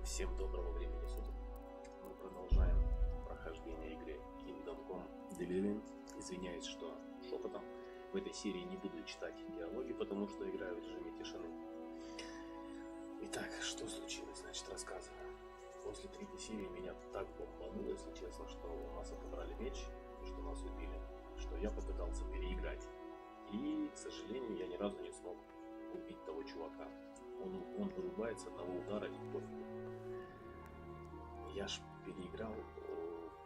Всем доброго времени суток. Мы продолжаем прохождение игры Deliverance. Извиняюсь, что шепотом. В этой серии не буду читать диалоги, потому что играю в режиме тишины. Итак, что случилось? Значит, рассказываю. После третьей серии меня так бомбануло, если честно, что у нас отобрали меч, что нас убили, что я попытался переиграть. И, к сожалению, я ни разу не смог убить того чувака. Он вырубается с одного удара и пофигу. Я ж переиграл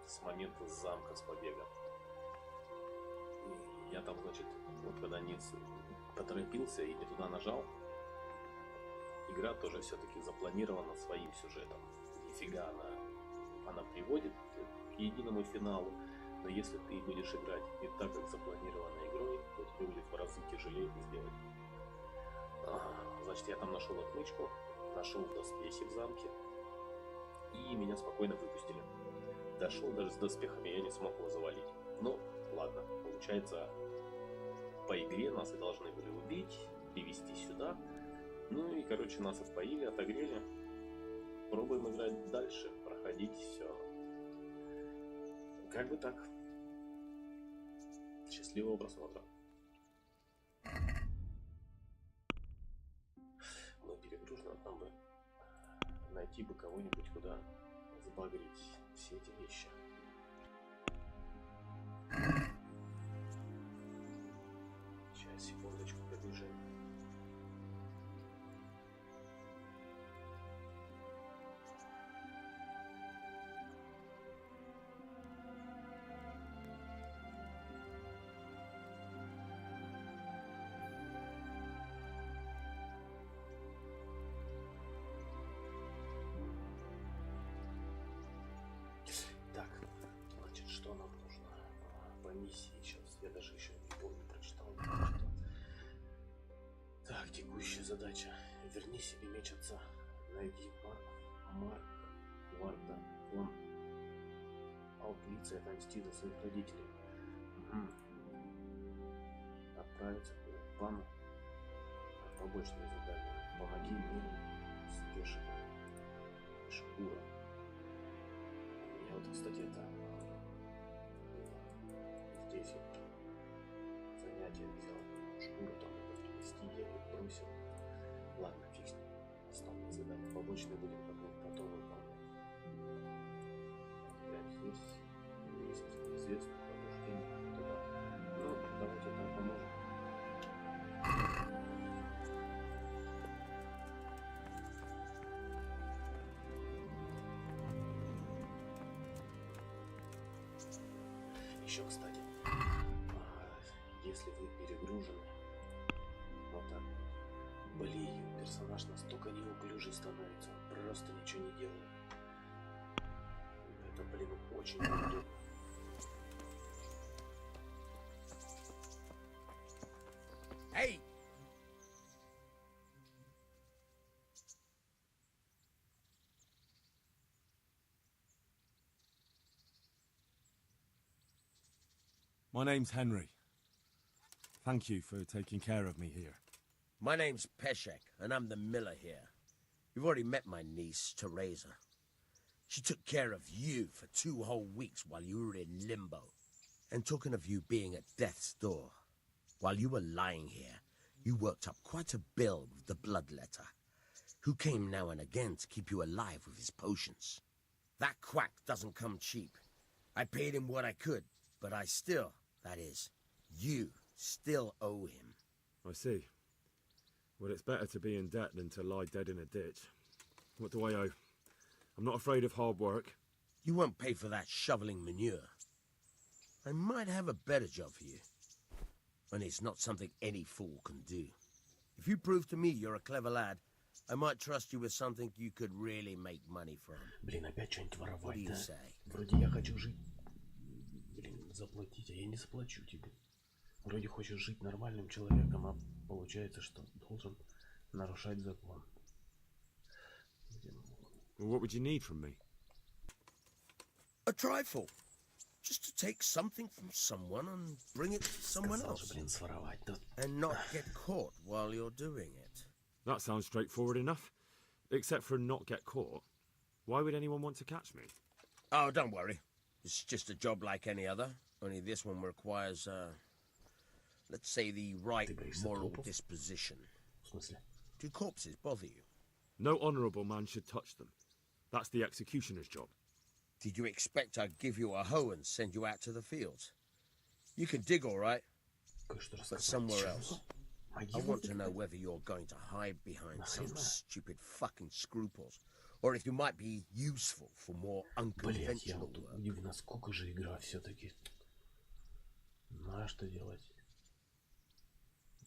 с момента замка, с побега. И я там, значит, вот когда не поторопился и не туда нажал, игра тоже все-таки запланирована своим сюжетом. Нифига она приводит к единому финалу, но если ты будешь играть не так, как запланировано игрой, то тебе будет в разы тяжелее это сделать. Значит, я там нашел отмычку, нашел доспехи в замке, и меня спокойно выпустили. Дошел даже с доспехами, я не смог его завалить. Ну, ладно, получается, по игре нас и должны были убить, привести сюда. Ну и, короче, нас отпоили, отогрели. Пробуем играть дальше, проходить все. Как бы так. Счастливого просмотра. Мы перегружены, нам бы найти бы кого-нибудь, куда сбагрить все эти вещи. Сейчас, секундочку, побежим. Так, значит, что нам нужно по миссии сейчас? Я даже еще не помню, прочитал. Так, текущая задача. Верни себе меч отца. Найди Варда. Он полиция отомстит за своих родителей. Отправиться к пану. Побочное задание. Помоги мне с Кешиком. Шкура. Я вот, кстати, это здесь вот занятие взял. Шкуру там надо принести, я ее бросил. Ладно, фиг с ним. Основное задание побочное будем потом выполнять. Опять здесь есть известное прохождение туда. Ну, давайте там поможем. Еще, кстати, если вы перегружены, вот так, блин, персонаж настолько неуклюжий становится, он просто ничего не делает. Это, блин, очень неудобно. Hey! My name's Henry. Thank you for taking care of me here. My name's Peshek, and I'm the miller here. You've already met my niece, Teresa. She took care of you for 2 whole weeks while you were in limbo. And talking of you being at death's door, while you were lying here, you worked up quite a bill with the bloodletter, who came now and again to keep you alive with his potions. That quack doesn't come cheap. I paid him what I could, but I still, that is, you still owe him. I see. Well, it's better to be in debt than to lie dead in a ditch. What do I owe? I'm not afraid of hard work. You won't pay for that shoveling manure. I might have a better job for you. And it's not something any fool can do. If you prove to me you're a clever lad, I might trust you with something you could really make money from. Блин, опять что-нибудь What do воровать, you да? say? Вроде я хочу жить. Блин, заплатить, а я не заплачу тебе. Вроде хочешь жить нормальным человеком, а получается, что должен нарушать закон. Well, what would you need from me? A trifle. Just to take something from someone and bring it to someone Сказал же, else. блин, своровать. Да. And not get caught while you're doing it. That sounds straightforward enough. Except for not get caught. Why would anyone want to catch me? Oh, don't worry. It's just a job like any other. Only this one requires, let's say, the right moral disposition. В смысле? Do corpses bother you? No honourable man should touch them. That's the executioner's job. Did you expect I'd give you a hoe and send you out to the fields? You can dig all right, Кое-что but рассказать. somewhere else. I Могила want to know такая? whether you're going to hide behind some Нахрена? stupid fucking scruples, or if you might be useful for more Блять, я unconventional вот work. удивлен, насколько же игра все-таки. Ну а что делать?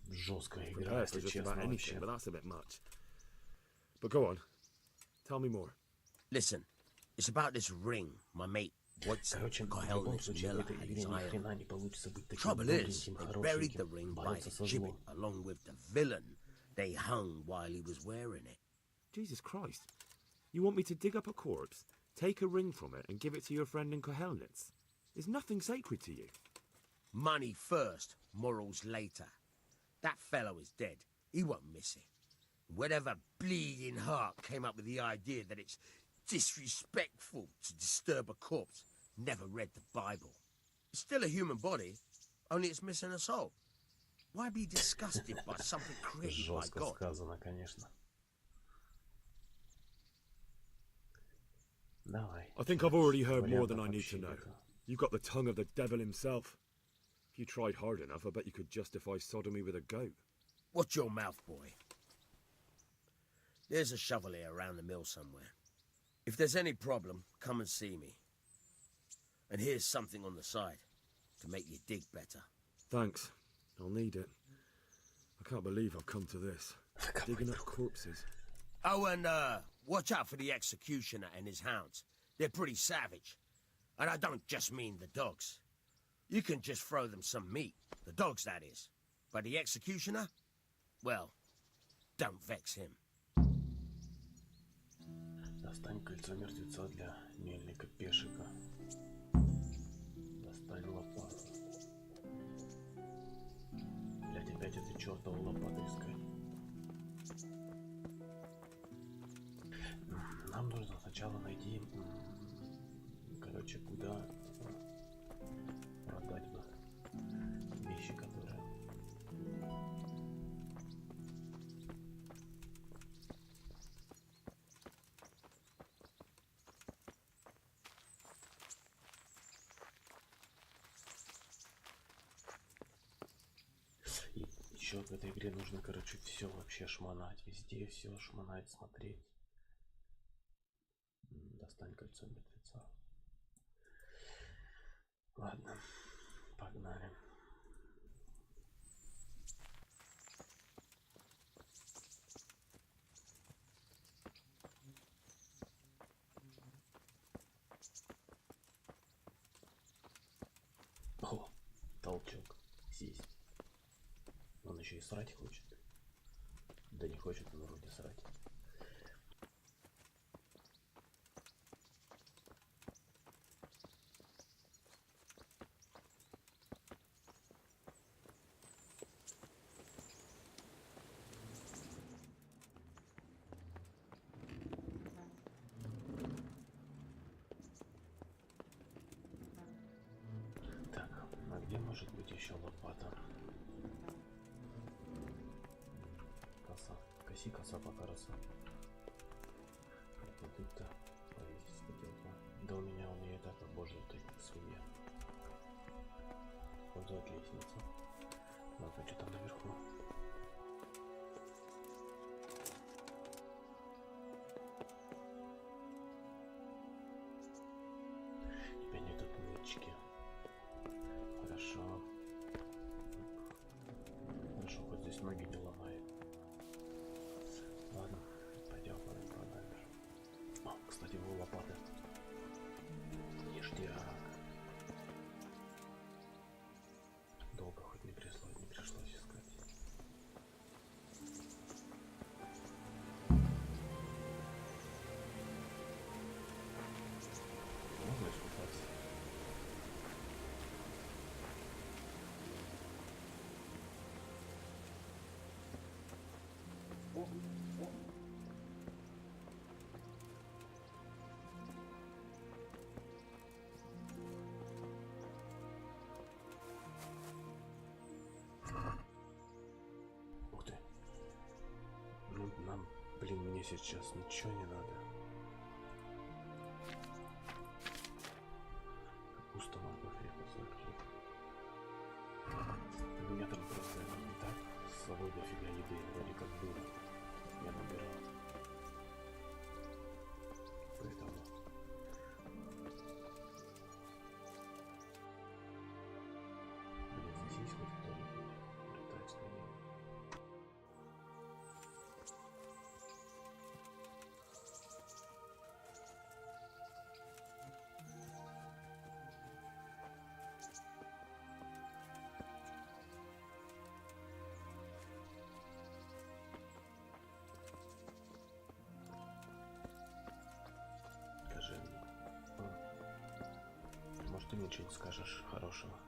Жесткая игра, Prepared если for just честно, about anything, вообще. but that's a bit much. But go on. Tell me more. Listen, it's about this ring my mate Watson Короче, в любом Cohelness случае в Miller этой had игре his ни eye on. хрена не получится быть таким Trouble is, добреньким, they buried the хорошеньким, ring by бороться со exhibit злом. along with the villain they hung while he was wearing it. Jesus Christ. You want me to dig up a corpse, take a ring from it, and give it to your friend in Kohelnitz? Is nothing sacred to you? Money first, morals later. That fellow is dead. He won't miss it. Whatever bleeding heart came up with the idea that it's disrespectful to disturb a corpse never read the Bible. It's still a human body, only it's missing a soul. Why be disgusted by something created by Жестко God? сказано, конечно. Давай. I think I've already heard more than Вариантов I need to вообще know. нету. You've got the tongue of the devil himself. If you tried hard enough, I bet you could justify sodomy with a goat. Watch your mouth, boy. There's a shovel here around the mill somewhere. If there's any problem, come and see me. And here's something on the side to make you dig better. Thanks. I'll need it. I can't believe I've come to this. Digging up corpses. Oh, and watch out for the executioner and his hounds. They're pretty savage. And I don't just mean the dogs. You can just throw them some meat. The dogs, that is. But the executioner? Well, don't vex him. Достань кольцо мертвеца для мельника Пешика. Достань лопату. Блять, опять эту чертову лопату искать. Нам нужно сначала найти, короче, куда продать бы вещи, которые... И еще в этой игре нужно, короче, все вообще шмонать. Везде все шмонать, смотреть. Достань кольцо мертвеца. Ладно, погнали. О, толчок. Сесть. Он еще и срать хочет. Да не хочет он вроде срать. Так, а где может быть еще лопата? Коса. Коси, коса, пока роса. Как вот тут-то повесить хотел-то. Да у меня и так, боже, ты свинья. Использовать лестницу. Ну-ка, что там наверху? Теперь нет тут нычки. Хорошо. Хорошо, хоть здесь ноги не ломает. Ладно, пойдем подальше. О, кстати, его лопаты. Ништяк. Долго хоть не пришлось искать. Можно искупаться. Блин, мне сейчас ничего не надо. Капуста, морковь, репа, у меня там просто не так. С собой дофига еды вроде как было. Я набирал. Поэтому... Блин, здесь есть хоть кто-нибудь? Британская еда. Скажи мне. Может, ты мне что-нибудь скажешь хорошего?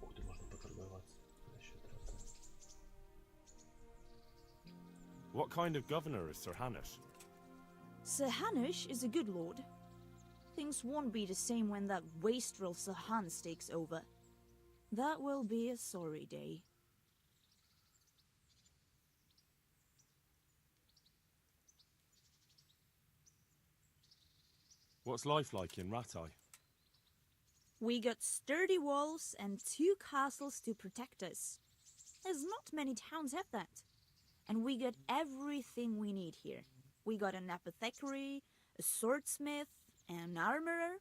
Ух ты, можно поторговаться насчет рота. What kind of governor is Sir Hanush? Sir Hanush is a good lord. Things won't be the same when that wastrel Sir Hans takes over. That will be a sorry day. What's life like in Ratai? We got sturdy walls and 2 castles to protect us. As not many towns have that. And we got everything we need here. We got an apothecary, a swordsmith, an armorer.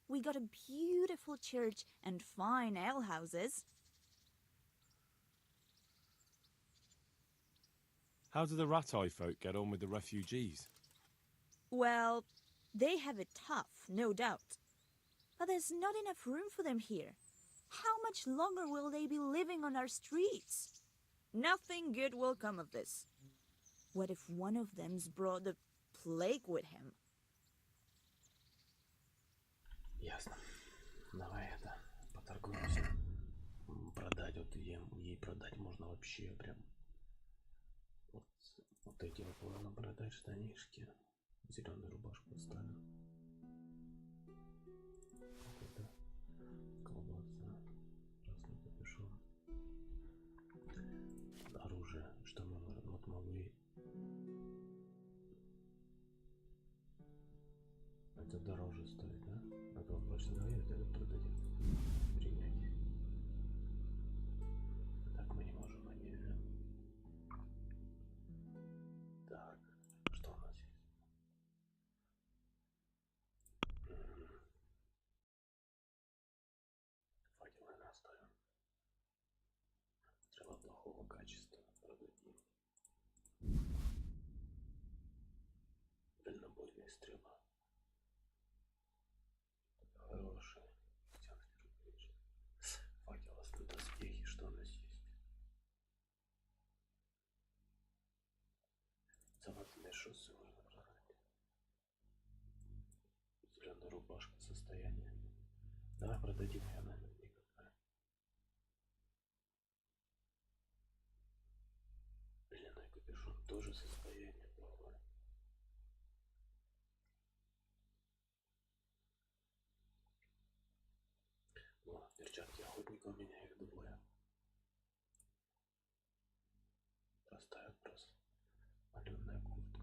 We got a beautiful church and fine alehouses. How do the Ratai folk get on with the refugees? Well, they have it tough, no doubt. But there's not enough room for them here. How much longer will they be living on our streets? Nothing good will come of this. What if one of them's brought the plague with him? Ясно. Давай это, поторгуемся. Продать, вот ей продать можно вообще прям. Вот эти вот можно продать штанишки. Зеленую рубашку поставим. Какой-то колбаса. Красный капюшон. Оружие. Что мы можем? Вот могли. Это дороже стоит, да? Это вот больше давай это продадим. Принять. Так мы не можем, а нельзя. Так, что у нас есть? Факелы наставим. Стрела плохого качества. Продадим. Дальнобойная стрела. Хорошие. Стянки рубежи. Факелостные доспехи. Что у нас есть? Заводные шоссы можно продать. Зеленая рубашка состояние. Давай продадим ее, она никакая. Льняной капюшон тоже состояние плохое. О, перчатки охотника у меня их двое. Простая просто. Паленая куртка.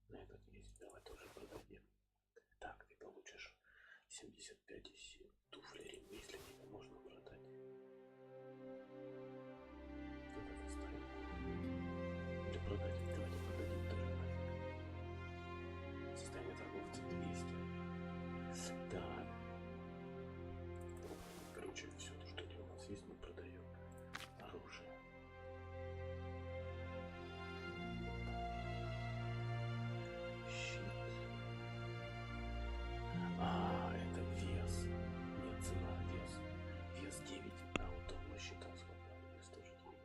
На этот есть. Давай тоже продадим. Так, ты получишь 75 из 7. Туфли, ремесленника можно продать. Вот это ставим. Или продать. Давайте продадим тоже нафиг. Состояние торговца 200. Так. Короче, все, что у нас есть, мы продаем. Оружие. Щит. А, это вес. Нет, цена, вес. Вес 9. А вот того щита сколько? Вес тоже 9.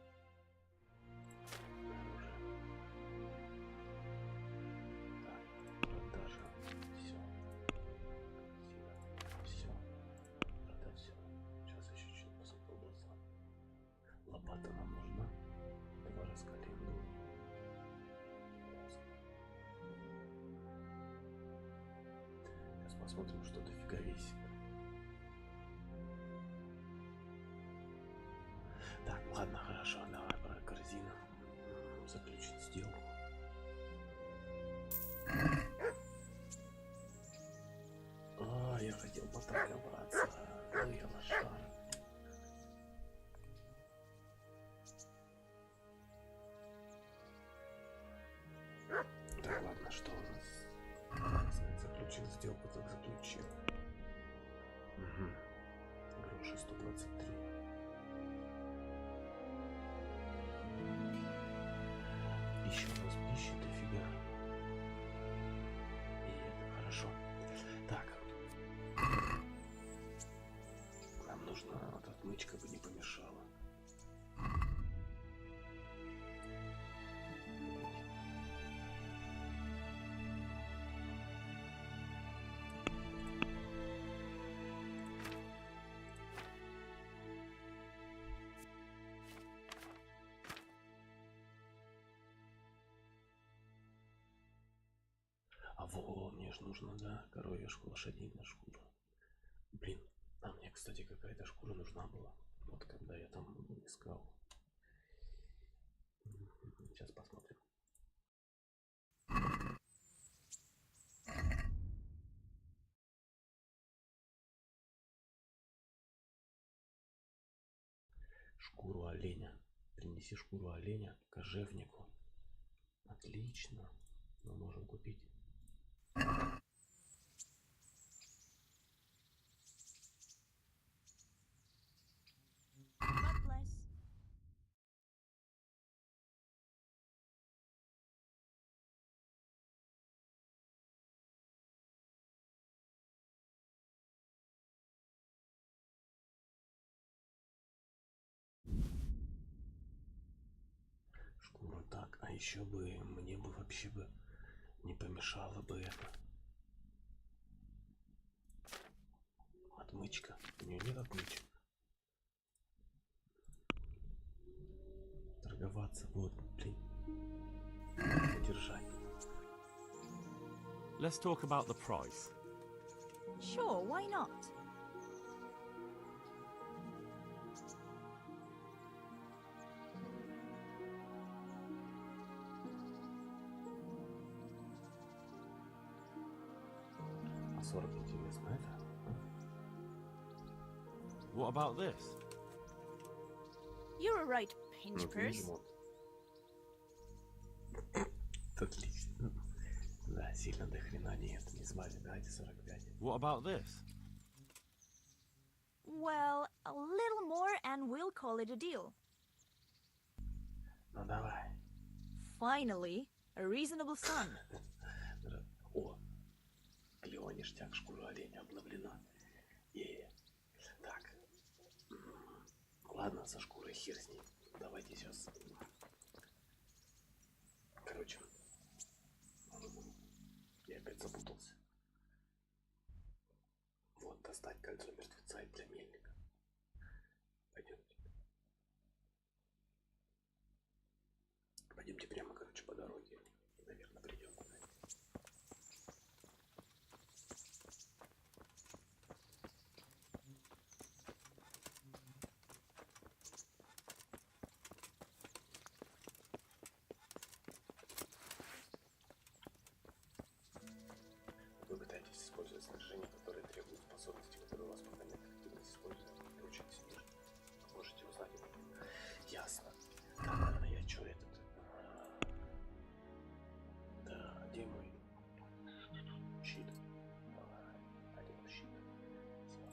Оружие. Так, продажа. Все. Все. Продать все. Сейчас еще что-то посмотрим. Лопата нам нужна. Давай раскалим. Сейчас посмотрим, что дофига весит. Так, ладно, хорошо, давай про корзину. Заключить сделку. А, я хотел поторговаться. Ну я лошара. Так, ладно, что у нас? Заключил сделку, так заключил. Угу. Гроши 123. Пища у нас пища, дофига. И это хорошо. Так. Нам нужно вот отмычка бы не помешала. А во, мне ж нужно, да, коровья шкура, лошадиная шкура. Блин, а мне, кстати, какая-то шкура нужна была. Вот когда я там искал. Сейчас посмотрим. Шкуру оленя. Принеси шкуру оленя кожевнику. Отлично. Мы можем купить. God bless. Шкуру так. А еще бы мне бы вообще бы не помешало бы это. Отмычка. У нее нет отмычек. Торговаться. Вот, блин. Держать. Let's talk about the price. Sure, why not? А 40 интересно это? What about this? You're a right pinch Вот, purse. видимо. Отлично. Да, сильно до хрена нет. Не звали, давайте 45. What about this? Well, a little more and we'll call it a deal. Ну давай. Finally, a reasonable sum. О, клево, ништяк, шкура оленя обновлена. И так. Ладно, со шкурой хер с ней. Давайте сейчас. Короче. Я опять запутался. Вот, достать кольцо мертвеца для мельника. Пойдемте. Пойдемте прямо, короче, по дороге. И, наверное, придем. Вы пытаетесь использовать снаряжение, которое требует способности, которые у вас пока нет активности использовать. Это очень сильно. Можете узнать об этом. Ясно. Так, наверное, я чё этот? Да, где мой щит? Один щит. Все.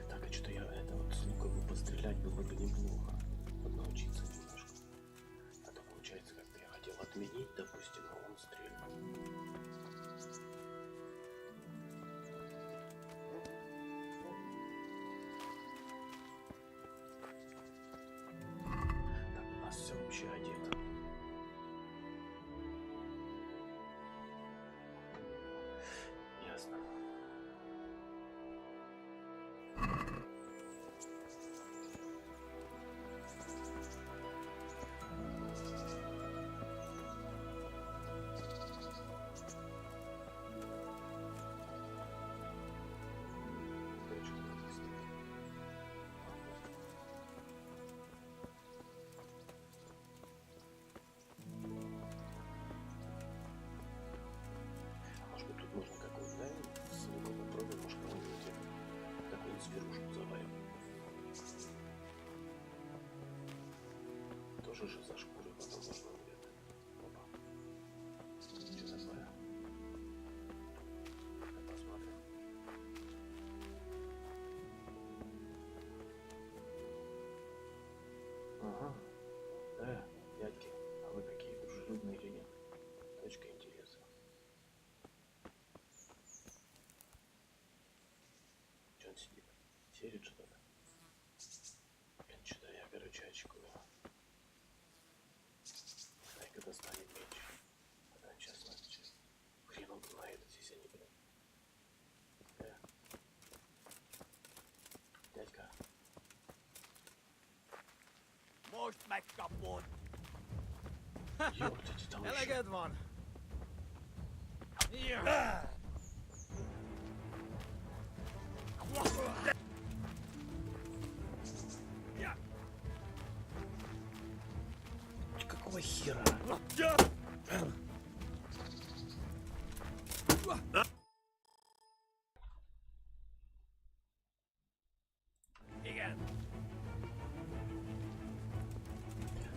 Так, а что-то я это вот с лука бы пострелять было бы неплохо. Поднаучиться немножко. А то получается, как-то я хотел отменить, допустим, а он стрельнул. Так, у нас все вообще одето. Ясно. Может быть, тут можно какую-то, да, с луком попробуем, может, кого-нибудь какую-нибудь зверушку заварим. Тоже же за шкурой потом можно будет. Опа. Что такое? Посмотрим. Ага. Дядьки, а вы какие, дружелюбные или нет? Точка интереса. Че он сидит? Серит что-то? Блин, что-то я, короче, очкую. Дай-ка достанет меч. Сейчас, значит, хрен он знает, здесь они, блин. Дядька. Most make up one. Ёптать, там еще. Elegant one. Yeah. Какого хера? Again.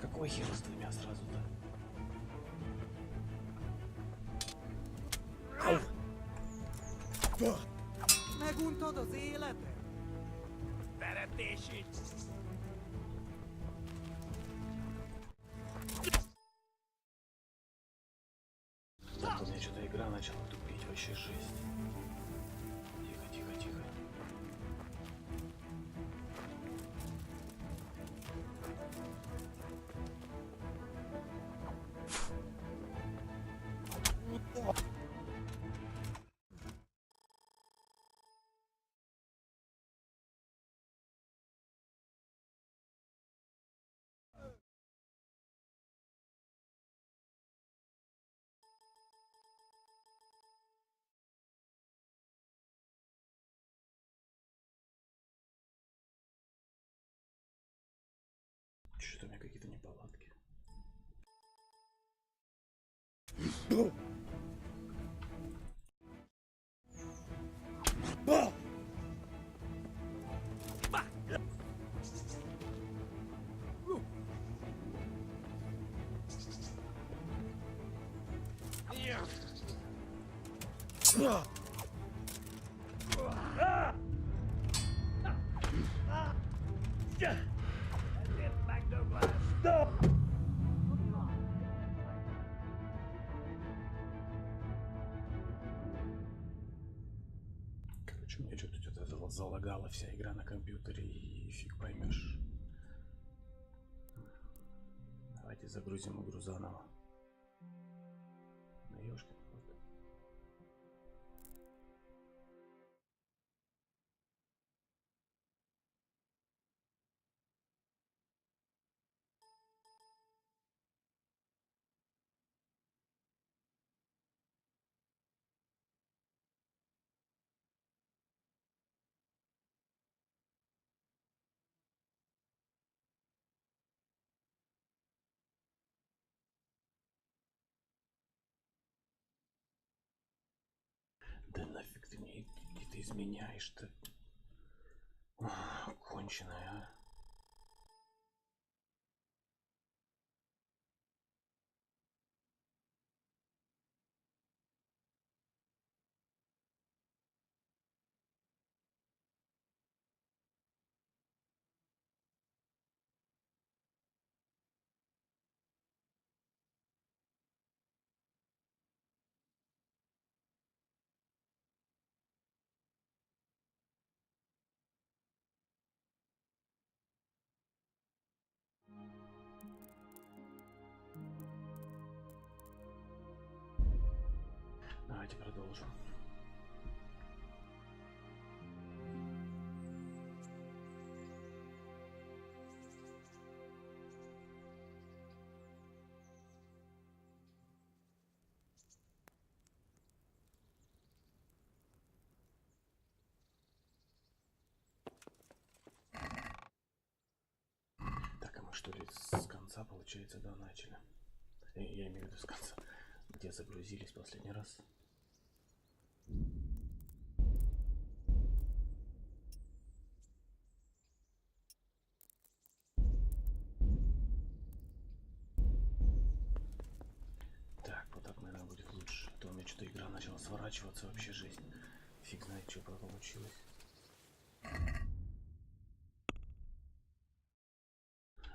Какого хера с двумя сразу-то? Meguntad az életet? Veretési. Вот у меня что-то игра начала тупить, вообще жесть. Тихо, тихо, тихо. Что-то у меня какие-то неполадки. Короче, мне что-то залагала вся игра на компьютере и фиг поймешь. Давайте загрузим игру заново. На ёшкин кот. Да нафиг ты мне это изменяешь-то? Конченая, а. Давайте продолжим. Так, а мы что ли с конца, получается, да, начали? Я имею в виду с конца, где загрузились последний раз. Так, вот так, наверное, будет лучше. А то у меня что-то игра начала сворачиваться, вообще жизнь. Фиг знает, что получилось.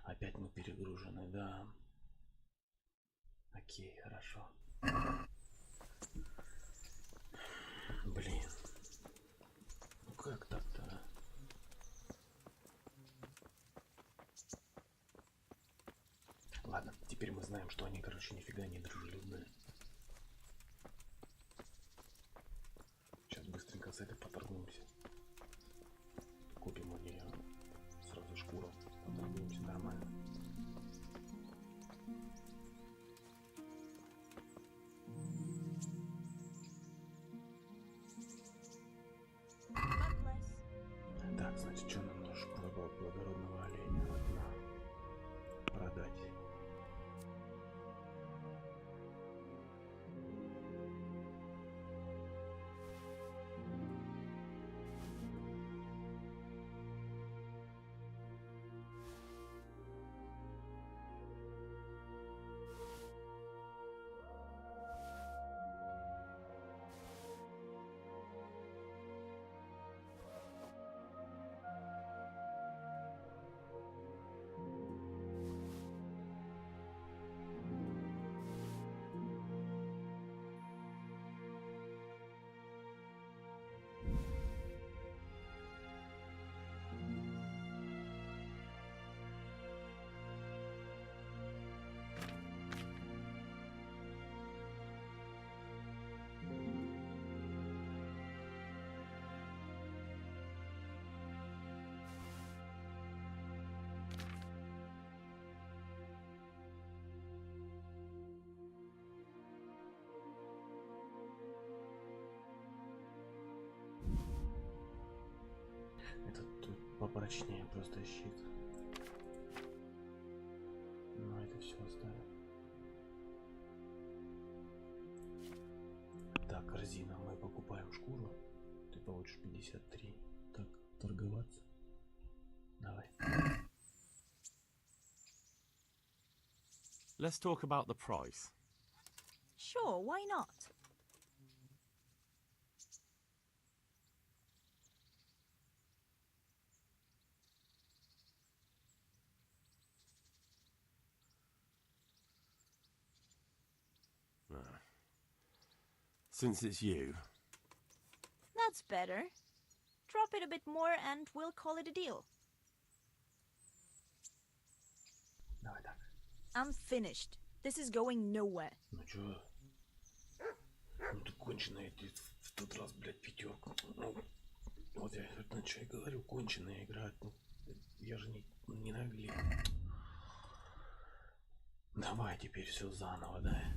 Опять мы перегружены, да. Окей, хорошо. Блин. Ну как так-то, а? Ладно, теперь мы знаем, что они, короче, нифига не дружелюбные. Сейчас быстренько с этой поторгуемся. Купим у нее сразу шкуру. Поторгуемся нормально. God bless. Так, значит, что нам нужно? Шкура благородного оленя одна. Продать. Этот тут попрочнее просто щит. Но это все оставим. Так, корзина. Мы покупаем шкуру. Ты получишь 53. Так, торговаться. Давай. Let's talk about the price. Sure, why not? Since it's you, That's better. Drop it a bit more and we'll call it a deal. Давай так. I'm finished. This is going nowhere. Ну чё? Ну ты конченая, ты в тот раз, блядь, пятерку. Ну, вот я на что и говорю, конченая игра. Ну, я же не наглею. Давай теперь все заново, да?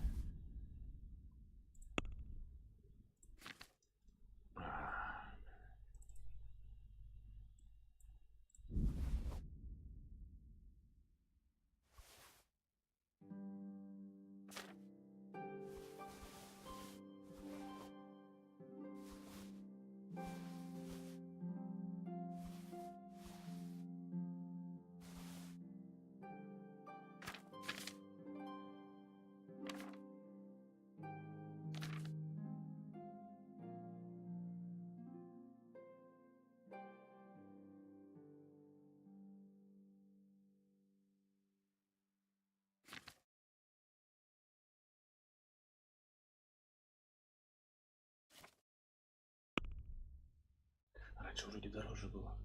Раньше вроде дороже было.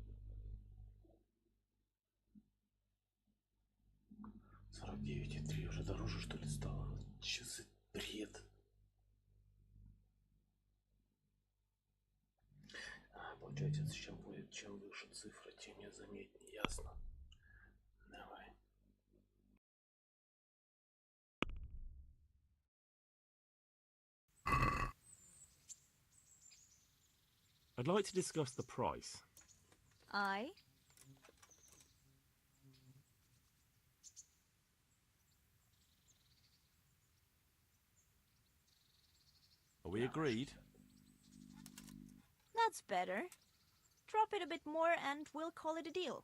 49,3 уже дороже, что ли, стало? Че за бред? получается, чем выше цифра, тем незаметнее, ясно? Давай. I'd like to discuss the price. Aye. Are we agreed? That's better. Drop it a bit more and we'll call it a deal.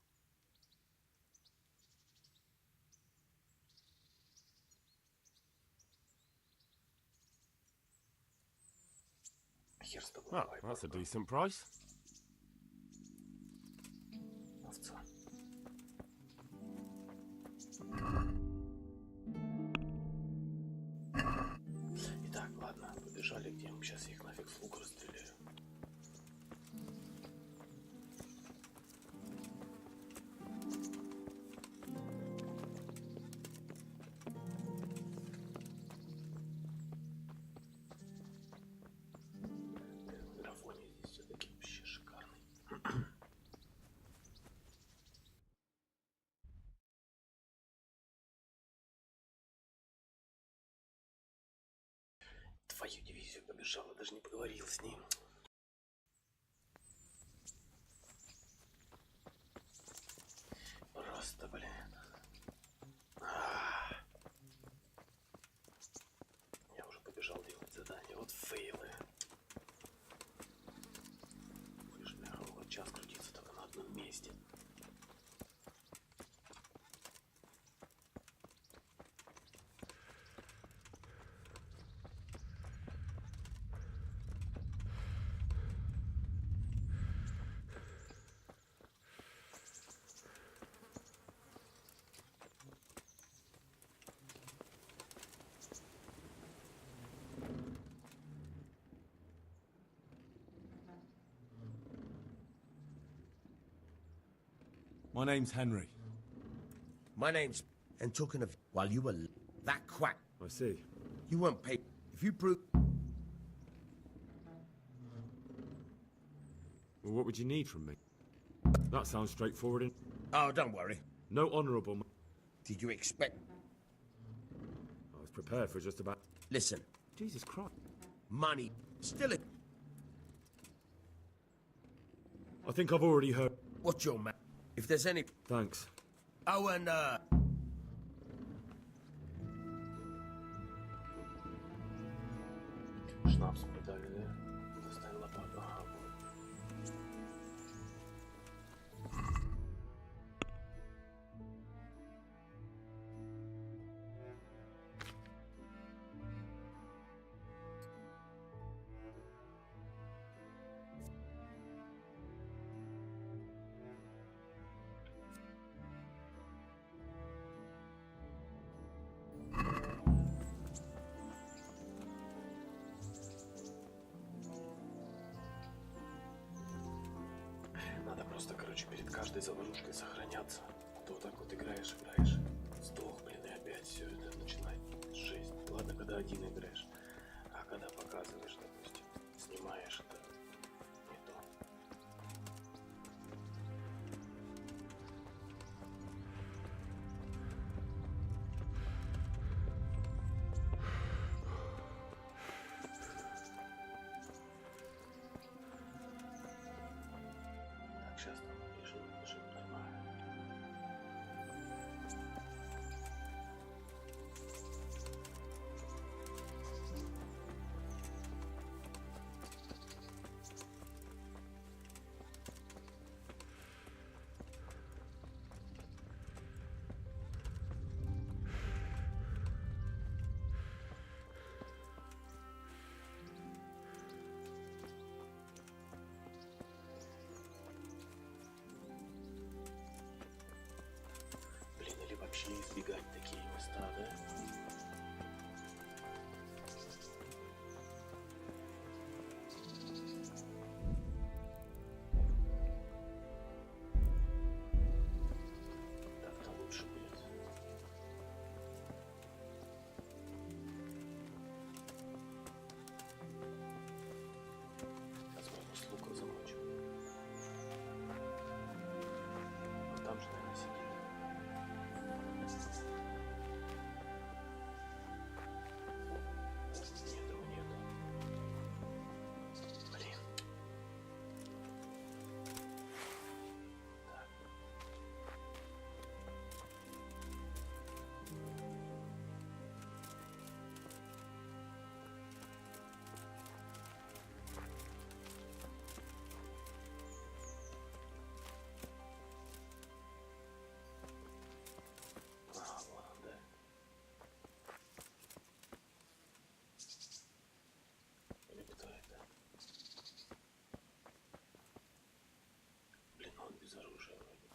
Хер с тобой, Well, давай, that's a бабка. decent price. Овца. Итак, ладно, побежали к ним. Сейчас я их нафиг с лука расстреляю. Графоний здесь все-таки вообще шикарный. Твою дивизию побежала, даже не поговорил с ним. Просто, блин. Я уже побежал делать задание. Вот фейлы. Будешь, бляха, вот час крутиться только на одном месте. My name's Henry. My name's... And talking of... While you were... That quack... I see. You weren't paid... If you prove... Well, what would you need from me? That sounds straightforward. Oh, don't worry. No honourable... Did you expect... I was prepared for just about... Listen, Jesus Christ. money... Still it... I think I've already heard... What's your man? If there's any... Thanks. Oh, and, Шнапс мне дали, да? Достань лопату. Ага, вот. Надо просто, короче, перед каждой заварушкой сохраняться. А то вот так вот играешь, сдох, блин, и опять все это начинает жесть. Ладно, когда один играешь, а когда показываешь, допустим, снимаешь, это не то. Так, сейчас там бежим нормально. Блин, или вообще избегать такие места, да? Так-то лучше будет. Возможно, с лука замочу. без оружия вроде.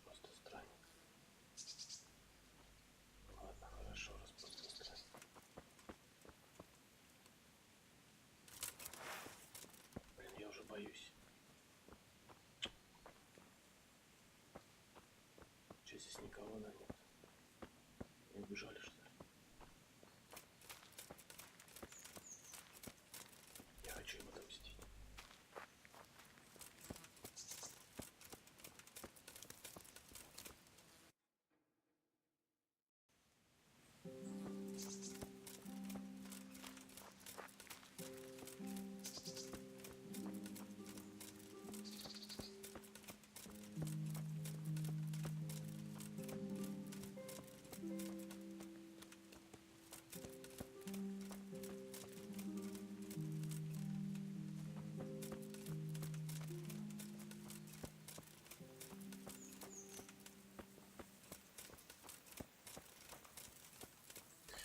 Просто странник. Ладно, хорошо, раз просто странник. Блин, я уже боюсь. Че, здесь никого, да, нет? Не убежали, что ли? Я хочу им отомстить.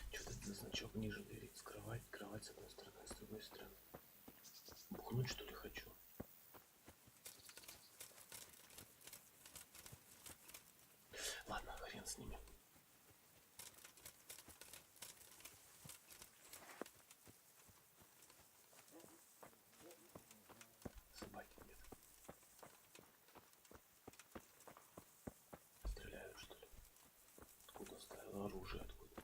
Что-то этот значок ниже говорит. Кровать с одной стороны, с другой стороны. Бухнуть, что ли, хочу? Ладно, хрен с ними. Собаки где-то. Стреляют, что ли? Откуда ставил оружие? Откуда?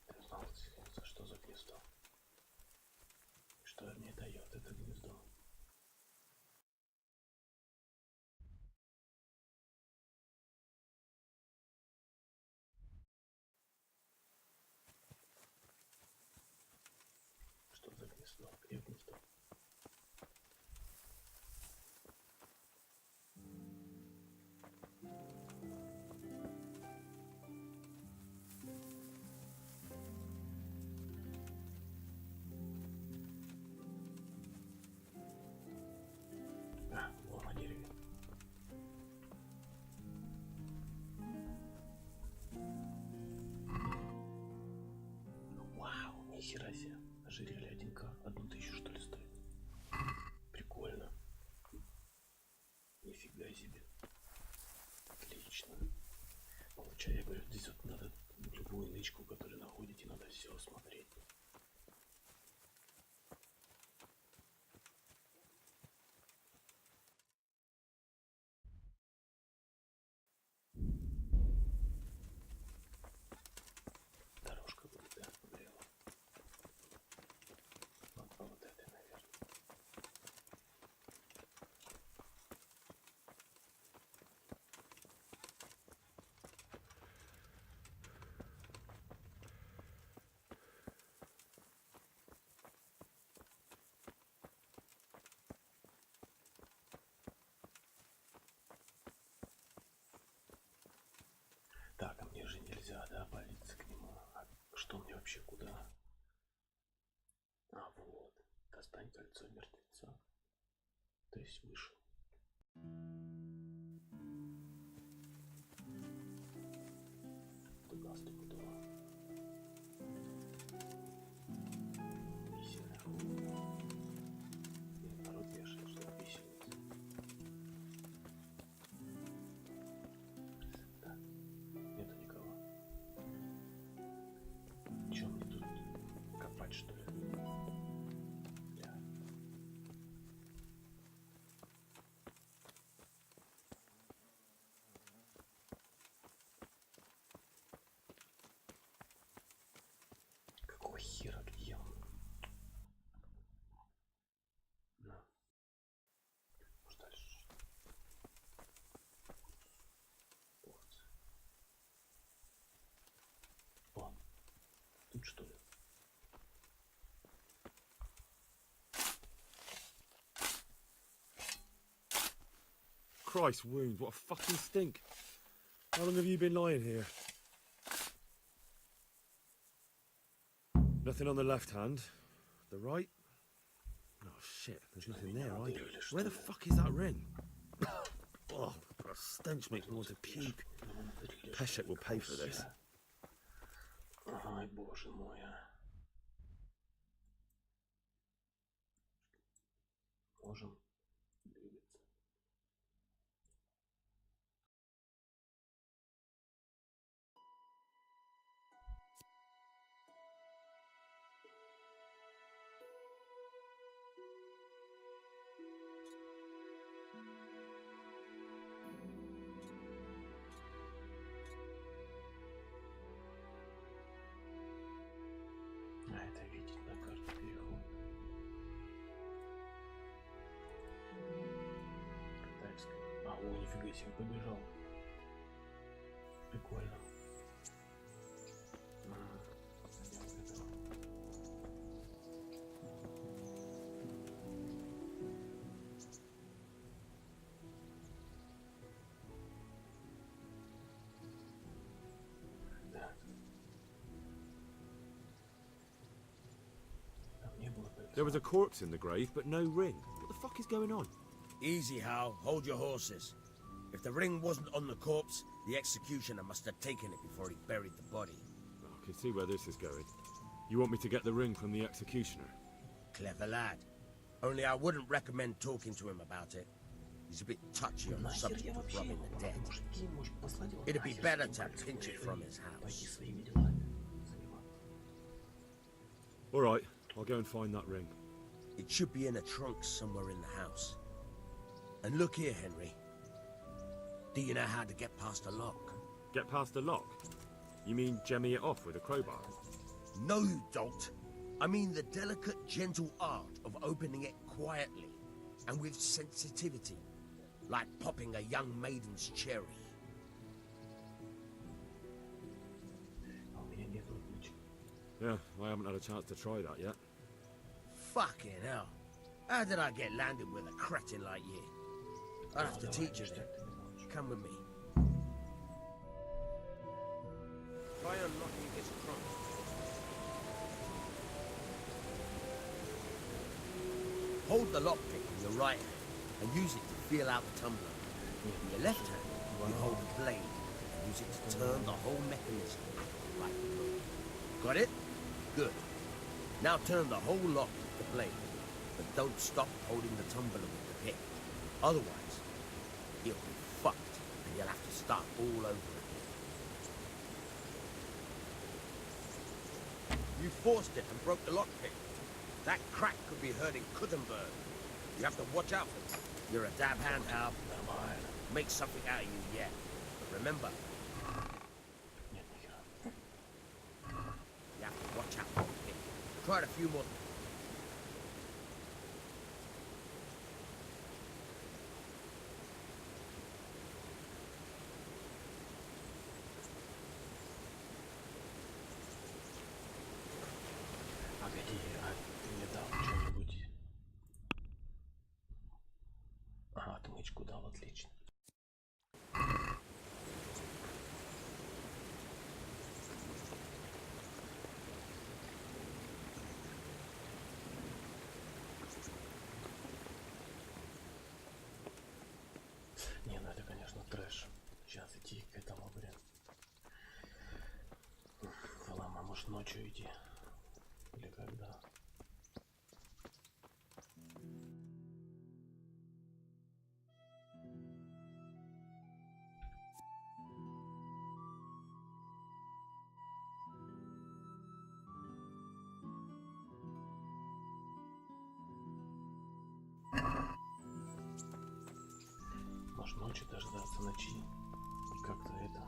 Ты узнал, что за гнездо? Что мне дает это гнездо? Что за гнездо? Где гнездо? А, вон на дереве. Вау, нихера себе. Ожерелье 1К. 1000, что ли, стоит? Прикольно. Нифига себе. Отлично. Получаю, я говорю, здесь вот надо любую нычку, которую находите, надо все смотреть. Дорожка будет, да, влево. Вот по вот этой, наверное. Так, а мне же нельзя, да, палиться к нему. А что мне вообще куда? А, вот. Достань кольцо мертвеца. То есть вышел. Туда стопудово. Письменная хуйня. Нет, народ вешает, что висельница. Так, нету никого. Чё мне тут копать, что ли? Бля. Какого хера, где он? На. Может дальше? Вот. О, тут что ли? Christ wounds, what a fucking stink. How long have you been lying here? Nothing on the left hand. The right? Oh shit, there's nothing there either. Where the fuck is that ring? Oh, that stench makes me want to puke. Peshek will pay for this. Ой, боже мой. Можем двигаться. А это видеть на карте переход. Китайская. А, о, нифига себе, побежал. Прикольно. Да. Там не было There was a corpse in the grave, but no ring. What the fuck is going on? Easy, Hal. Hold your horses. If the ring wasn't on the corpse, the executioner must have taken it before he buried the body. I can see where this is going. You want me to get the ring from the executioner? Clever lad. Only I wouldn't recommend talking to him about it. He's a bit touchy on the Нахер subject я of вообще robbing его, the dead. мужики, может, послать его It'd be нахер better с to этим pinch it пальцем from и his пойти house. своими делами заниматься. All right, I'll go and find that ring. It should be in a trunk somewhere in the house. And look here, Henry. Do you know how to get past a lock? Get past the lock? You mean jemmy it off with a crowbar? No, you don't. I mean the delicate, gentle art of opening it quietly and with sensitivity, like popping a young maiden's cherry. А у меня нет ключа. Yeah, I haven't had a chance to try that yet. Fucking hell. How did I get landed with a cretin like you? I'll have to teach you then. Come with me. Try unlocking this trunk. Hold the lockpick in your right hand and use it to feel out the tumbler. In your left hand, you hold the blade and use it to turn the whole mechanism like a boat. Got it? Good. Now turn the whole lock with the blade, but don't stop holding the tumbler with the pick. Otherwise, you'll be fucked and you'll have to start all over again. You forced it and broke the lockpick. That crack could be hurting Kuttenberg. You have to watch out for it. You're a dab hand, Hal. Make something out of you yet. But remember, Нет, нихера. you have to watch out for the pick. Try it a few more. Погоди, а ты мне дал что-нибудь? Ага, отмычку дал, отлично. Не, ну это, конечно, трэш. Сейчас идти к этому, блин. Ладно, а может ночью идти? Или когда? Может ночью дождаться ночи и как-то это...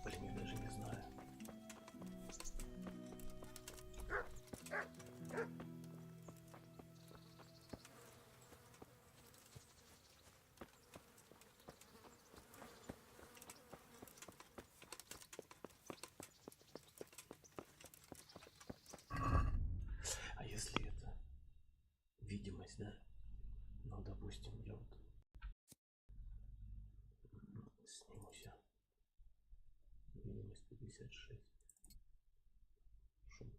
Блин, я даже не знаю. А если это видимость, да? Ну, допустим, я вот сниму себя 56. Шум.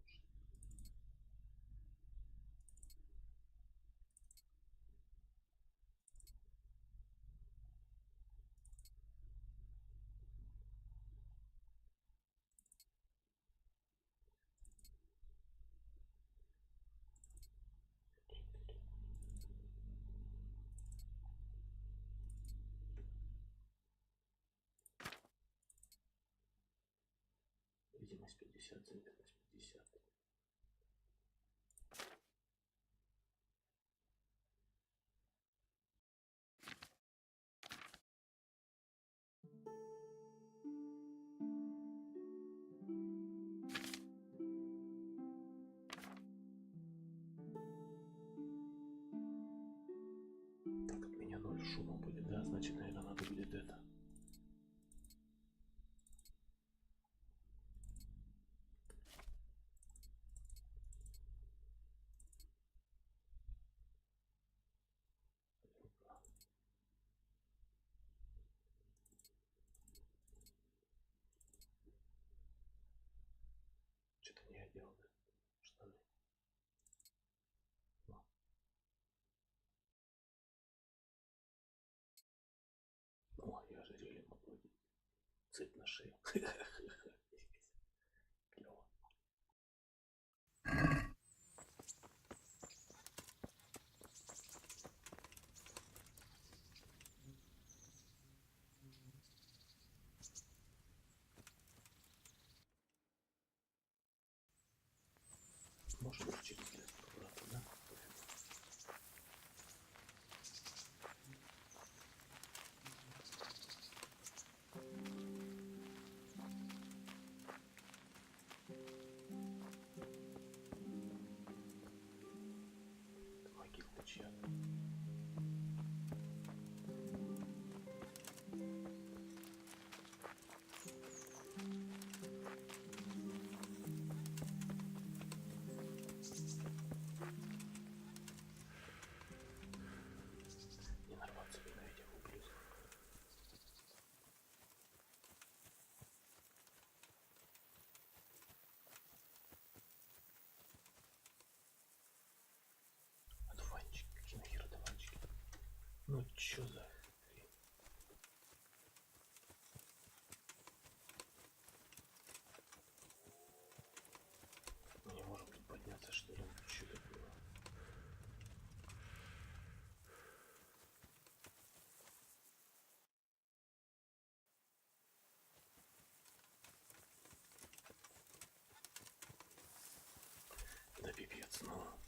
Видимость 50, заметность 50. Так, от меня 0 шума будет, да? Значит, наверное, надо будет это. Что-то не одел, да? Штаны. О, я ожерелье могу одеть. Цепь на шею. Клево. Может быть, через лес аккуратно, да? Это могила чья-то. Не нарваться бы на этих ублюдков. Одуванчик, какие нахер одуванчики? Ну чё за хрень? Мы не можем тут подняться, что ли? Чё такое? Да пипец, ну.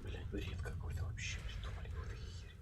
Блять, бред какой-то вообще придумали, какую-то херь.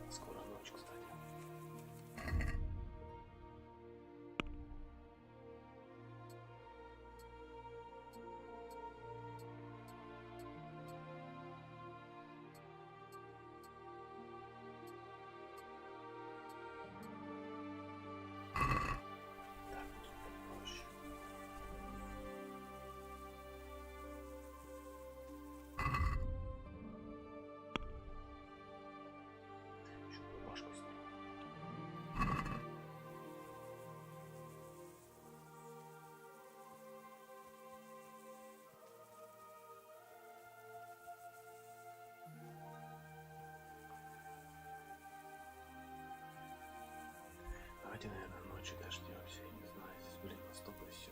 Скоро ночь, кстати. Так, тут попроще. Еще рубашку снял. Давайте, наверное, ночью дождемся, я не знаю, здесь, блин, настолько все.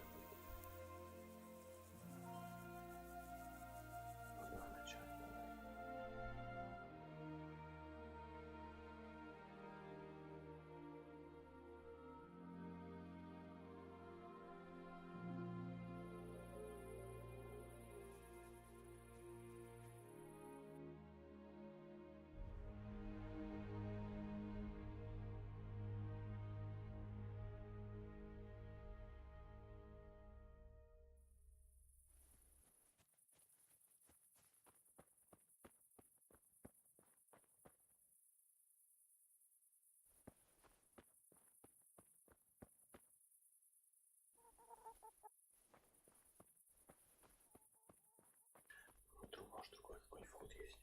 вот есть.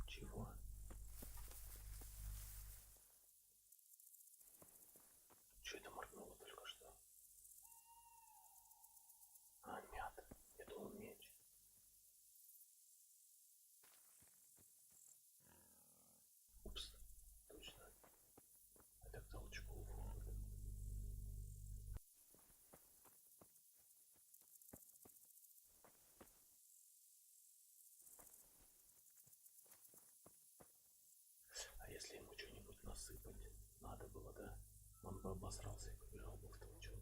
Чего? Что это моргнуло только что? А, мята. Я думал, меч. Упс. Точно. Это к толчку. А если ему что-нибудь насыпать? Надо было, да? Он бы обосрался и побежал бы в толчок.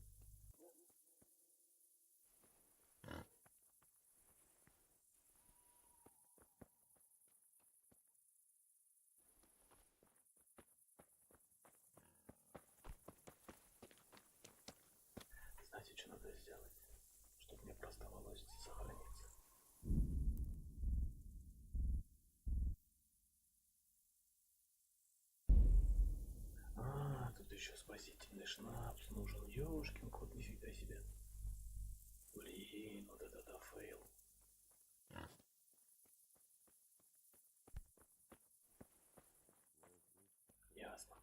Знаете, что надо сделать? Чтобы мне просто оставалось сохраниться. А, тут еще спасительный шнапс нужен. Ёшкин кот, нифига себе. Блин, вот это да фейл. Ясно.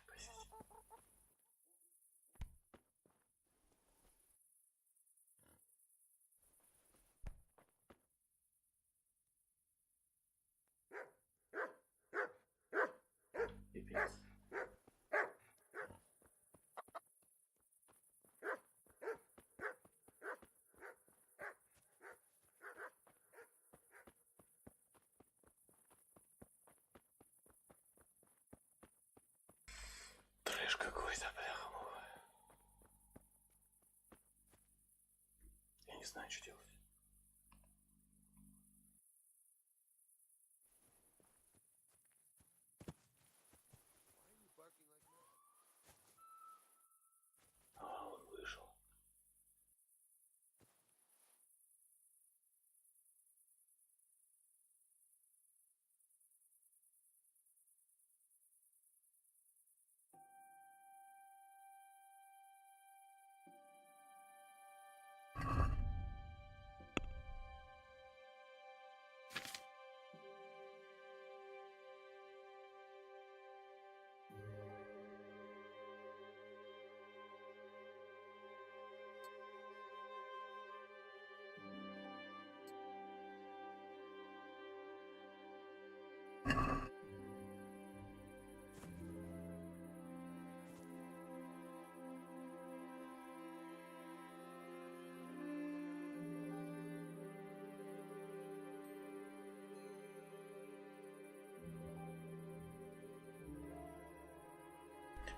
Простите. Пипец. Трэш какой-то, бляха-муха. Я не знаю, что делать. А, он вышел.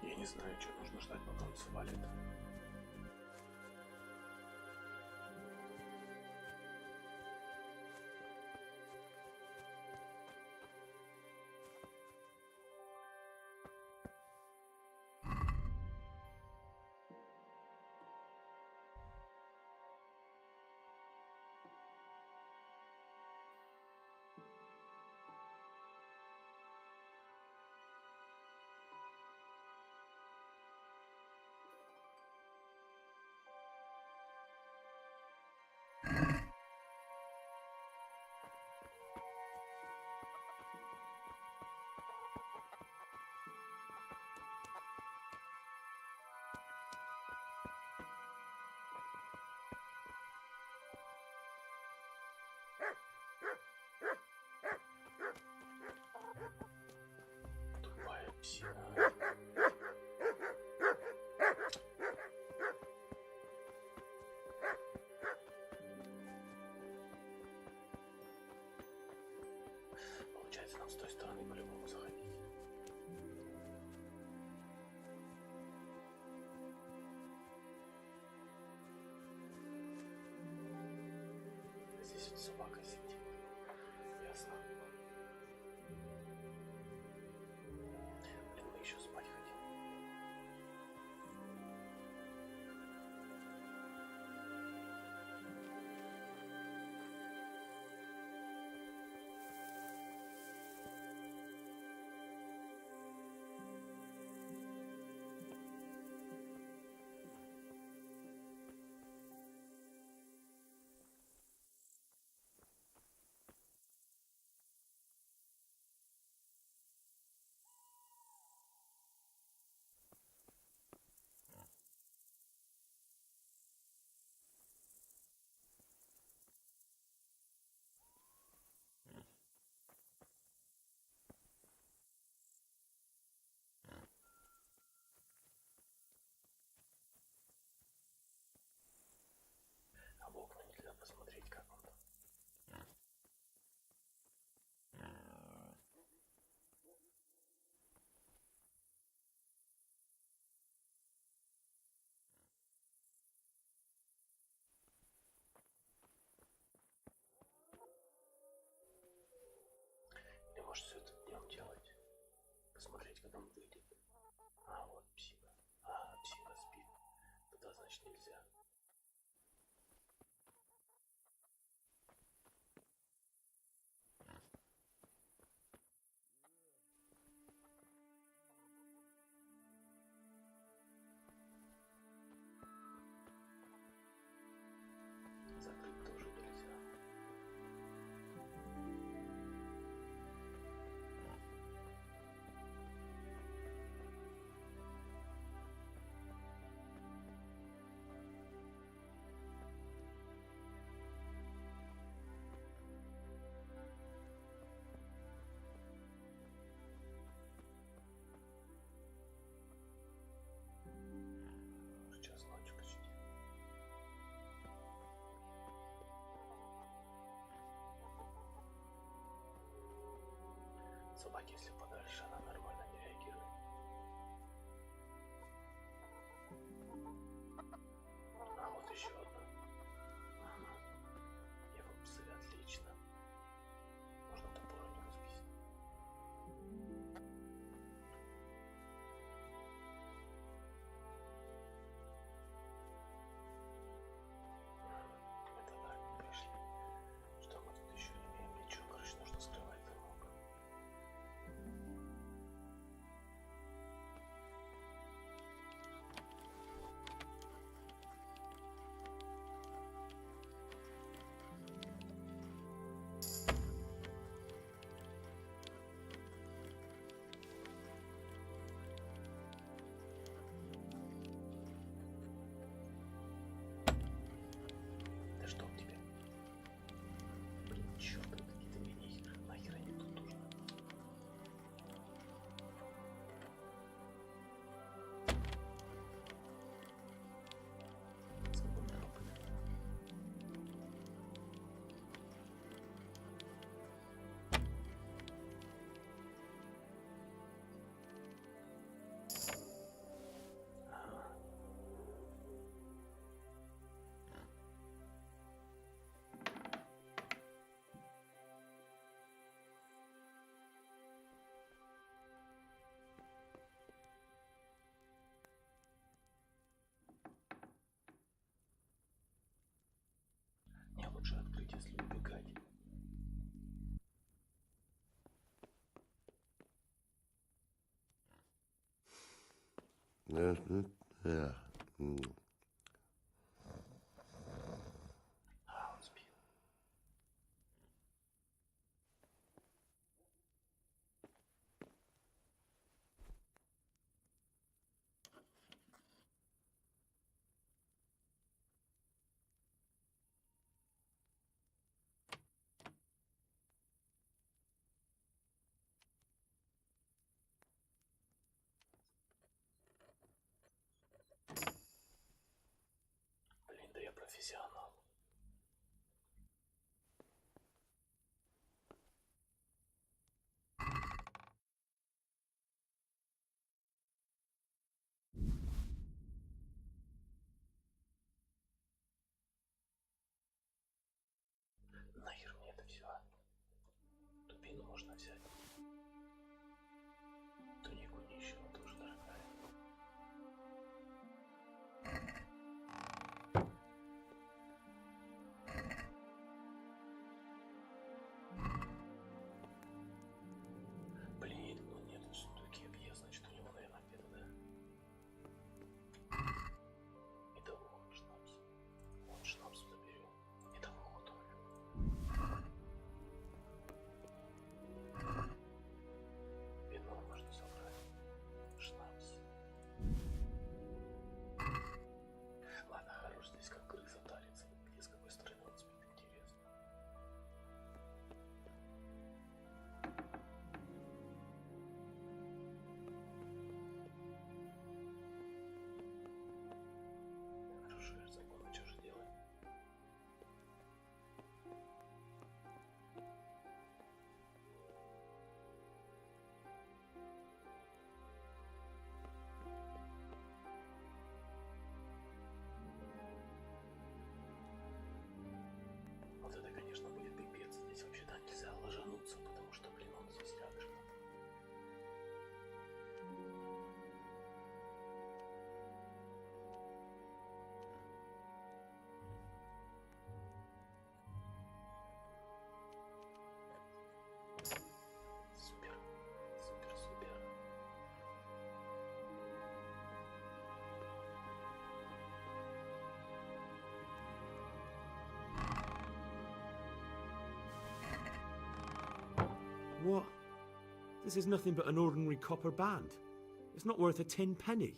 Я не знаю, что нужно ждать, пока он свалит. Тупая псина. Получается, нам с той стороны по-любому заходить. Здесь вот собака сидит. Ясно. Блин, мы еще спать значит нельзя. Закрыть тоже нельзя. Сейчас ночь почти. Собаки, если подальше, она нормально не реагирует. А вот еще одна. Его псы отлично. Можно топор не разбить. Это так, мы пришли. Что мы тут еще имеем? Ничего, короче, нужно скрывать замок. Да что у тебя? Блин, черт, это какие-то мини-игры. Нахер они тут нужны? Сколько трупы? Не, лучше открыть, если убегать. А, он спит. Блин, да я профессионал. Нахер мне это все? Дубину можно взять. Тунику нищего тоже дорогая. Блин, ну нет, в сундуке объезд, значит у него, наверное, где-то, да? Итого шнапс. Вот шнапс заберем. Итого готовим. What? This is nothing but an ordinary copper band. It's not worth a 10 penny.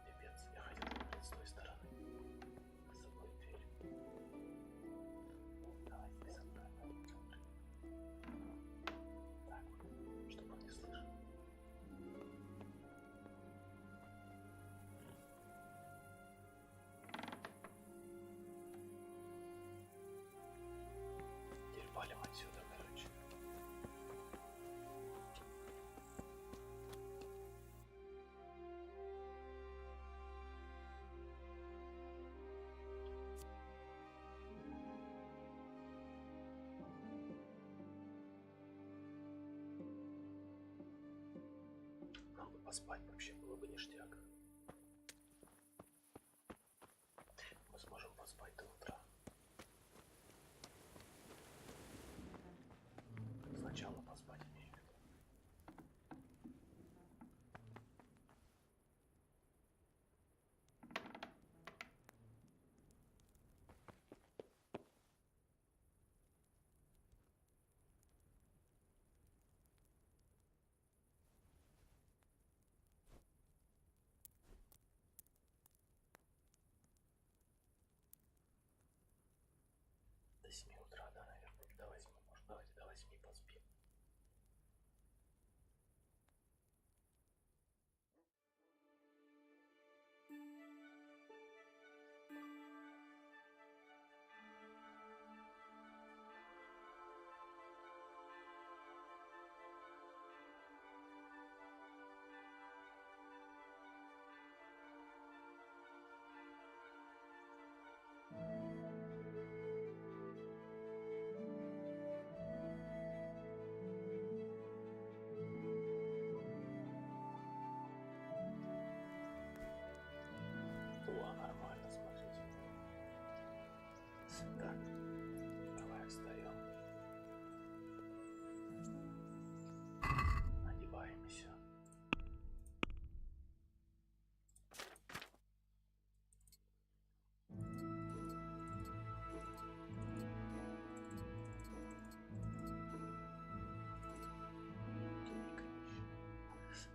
Пипец, я хотел смотреть с той стороны. С собой дверь. Давай ты со мной. Так, чтобы он не слышал. Теперь валим отсюда, короче. Нам бы поспать вообще было бы ништяк. Мы сможем поспать до утра. Сначала поспать имею в виду. До 7 утра, да, наверное. До 8, может, давайте до 8 поспим. О, нормально, смотрите. Так, давай встаем. Одеваемся.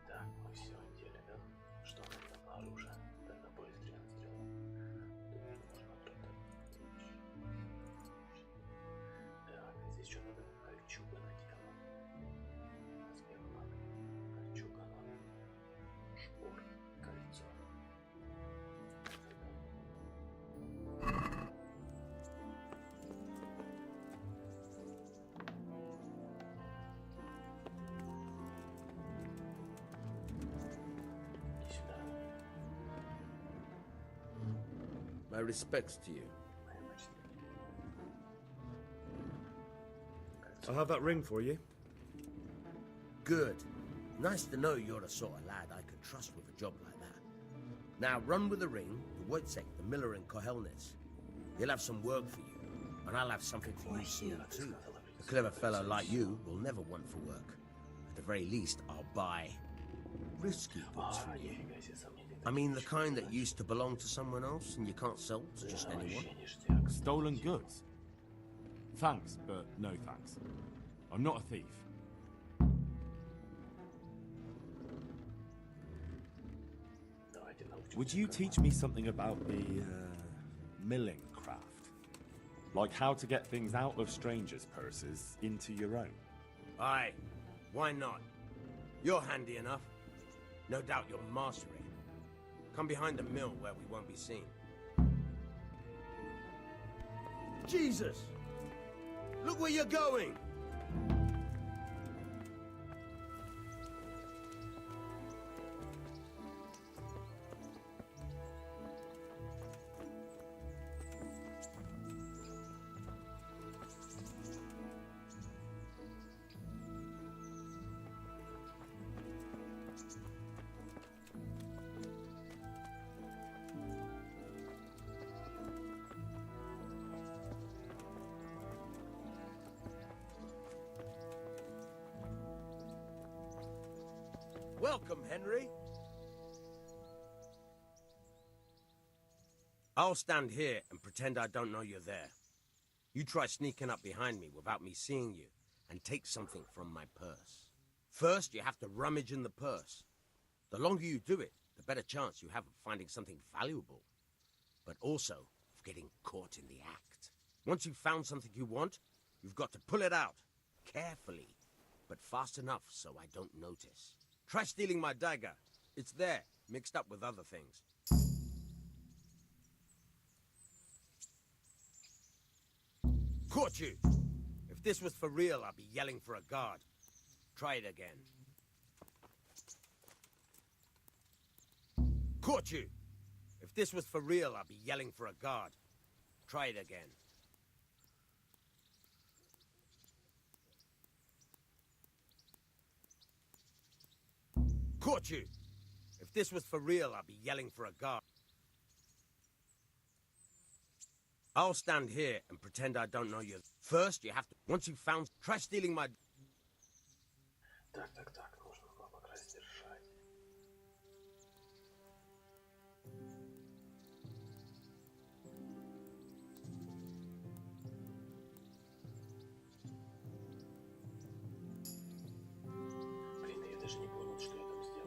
Так, мы все одели, да? Что нам там на оружие? Дальнобойственная стрела. Тут нужно прототип. Так, здесь что надо? Кольчуга надела. Доспех надо. Кольчуга надо. Шпор. Кольцо. Иди сюда. My respects to you. Моя почтение. I'll have that ring for you. Good. Nice to know you're the sort of lad I could trust with a job like that. Now run with the ring to Wojciech, the miller in Kohelnitz. He'll have some work for you, and I'll have something for you soon too. A clever fellow like you will never want for work. At the very least, I'll buy risky goods from you. Нифига себе, сомнения. I mean the kind that used to belong to someone else and you can't sell to just anyone. Вообще ништяк. Stolen goods? Thanks, but no thanks. I'm not a thief. Давайте научимся. Would you teach me something about the milling craft? Like how to get things out of strangers' purses into your own? Aye, why not? You're handy enough. No doubt you'll master it. Come behind the mill where we won't be seen. Jesus! Look where you're going! Welcome, Henry. I'll stand here and pretend I don't know you're there. You try sneaking up behind me without me seeing you and take something from my purse. First, you have to rummage in the purse. The longer you do it, the better chance you have of finding something valuable, but also of getting caught in the act. Once you've found something you want, you've got to pull it out, carefully, but fast enough so I don't notice. Try stealing my dagger. It's there, mixed up with other things. Caught you! If this was for real, I'd be yelling for a guard. Try it again. Caught you! If this was for real, I'd be yelling for a guard. Try it again. Caught you! If this was for real, I'd be yelling for a guard. I'll stand here and pretend I don't know you. First, you have to... Once you've found... Try stealing my... Так, нужно было пока сдержать. Блин, я даже не понял, что я там сделал.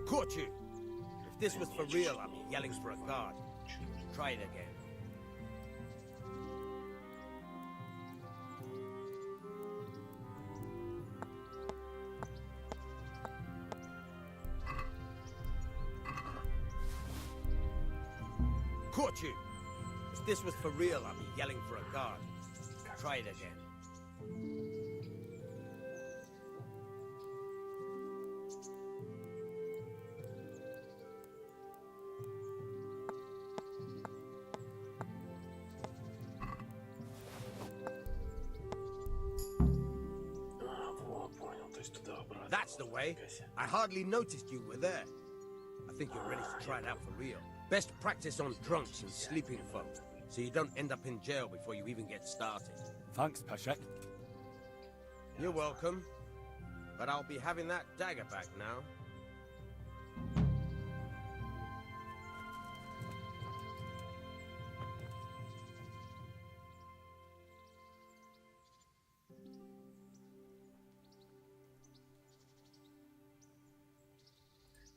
Caught you! If this was for real, I'd be yelling for a guard. Try it again. Caught you! If this was for real, I'd be yelling for a guard. Try it again. That's the way. I hardly noticed you were there. I think you're ready to try it out for real. Best practice on drunks and sleeping folk, so you don't end up in jail before you even get started. Thanks, Peshek. You're welcome. But I'll be having that dagger back now.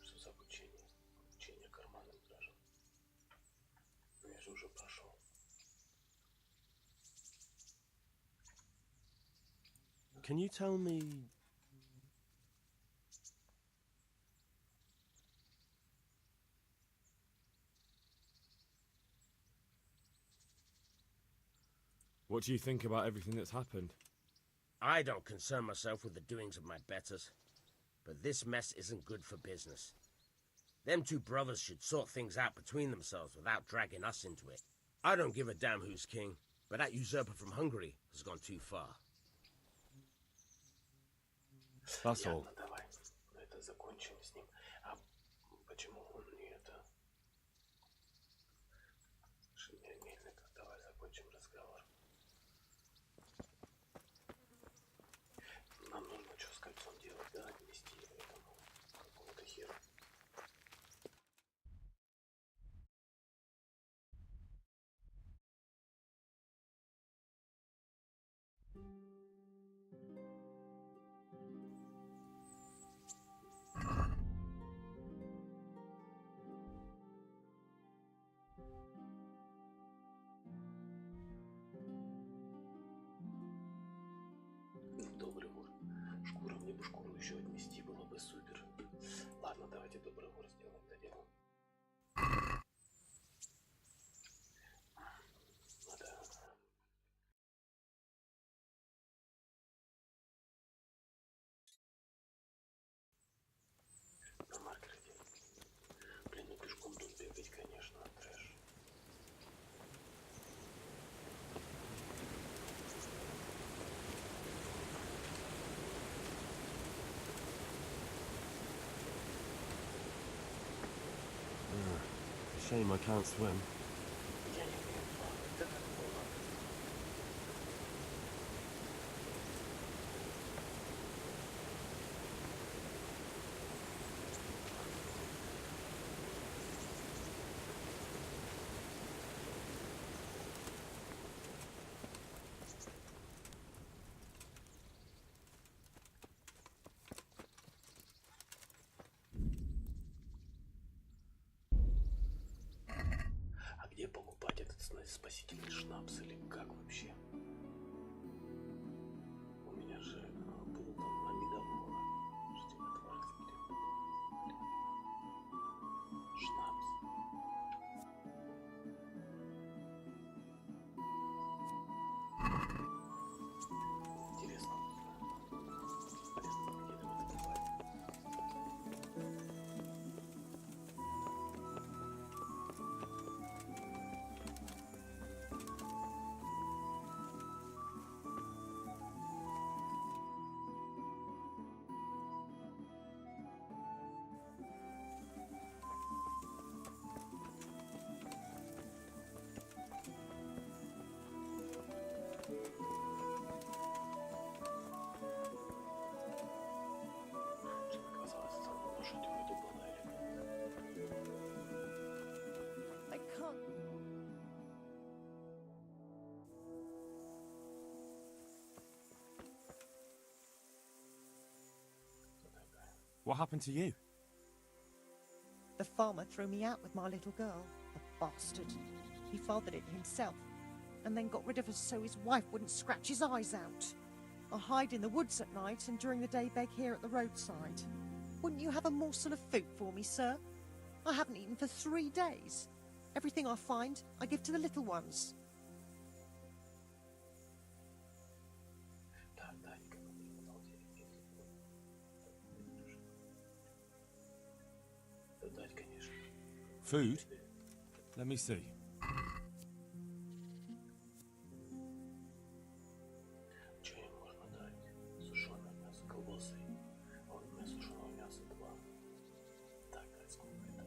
Что за обучение? Обучение карманным кражам. Ну я же уже прошел. Can you tell me... What do you think about everything that's happened? I don't concern myself with the doings of my betters, but this mess isn't good for business. Them two brothers should sort things out between themselves without dragging us into it. I don't give a damn who's king, but that usurper from Hungary has gone too far. That's all. Ладно, давай. Это закончим с ним. А почему он не это... Мельник, давай закончим разговор. Нам нужно что с кольцом делать, да? Отнести этому какому-то херу. Добрый вор. Шкура, мне бы шкуру еще отнести, было бы супер. Ладно, давайте добрый вор сделаем, доделаем. Надо... На маркете. Блин, ну пешком тут бегать, конечно, трэш. Shame I can't swim. Где покупать этот спасительный шнапс или как вообще? У меня же был там на медового. Что это может быть? Шнапс. Интересно. Интересно, где это покупать? Что оказалось, там лошадь вроде была или нет? I can't. Кто такая? What happened to you? The farmer threw me out with my little girl. The bastard. He fathered it himself, and then got rid of us so his wife wouldn't scratch his eyes out. I hide in the woods at night, and during the day beg here at the roadside. Wouldn't you have a morsel of food for me, sir? I haven't eaten for 3 days. Everything I find, I give to the little ones. Да, да, никак не подал денег. Да дать, конечно. Food? Let me see. Что им можно дать? Сушеное мясо, колбасы. А у меня сушеного мяса 2. Так, а сколько это?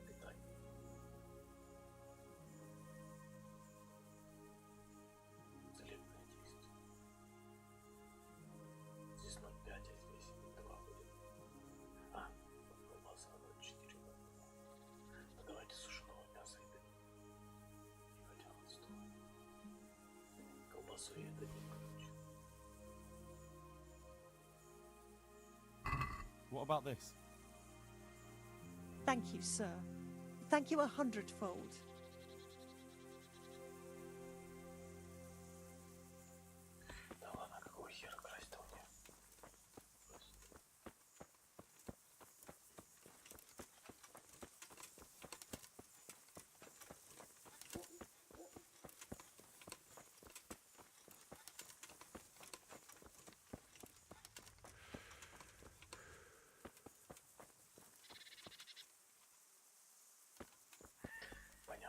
Питание. Целебное 10. Здесь 0,5, а здесь 2 будет. А, колбаса 0,4. Ну давайте сушеного мяса и дадим. Не хотя бы 100. Колбасу и дадим, короче. What about this? Thank you, sir. Thank you 100-fold. Да ладно, какого хера красть-то мне? Понятно.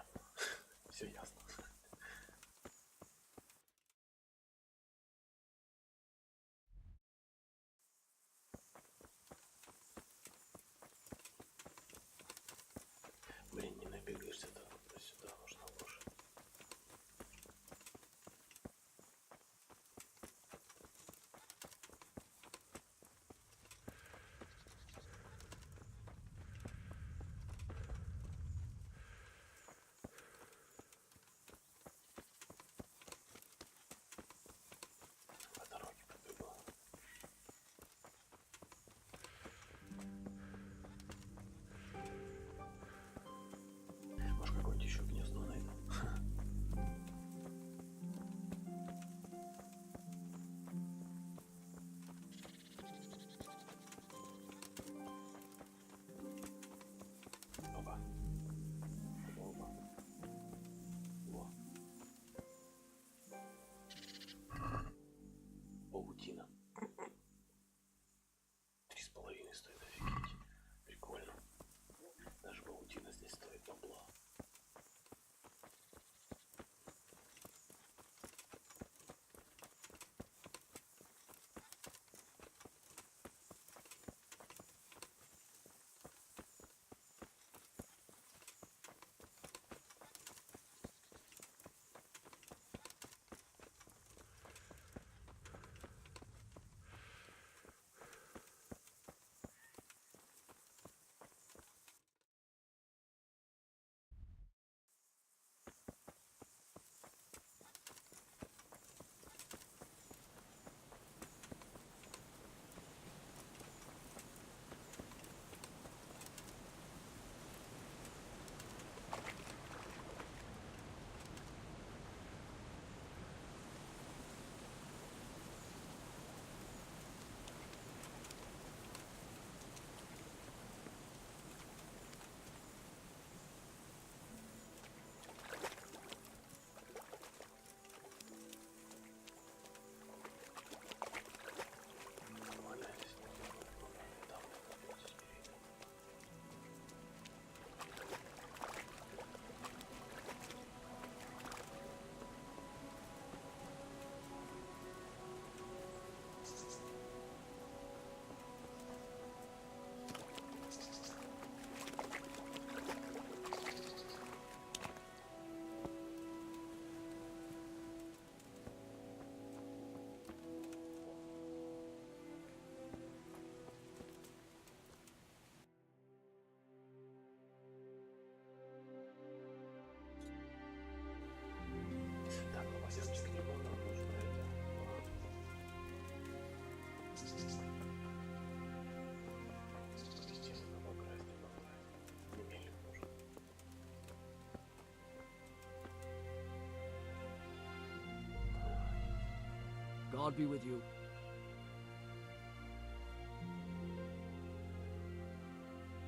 God be with you.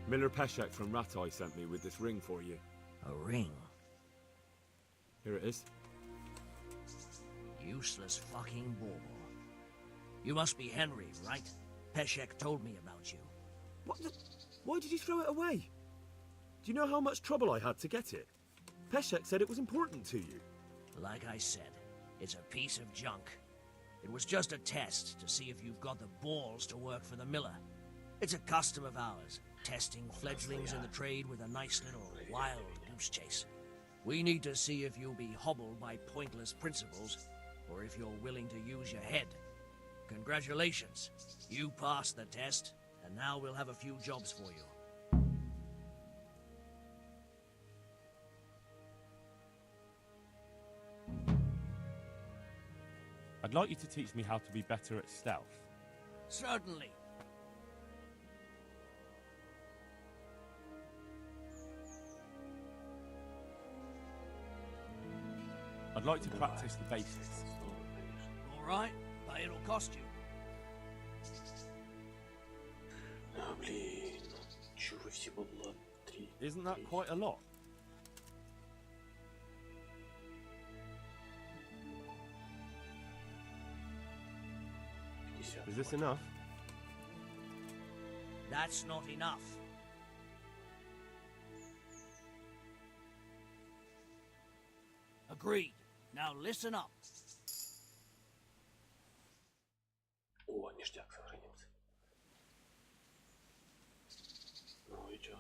Miller Peshek from Ratai sent me with this ring for you. A ring? Here it is. Useless fucking bauble. You must be Henry, right? Peshek told me about you. What the... Why did you throw it away? Do you know how much trouble I had to get it? Peshek said it was important to you. Like I said, it's a piece of junk. It was just a test to see if you've got the balls to work for the miller. It's a custom of ours, testing fledglings in the trade with a nice little wild goose chase. We need to see if you'll be hobbled by pointless principles, or if you're willing to use your head. Congratulations, you passed the test, and now we'll have a few jobs for you. I'd like you to teach me how to be better at stealth. Certainly. I'd like to practice the basics. All right, but it'll cost you. Блин, чего всего было 3. Isn't that quite a lot? Is this enough? That's not enough. Agreed. Now listen up. О, ништяк, сохранимся. Ну и чё?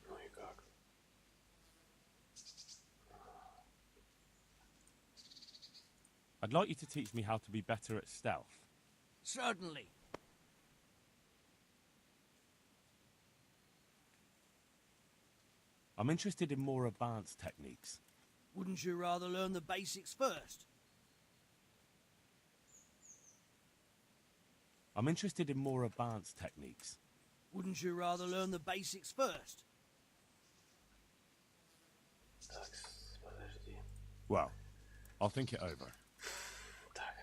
Ну и как? I'd like you to teach me how to be better at stealth. Certainly. I'm interested in more advanced techniques. Wouldn't you rather learn the basics first? I'm interested in more advanced techniques. Wouldn't you rather learn the basics first? Так, подожди. Well, I'll think it over. Так.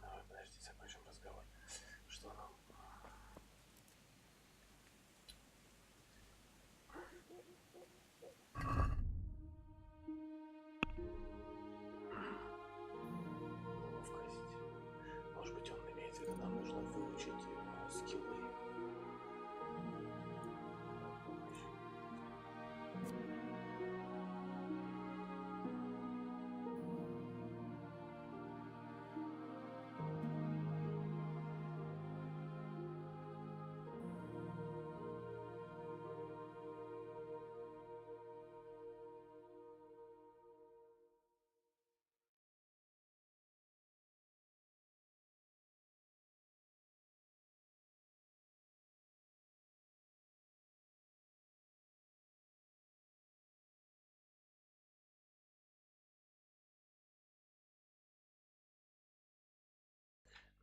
Давай, подожди, закончим разговор. Что нам? Ловкость. Может быть, он имеет в виду, нам нужно выучить скиллы.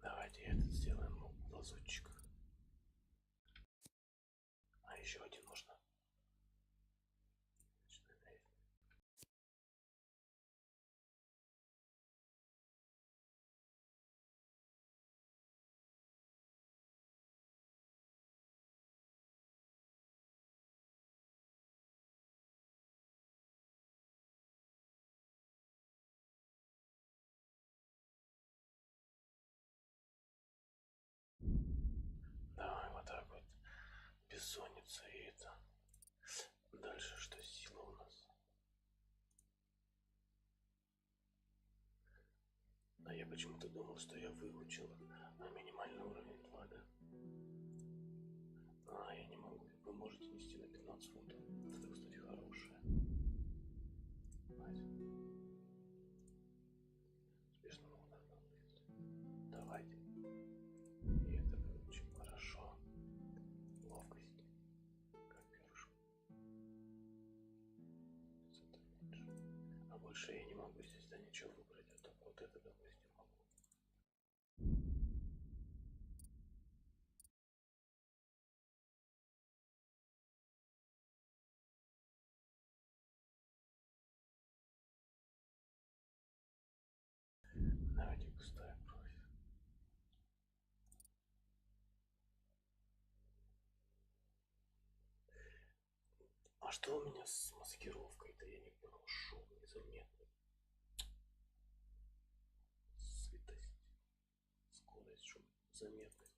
Давайте этот сделаем лазутчик. А еще один нужно. Давай вот так вот. Бессонница и это. Дальше что сила у нас? А я почему-то думал, что я выучил минимальный уровень 2, да? А, я не могу. Вы можете нести на 15 фунтов. Это, кстати, хорошее. Успешного удара. Давайте. И это выучим. Хорошо. Ловкость. Как перышко. А больше я не могу здесь, да, ничего выбрать. А только вот это А что у меня с маскировкой-то? Я не понял. Шум незаметный. Сытость. Скорость, шум, заметность.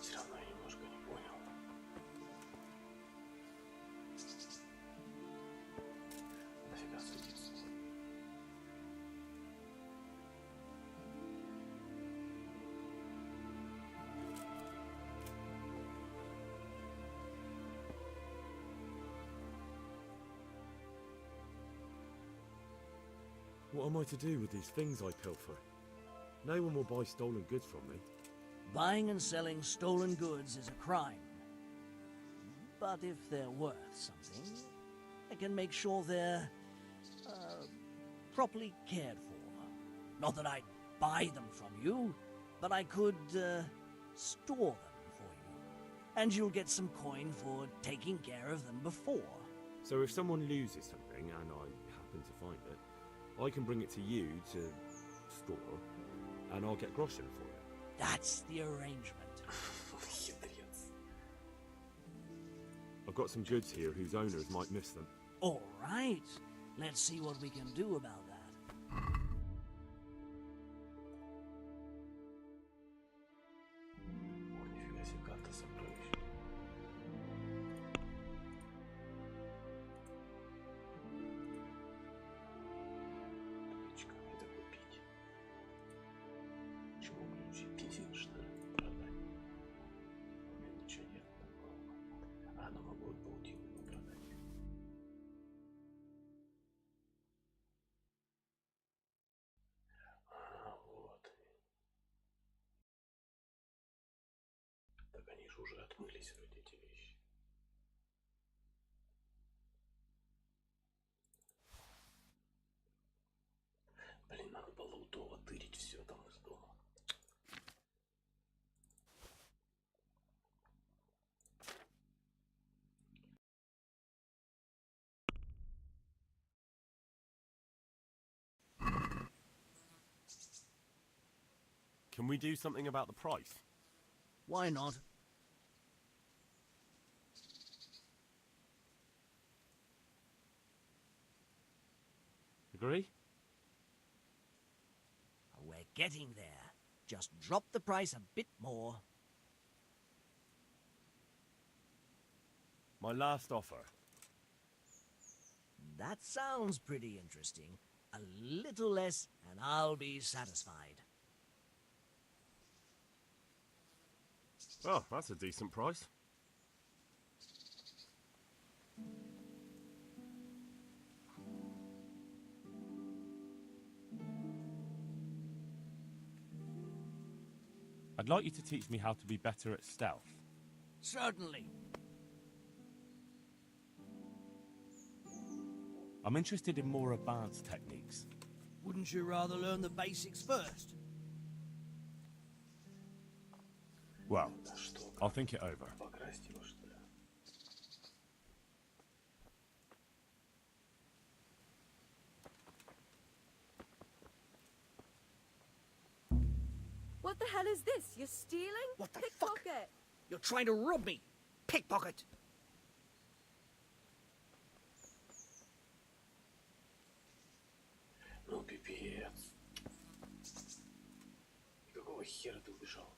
Все равно я немножко не понял. Нафига садиться? What am I to do with these things I pilfer? No one will buy stolen goods from me. Buying and selling stolen goods is a crime. But if they're worth something, I can make sure they're properly cared for. Not that I'd buy them from you, but I could store them for you. And you'll get some coin for taking care of them before. So if someone loses something and I happen to find it, I can bring it to you to store, and I'll get groschen for it. That's the arrangement. Хитрец. I've got some goods here whose owners might miss them. All right. Let's see what we can do about that. Ох, нифига себе, карта сокровищ. Табличка, это купить. Чего ключи? Бензин, что ли? Продать. У меня ничего нет такого. А, ну могу вот паутину продать. А, вот. Так они же уже отмылись вроде эти вещи. Блин, надо было у того тырить все там из дома. Can we do something about the price? Why not? Agree? We're getting there. Just drop the price a bit more. My last offer. That sounds pretty interesting. A little less, and I'll be satisfied. Oh, that's a decent price. I'd like you to teach me how to be better at stealth. Certainly. I'm interested in more advanced techniques. Wouldn't you rather learn the basics first? Well, Да что, I'll think it over. покрасть его, что ли? What the hell is this? You're stealing? What the fuck? Pickpocket! You're trying to rob me! Pickpocket! Ну, пипец. И какого хера ты убежал?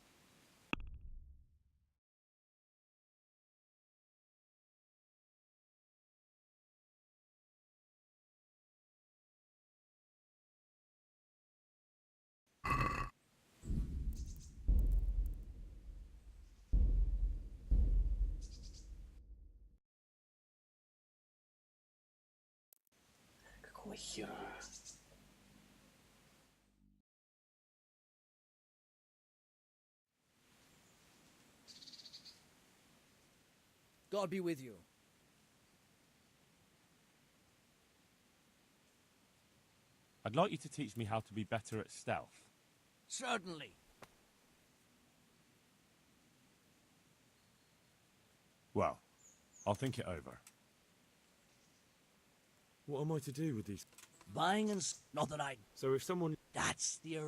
Какого хера? God be with you. I'd like you to teach me how to be better at stealth. Certainly. Well, I'll think it over. What am I to do with these? Buying and... Not that I... So if someone... That's the...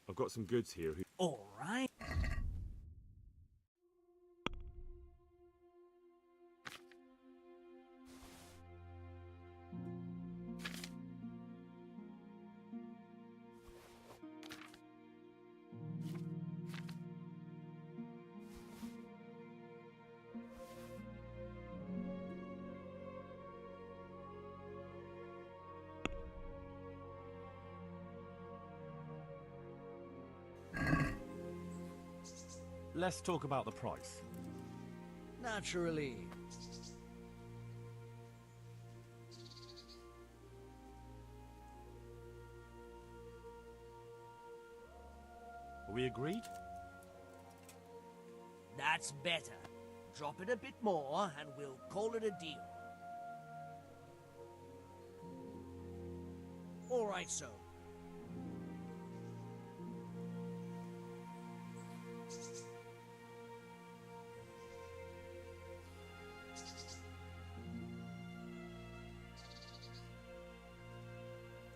I've got some goods here who... All right. Let's talk about the price. Naturally. Are we agreed? That's better. Drop it a bit more and we'll call it a deal. All right, so.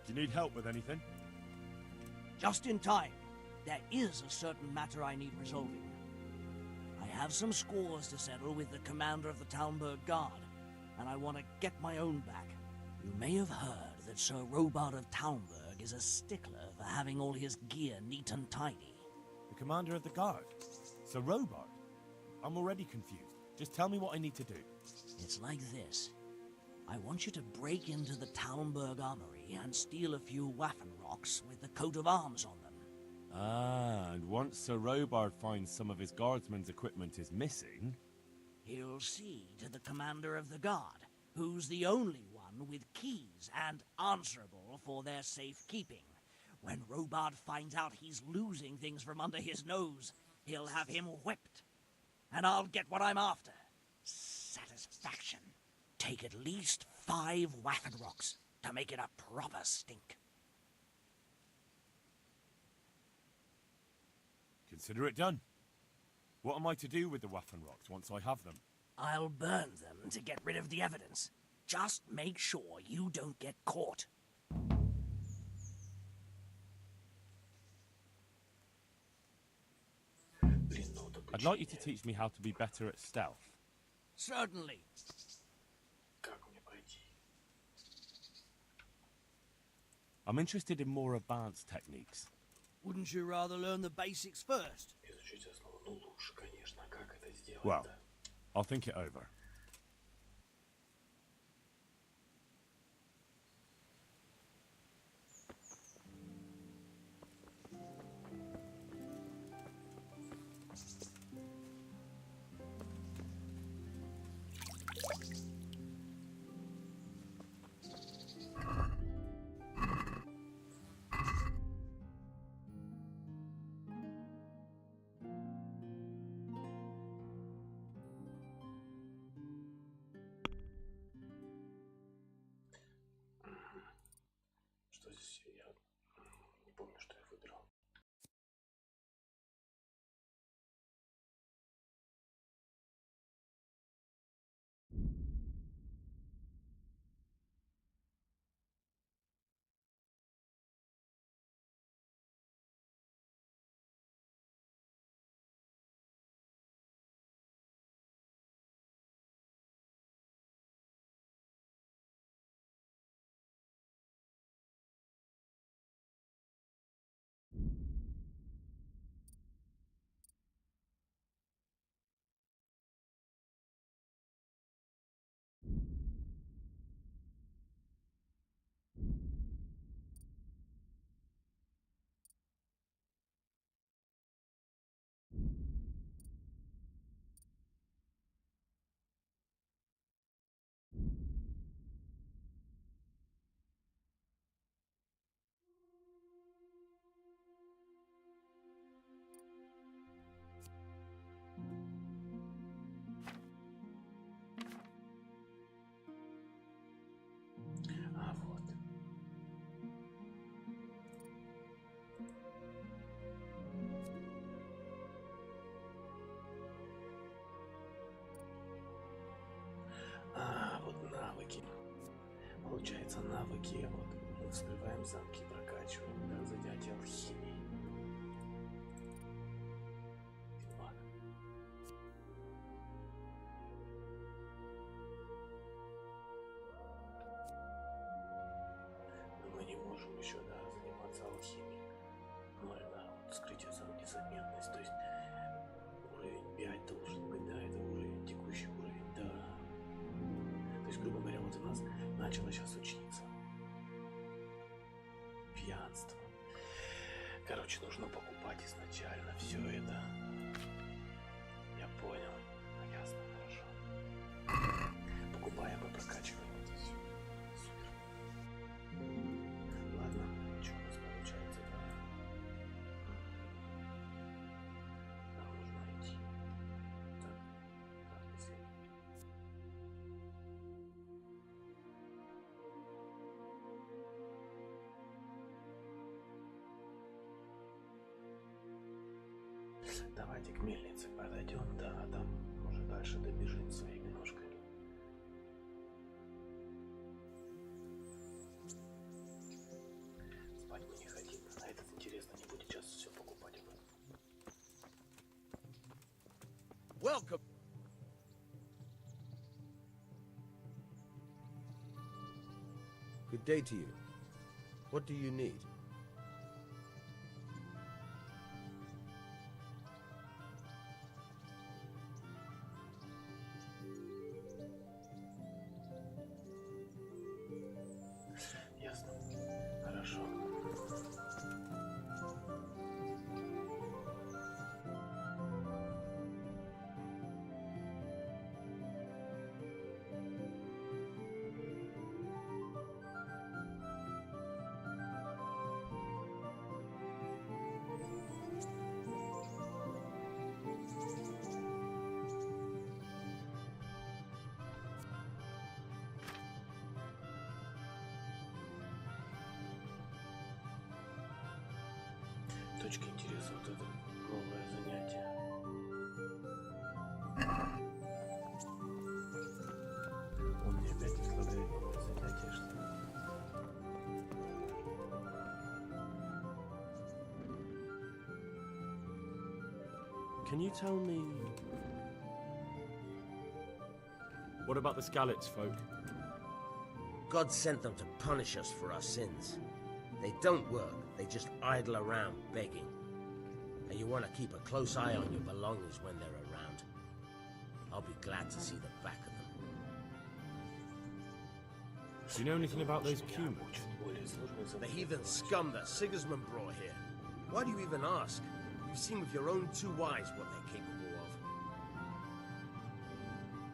Do you need help with anything? Just in time. There is a certain matter I need resolving. I have some scores to settle with the commander of the Talmberg Guard, and I want to get my own back. You may have heard that Sir Robard of Talmberg is a stickler for having all his gear neat and tidy. The commander of the guard? Sir Robard? I'm already confused. Just tell me what I need to do. It's like this. I want you to break into the Talmberg armory and steal a few Waffen rocks with the coat of arms on them. Ah, and once Sir Robard finds some of his guardsmen's equipment is missing... He'll see to the commander of the guard, who's the only one with keys and answerable for their safekeeping. When Robard finds out he's losing things from under his nose, he'll have him whipped. And I'll get what I'm after. Satisfaction. Take at least 5 Waffen rocks to make it a proper stink. Consider it done. What am I to do with the Waffen rocks once I have them? I'll burn them to get rid of the evidence. Just make sure you don't get caught. I'd like you to teach me how to be better at stealth. Certainly. I'm interested in more advanced techniques. Wouldn't you rather learn the basics first? Well, I'll think it over. получается, навыки. Вот мы вскрываем замки, прокачиваем, да, занятия алхимией. Маг. Но мы не можем еще, да, заниматься алхимией. Можно вот скрытие незаметность, то есть уровень 5 должен быть, да, это уровень, текущий уровень, да. То есть, грубо говоря, вот у нас начало сейчас учиться. Пьянство. Короче, нужно покупать изначально все это. Я понял. Ясно, хорошо. Покупаем и прокачиваем это все. Супер. Ладно, что у нас получается, да? Нам нужно идти. Так, как здесь? Давайте к мельнице подойдем, да, а там уже дальше добежим своими ножками. Спать мы не хотим, а этот, интересно, не будет сейчас все покупать. Welcome. Good day to you. What do you need? Ясно. Хорошо. Точки интереса, вот это новое занятие. Он мне опять предлагает новое занятие, что ли? Can you tell me... What about the Skalitz folk? God sent them to punish us for our sins. They don't work, they just idle around begging. And you want to keep a close eye on your belongings when they're around. I'll be glad to see the back of them. Do you know anything about those humans? The heathen scum that Sigismund brought here. Why do you even ask? You've seen with your own two eyes what they're capable of.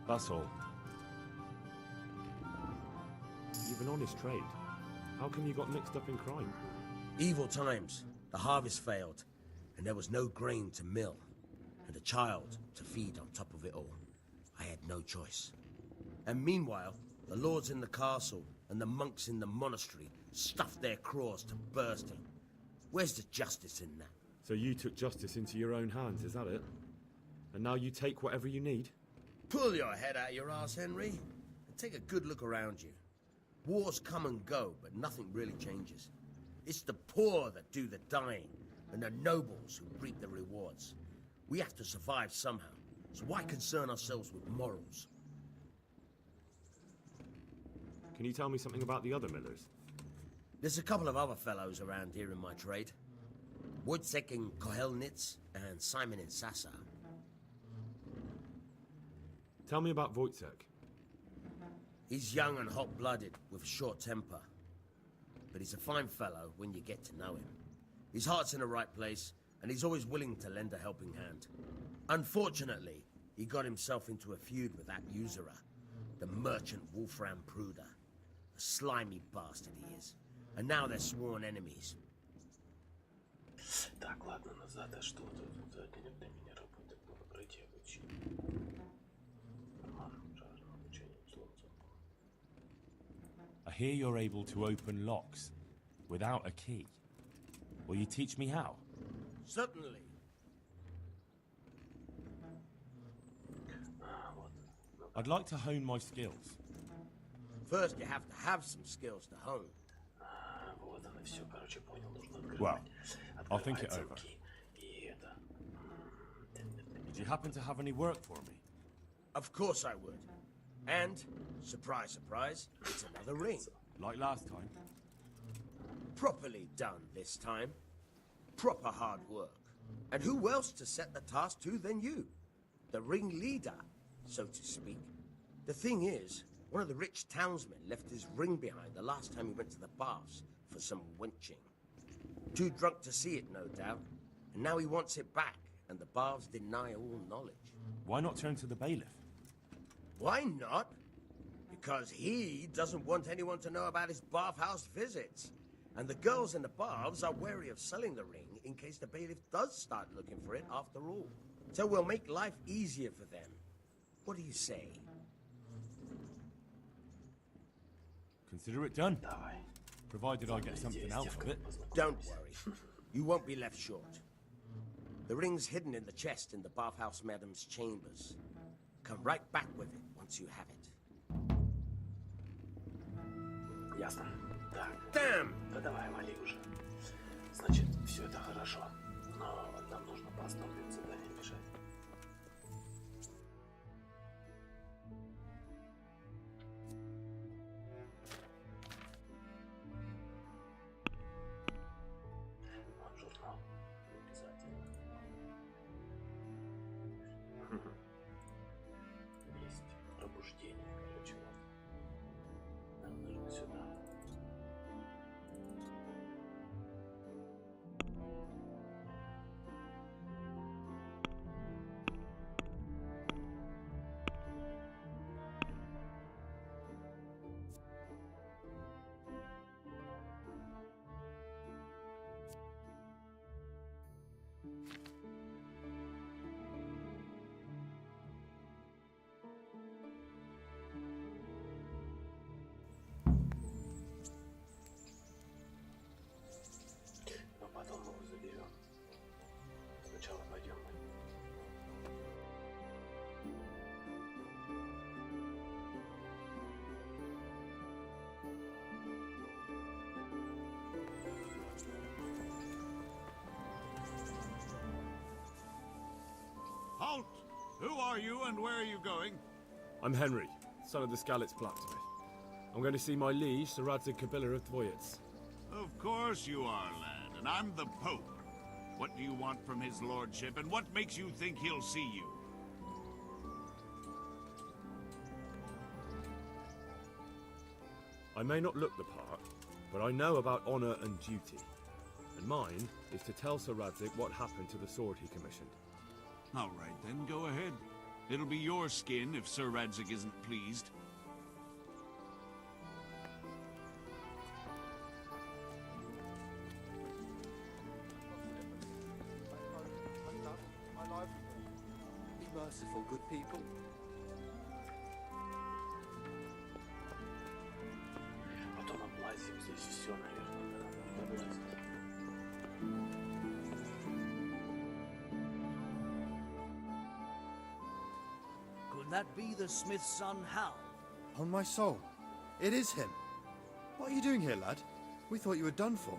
That's all. You've an honest trade. How come you got mixed up in crime? Evil times. The harvest failed, and there was no grain to mill, and a child to feed on top of it all. I had no choice. And meanwhile, the lords in the castle and the monks in the monastery stuffed their craws to bursting. Where's the justice in that? So you took justice into your own hands, is that it? And now you take whatever you need? Pull your head out your arse, Henry, and take a good look around you. Wars come and go, but nothing really changes. It's the poor that do the dying, and the nobles who reap the rewards. We have to survive somehow, so why concern ourselves with morals? Can you tell me something about the other millers? There's a couple of other fellows around here in my trade. Wojciech in Kohelnitz, and Simon in Sassa. Tell me about Wojciech. He's young and hot-blooded, with a short temper. But he's a fine fellow when you get to know him. His heart's in the right place, and he's always willing to lend a helping hand. Unfortunately, he got himself into a feud with that usurer, the merchant Wolfram Pruder. A slimy bastard he is. And now they're sworn enemies. Так, ладно, назад, а что тут за день для меня работает по покрытию обучения? I hear you're able to open locks without a key. Will you teach me how? Certainly. I'd like to hone my skills. First, you have to have some skills to hone. Вот оно все, короче, понял, нужно Well, открывать. I'll think it Открывается over. руки. И это... Did you happen to have any work for me? Of course I would. And, surprise, surprise, it's another ring. Like last time? Properly done this time. Proper hard work. And who else to set the task to than you? The ringleader, so to speak. The thing is, one of the rich townsmen left his ring behind the last time he went to the baths for some wenching. Too drunk to see it, no doubt. And now he wants it back, and the baths deny all knowledge. Why not turn to the bailiff? Why not? Because he doesn't want anyone to know about his bathhouse visits. And the girls in the baths are wary of selling the ring in case the bailiff does start looking for it after all. So we'll make life easier for them. What do you say? Consider it done. Давай. Provided I get something out of it. Don't worry. You won't be left short. The ring's hidden in the chest in the bathhouse madam's chambers. Come right back with it once you have it. Ясно. Так. Damn! Да давай, вали уже. Значит, все это хорошо. Но нам нужно по основным заданиям бежать. Вот журнал. Обязательно. Есть пробуждение, короче, вот. Нам нужно сюда. Но потом мы его заберем. Сначала пойдем мы. Halt! Who are you and where are you going? I'm Henry, son of the Skalitz blacksmith. I'm going to see my liege, Sir Radzig Kabila of Dvoyets. Of course you are, lad, and I'm the Pope. What do you want from his lordship, and what makes you think he'll see you? I may not look the part, but I know about honor and duty. And mine is to tell Sir Radzig what happened to the sword he commissioned. All right, then, go ahead. It'll be your skin if Sir Radzig isn't pleased. Be merciful, good people. Потом облазим здесь все, наверное, да? Облазить. Could that be the smith's son, Hal? On my soul, it is him. What are you doing here, lad? We thought you were done for.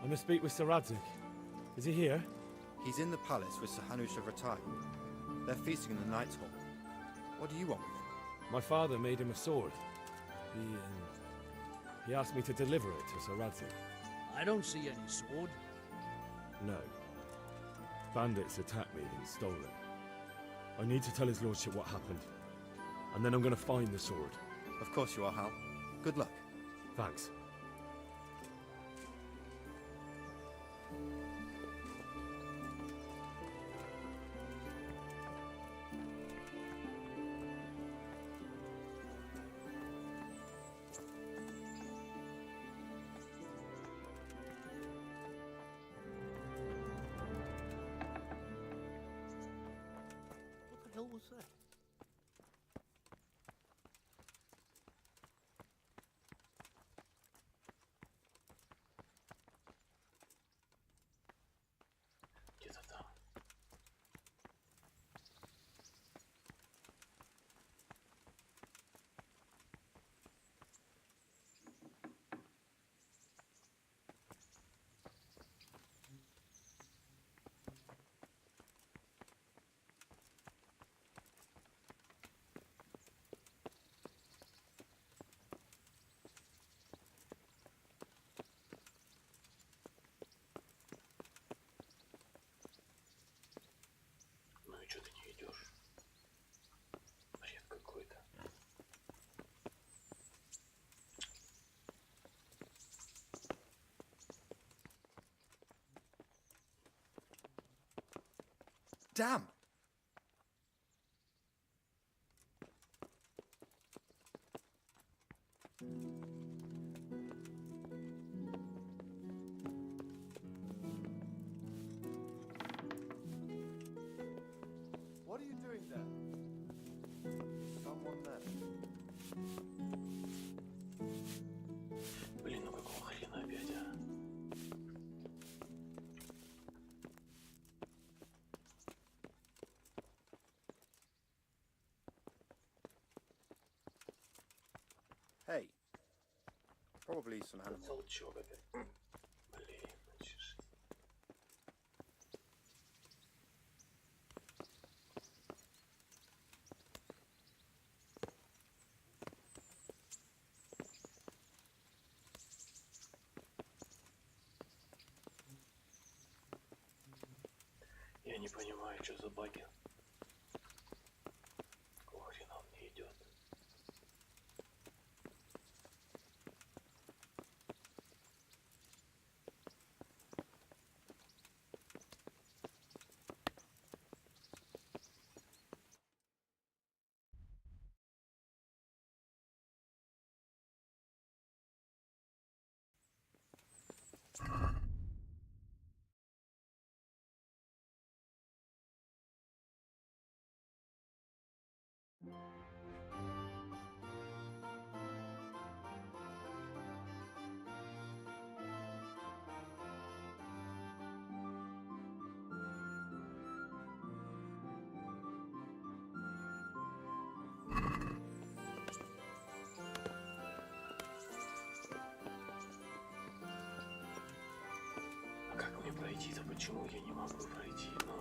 I must speak with Sir Radzig. Is he here? He's in the palace with Sir Hanush of Ratai. They're feasting in the Knight's Hall. What do you want with him? My father made him a sword. He asked me to deliver it to Sir Radzig. I don't see any sword. No. Bandits attacked me and stole it. I need to tell his lordship what happened. And then I'm going to find the sword. Of course you are, Hal. Good luck. Thanks. What the hell was that? Где-то там. damp. What are you doing there? Someone there. Блин, ну какого хрена опять, а? Hey. Probably some animal. Толчок опять. Блин, значит, жизнь. Я не понимаю, что за баги. Какого хрена он не идет? А как мне пройти-то? Почему я не могу пройти? Ну...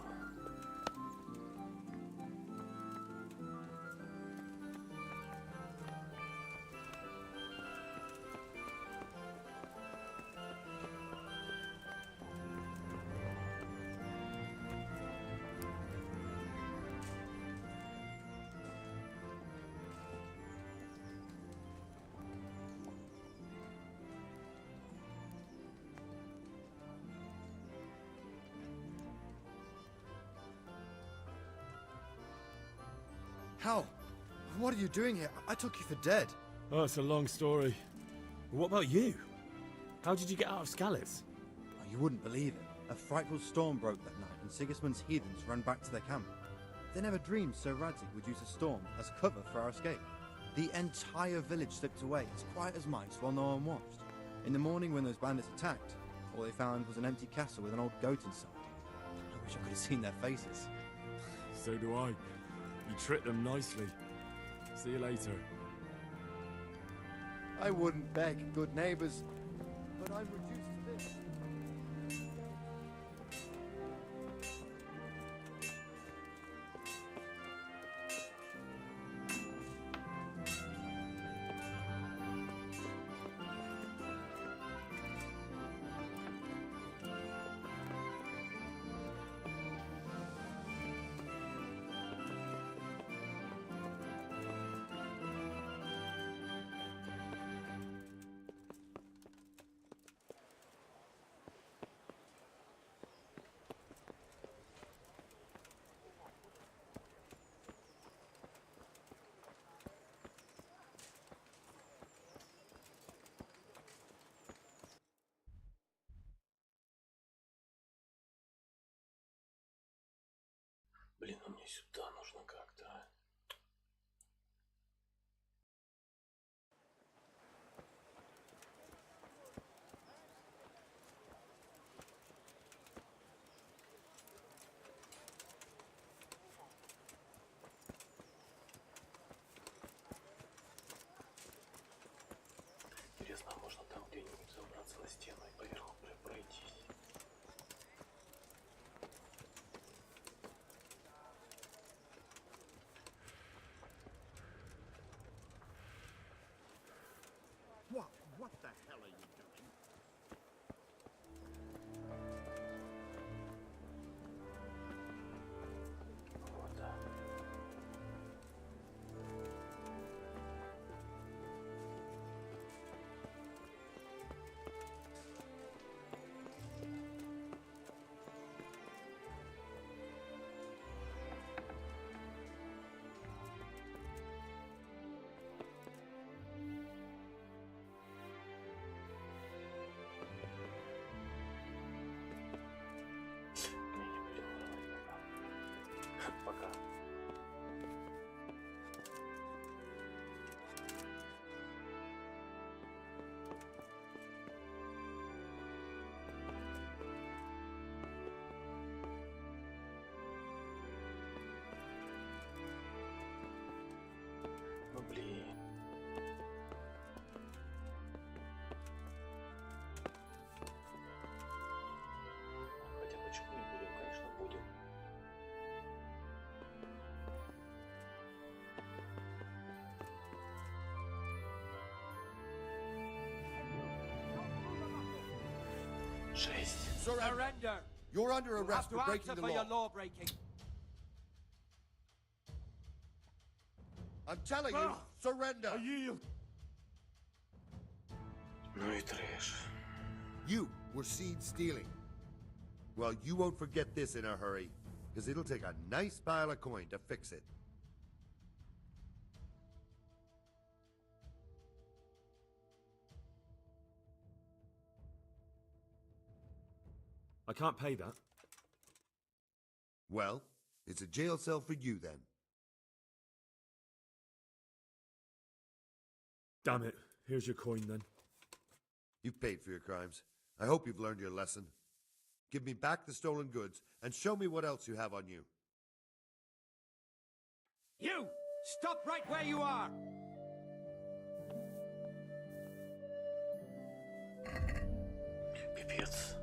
How? What are you doing here? I took you for dead. Oh, it's a long story. What about you? How did you get out of Scalise? Oh, you wouldn't believe it. A frightful storm broke that night, and Sigismund's heathens ran back to their camp. They never dreamed Sir Radzig would use a storm as cover for our escape. The entire village slipped away, as quiet as mice, while no one watched. In the morning, when those bandits attacked, all they found was an empty castle with an old goat inside. I wish I could have seen their faces. So do I. You tricked them nicely. See you later. I wouldn't beg, good neighbours, but I'm reduced to this. Блин, ну мне сюда нужно как-то. Интересно, а можно там где-нибудь забраться на стену и поверху пройтись? What the hell are you doing? Вот, да. Жесть. Surrender. You're under arrest for breaking the law. I'm telling you, surrender. Ну и трэш. You were seen stealing. Well, you won't forget this in a hurry, because it'll take a nice pile of coin to fix it. I can't pay that. Well, it's a jail cell for you then. Damn it. Here's your coin then. You've paid for your crimes. I hope you've learned your lesson. Give me back the stolen goods and show me what else you have on you. You! Stop right where you are! Пипец.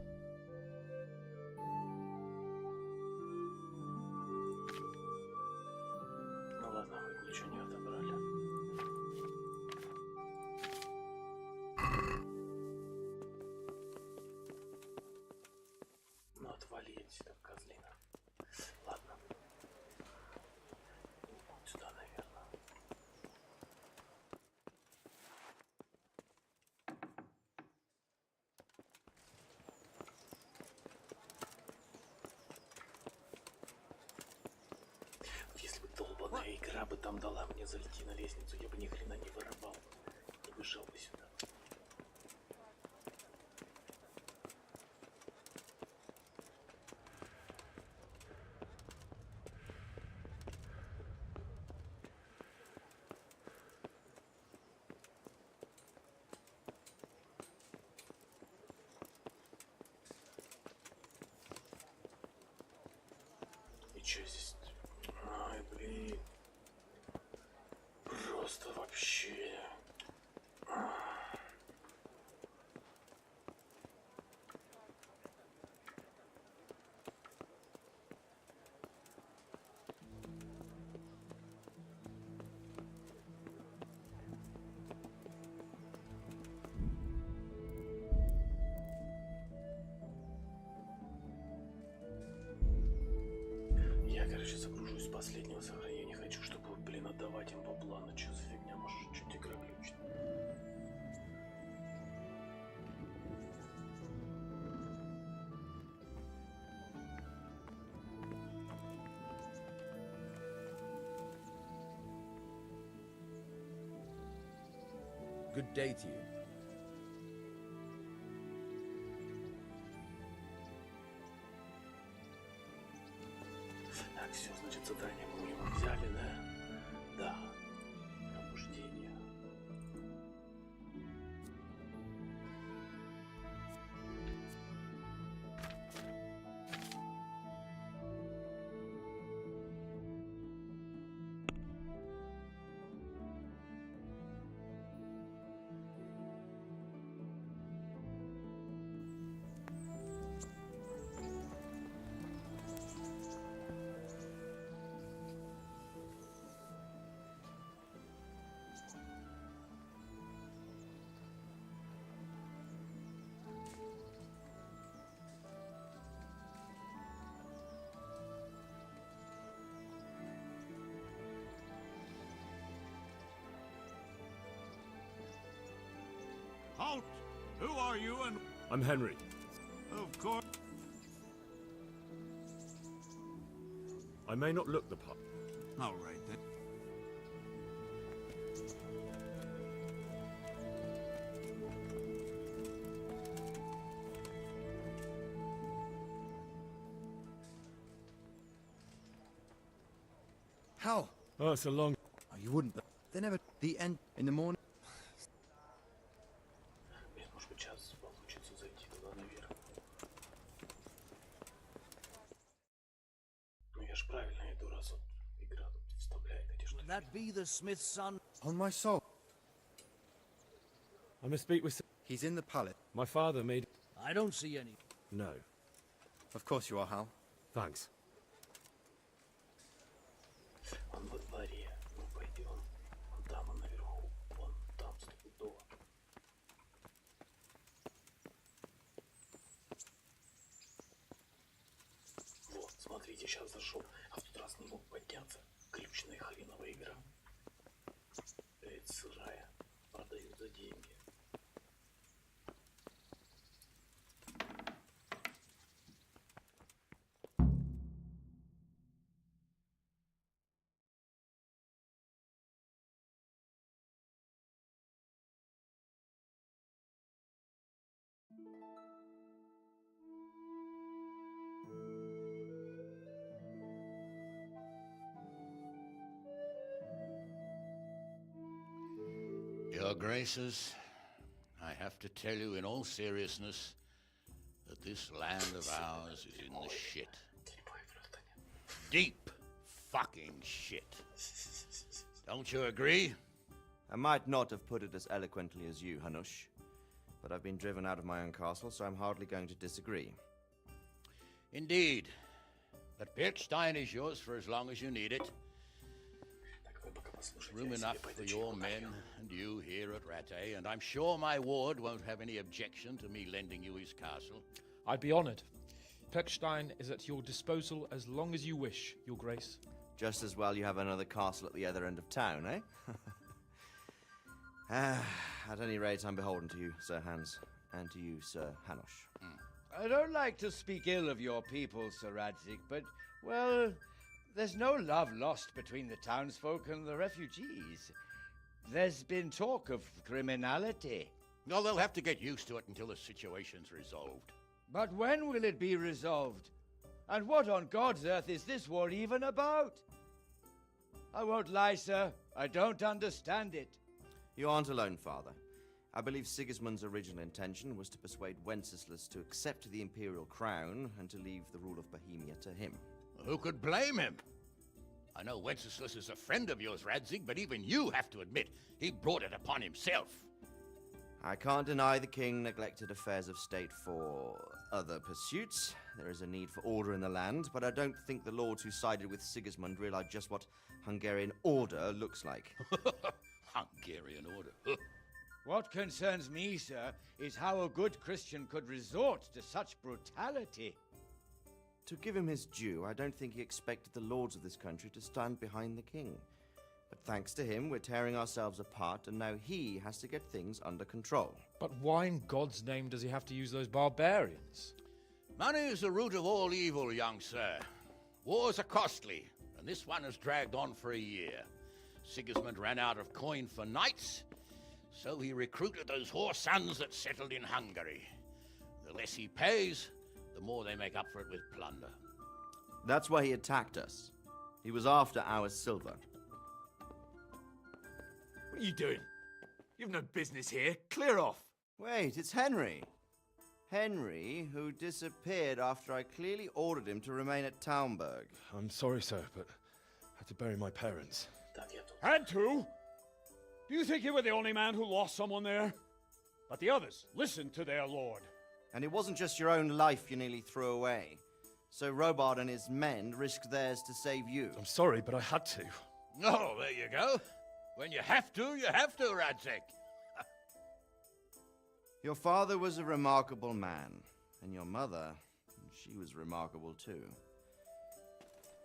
Ну ладно, хоть ничего не отобрали. Ну отвали отсюда, козлина. Ладно. Сюда, наверное. Если бы долбаная игра бы там дала мне зайти на лестницу, я бы ни хрена не воровал. Не вышел бы сюда. И чё здесь? Ай, блин. Просто вообще. Я, короче, загружусь с последнего сохранения. Не хочу, чтобы, блин, отдавать им по плану. Что за фигня? Может, чуть игра глючит. Good day to you. Так, все, значит, задание мы у него взяли, да? Да. Пробуждение. Halt! Who are you and... I'm Henry. Of course... I may not look the part. All right, then. How? Oh, it's a long... Oh, you wouldn't. They never... The end... In the morning... Блин, может быть, сейчас получится зайти туда наверх. Ну я ж правильно иду, раз вот игра тут вставляет эти штуки. Would that be the Smith's son? On my soul. I must speak with... He's in the palace. My father made... I don't see any. No. Of course you are, Hal. Thanks. Он во дворе. Ну пойдем. Вон там он наверху. Вон там стопудово. смотрите, сейчас зашел, а в тот раз не мог подняться. Ключная хреновая игра. Это сырая. Продают за деньги. Your Graces, I have to tell you in all seriousness that this land of ours is in the shit. Deep fucking shit. Don't you agree? I might not have put it as eloquently as you, Hanush, but I've been driven out of my own castle, so I'm hardly going to disagree. Indeed. But Birkstein is yours for as long as you need it. Room enough for your men and you here at Rattay, and I'm sure my ward won't have any objection to me lending you his castle. I'd be honored. Pechstein is at your disposal as long as you wish, Your Grace. Just as well you have another castle at the other end of town, eh? At any rate, I'm beholden to you, Sir Hans, and to you, Sir Hanush. I don't like to speak ill of your people, Sir Radzik, but, well, there's no love lost between the townsfolk and the refugees. There's been talk of criminality. Well, they'll have to get used to it until the situation's resolved. But when will it be resolved? And what on God's earth is this war even about? I won't lie, sir. I don't understand it. You aren't alone, Father. I believe Sigismund's original intention was to persuade Wenceslas to accept the imperial crown and to leave the rule of Bohemia to him. Who could blame him? I know Wenceslas is a friend of yours, Radzig, but even you have to admit he brought it upon himself. I can't deny the king neglected affairs of state for other pursuits. There is a need for order in the land, but I don't think the lords who sided with Sigismund realized just what Hungarian order looks like. Hungarian order? What concerns me, sir, is how a good Christian could resort to such brutality. To give him his due, I don't think he expected the lords of this country to stand behind the king. But thanks to him, we're tearing ourselves apart, and now he has to get things under control. But why in God's name does he have to use those barbarians? Money is the root of all evil, young sir. Wars are costly, and this one has dragged on for a year. Sigismund ran out of coin for knights, so he recruited those whore sons that settled in Hungary. The less he pays, the more they make up for it with plunder. That's why he attacked us. He was after our silver. What are you doing? You've no business here. Clear off. Wait, it's Henry. Henry, who disappeared after I clearly ordered him to remain at Taunberg. I'm sorry, sir, but I had to bury my parents. Had to? Do you think you were the only man who lost someone there? But the others listened to their lord. And it wasn't just your own life you nearly threw away. So Robard and his men risked theirs to save you. I'm sorry, but I had to. Oh, there you go. When you have to, Radzig. Your father was a remarkable man, and your mother, she was remarkable too.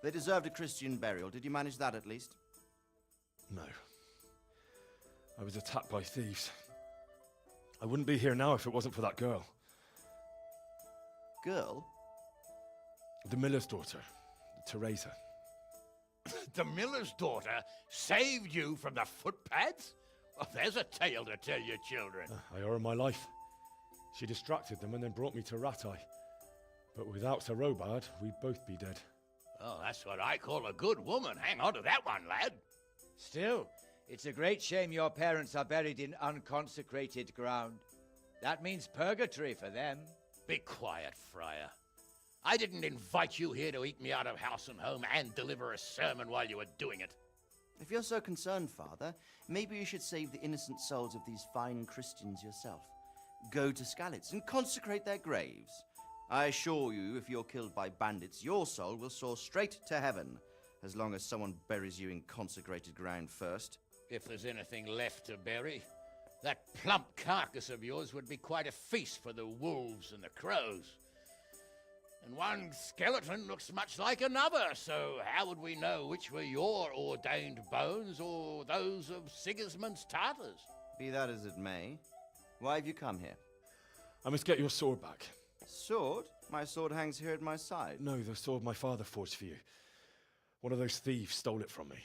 They deserved a Christian burial. Did you manage that at least? No. I was attacked by thieves. I wouldn't be here now if it wasn't for that girl. Girl? The miller's daughter, Teresa. The miller's daughter saved you from the footpads? Well, there's a tale to tell your children. I owe her my life. She distracted them and then brought me to Rattay. But without Sir Robard, we'd both be dead. Oh, that's what I call a good woman. Hang on to that one, lad. Still, it's a great shame your parents are buried in unconsecrated ground. That means purgatory for them. Be quiet, Friar. I didn't invite you here to eat me out of house and home and deliver a sermon while you were doing it. If you're so concerned, Father, maybe you should save the innocent souls of these fine Christians yourself. Go to Skalitz and consecrate their graves. I assure you, if you're killed by bandits, your soul will soar straight to heaven, as long as someone buries you in consecrated ground first. If there's anything left to bury, that plump carcass of yours would be quite a feast for the wolves and the crows. And one skeleton looks much like another, so how would we know which were your ordained bones or those of Sigismund's Tartars? Be that as it may, why have you come here? I must get your sword back. Sword? My sword hangs here at my side. No, the sword my father forged for you. One of those thieves stole it from me.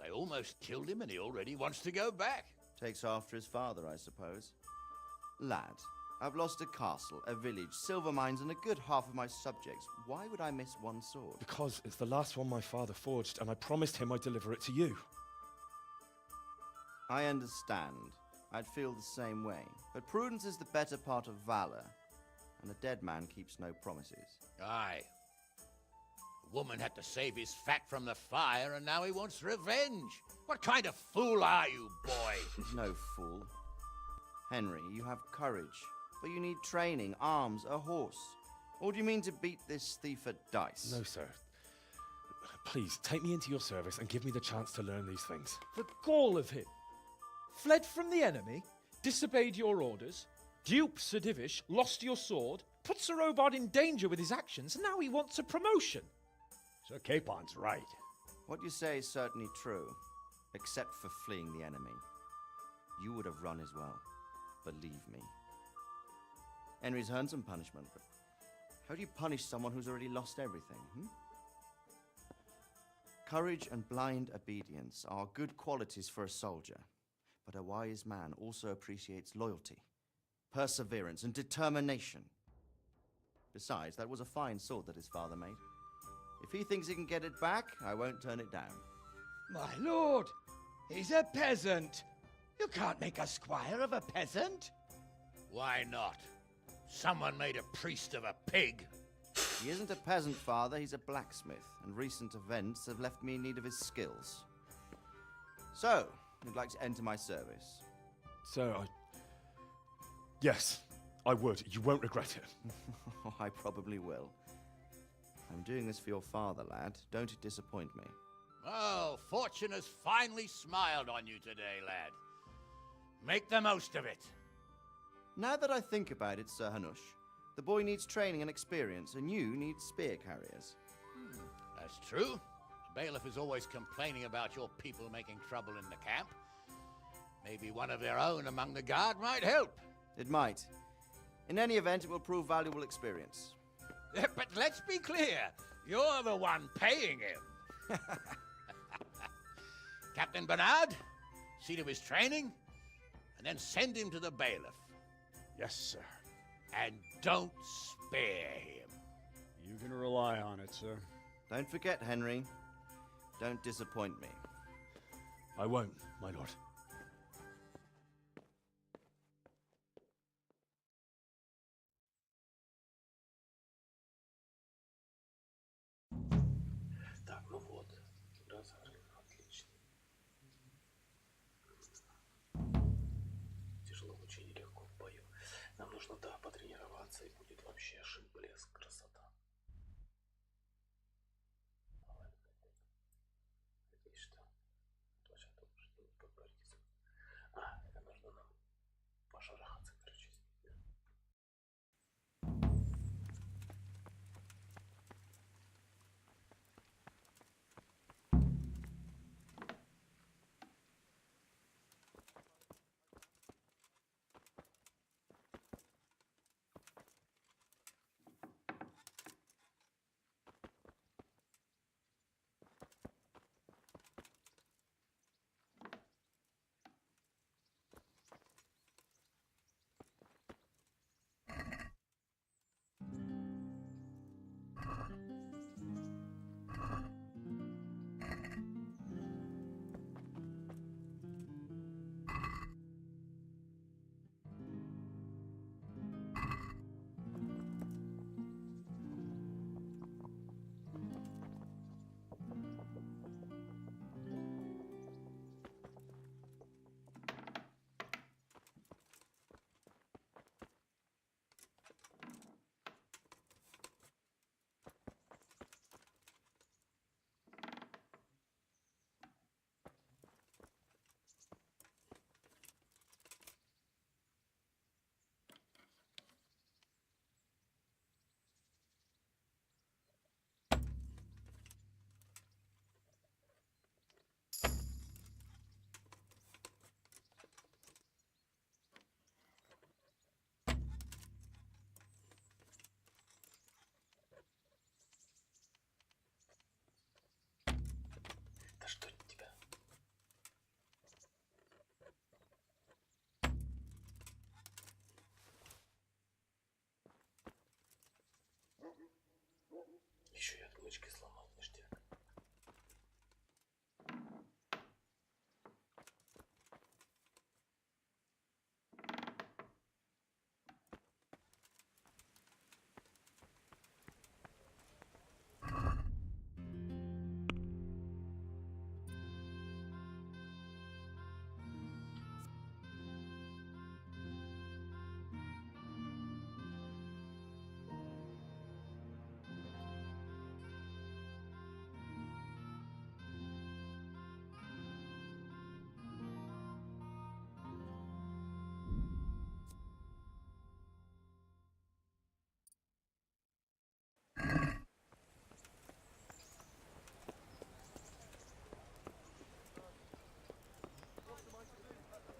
They almost killed him and he already wants to go back. Takes after his father, I suppose. Lad, I've lost a castle, a village, silver mines, and a good half of my subjects. Why would I miss one sword? Because it's the last one my father forged, and I promised him I'd deliver it to you. I understand. I'd feel the same way. But prudence is the better part of valor, and a dead man keeps no promises. Aye. The woman had to save his fat from the fire, and now he wants revenge. What kind of fool are you, boy? No fool. Henry, you have courage, but you need training, arms, a horse. Or do you mean to beat this thief at dice? No, sir. Please, take me into your service and give me the chance to learn these things. The gall of him. Fled from the enemy, disobeyed your orders, duped Sir Divish, lost your sword, put Sir Robard in danger with his actions, and now he wants a promotion. Sir Capon's right. What you say is certainly true, except for fleeing the enemy. You would have run as well, believe me. Henry's earned some punishment, but how do you punish someone who's already lost everything, Courage and blind obedience are good qualities for a soldier, but a wise man also appreciates loyalty, perseverance, and determination. Besides, that was a fine sword that his father made. If he thinks he can get it back, I won't turn it down. My lord, he's a peasant. You can't make a squire of a peasant. Why not? Someone made a priest of a pig. He isn't a peasant, father, he's a blacksmith, and recent events have left me in need of his skills. So, you'd like to enter my service? Sir, Yes, I would. You won't regret it. I probably will. I'm doing this for your father, lad. Don't it disappoint me. Oh, fortune has finally smiled on you today, lad. Make the most of it. Now that I think about it, Sir Hanush, the boy needs training and experience, and you need spear carriers. That's true. The bailiff is always complaining about your people making trouble in the camp. Maybe one of their own among the guard might help. It might. In any event, it will prove valuable experience. But let's be clear, you're the one paying him. Captain Bernard, see to his training, and then send him to the bailiff. Yes, sir. And don't spare him. You can rely on it, sir. Don't forget, Henry. Don't disappoint me. I won't, my lord. Так, ну вот. Разорвано. Отлично. Тяжело в учении, легко в бою. Нам нужно, да, потренироваться, и будет вообще шик-блеск, красота. Надеюсь, что точно только что поговорить. Это нужно нам пошарахаться, короче. Еще и отмычкой сломал, ништяк.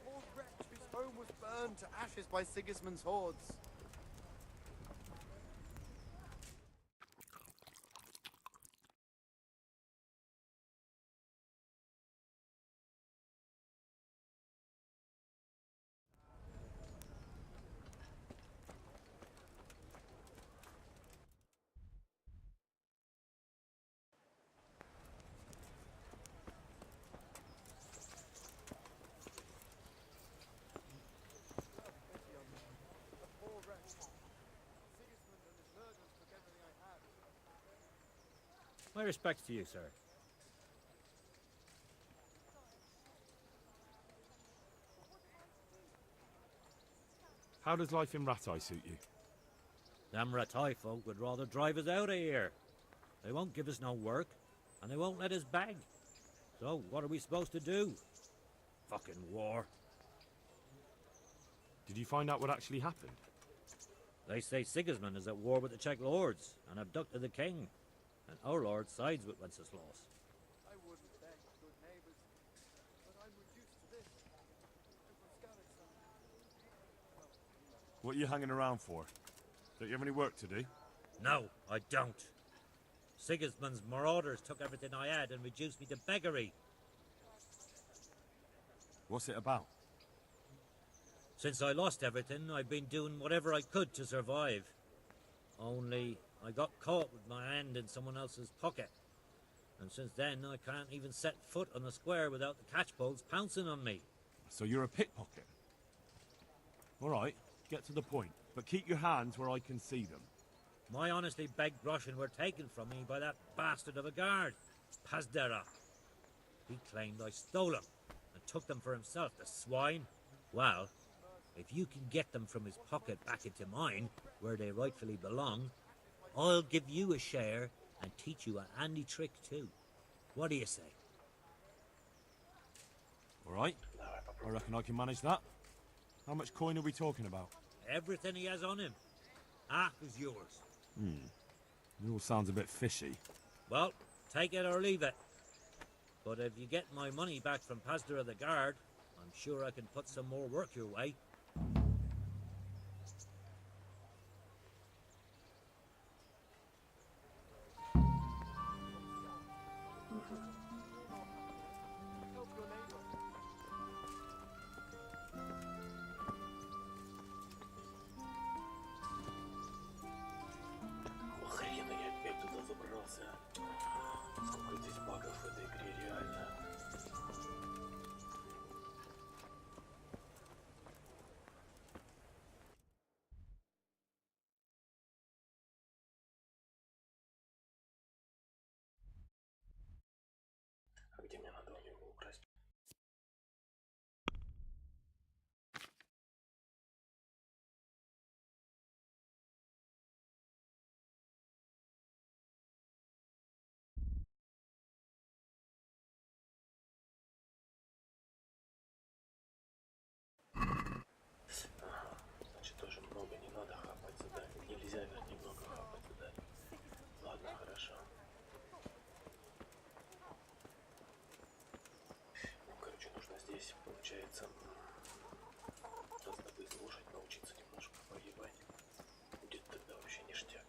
Poor wretch whose home was burned to ashes by Sigismund's hordes. My respects to you, sir. How does life in Ratai suit you? Them Ratai folk would rather drive us out of here. They won't give us no work, and they won't let us beg. So, what are we supposed to do? Fucking war. Did you find out what actually happened? They say Sigismund is at war with the Czech lords and abducted the king, and our lord sides with Wenceslas. I wouldn't beg, good neighbours, but I'm reduced to this. I'm from Skalitz. What are you hanging around for? Don't you have any work to do? No, I don't. Sigismund's marauders took everything I had and reduced me to beggary. What's it about? Since I lost everything, I've been doing whatever I could to survive. Only, I got caught with my hand in someone else's pocket. And since then, I can't even set foot on the square without the catchpolls pouncing on me. So you're a pickpocket? All right, get to the point. But keep your hands where I can see them. My honestly begged groschen were taken from me by that bastard of a guard, Pazdera. He claimed I stole them and took them for himself, the swine. Well, if you can get them from his pocket back into mine, where they rightfully belong, I'll give you a share and teach you a handy trick too. What do you say? All right, I reckon I can manage that. How much coin are we talking about? Everything he has on him. Half is yours. It all sounds a bit fishy. Well, take it or leave it. But if you get my money back from Pazdera the guard, I'm sure I can put some more work your way. Охрена я опять туда забрался. Сколько здесь багов в этой игре, реально. А где мне надо у него украсть? Ага, значит, тоже много не надо хапать задание. Нельзя, вернее, много хапать задание. Ладно, хорошо. Ну, короче, нужно здесь, получается, раздобыть лошадь, научиться немножко воевать. Будет тогда вообще ништяк.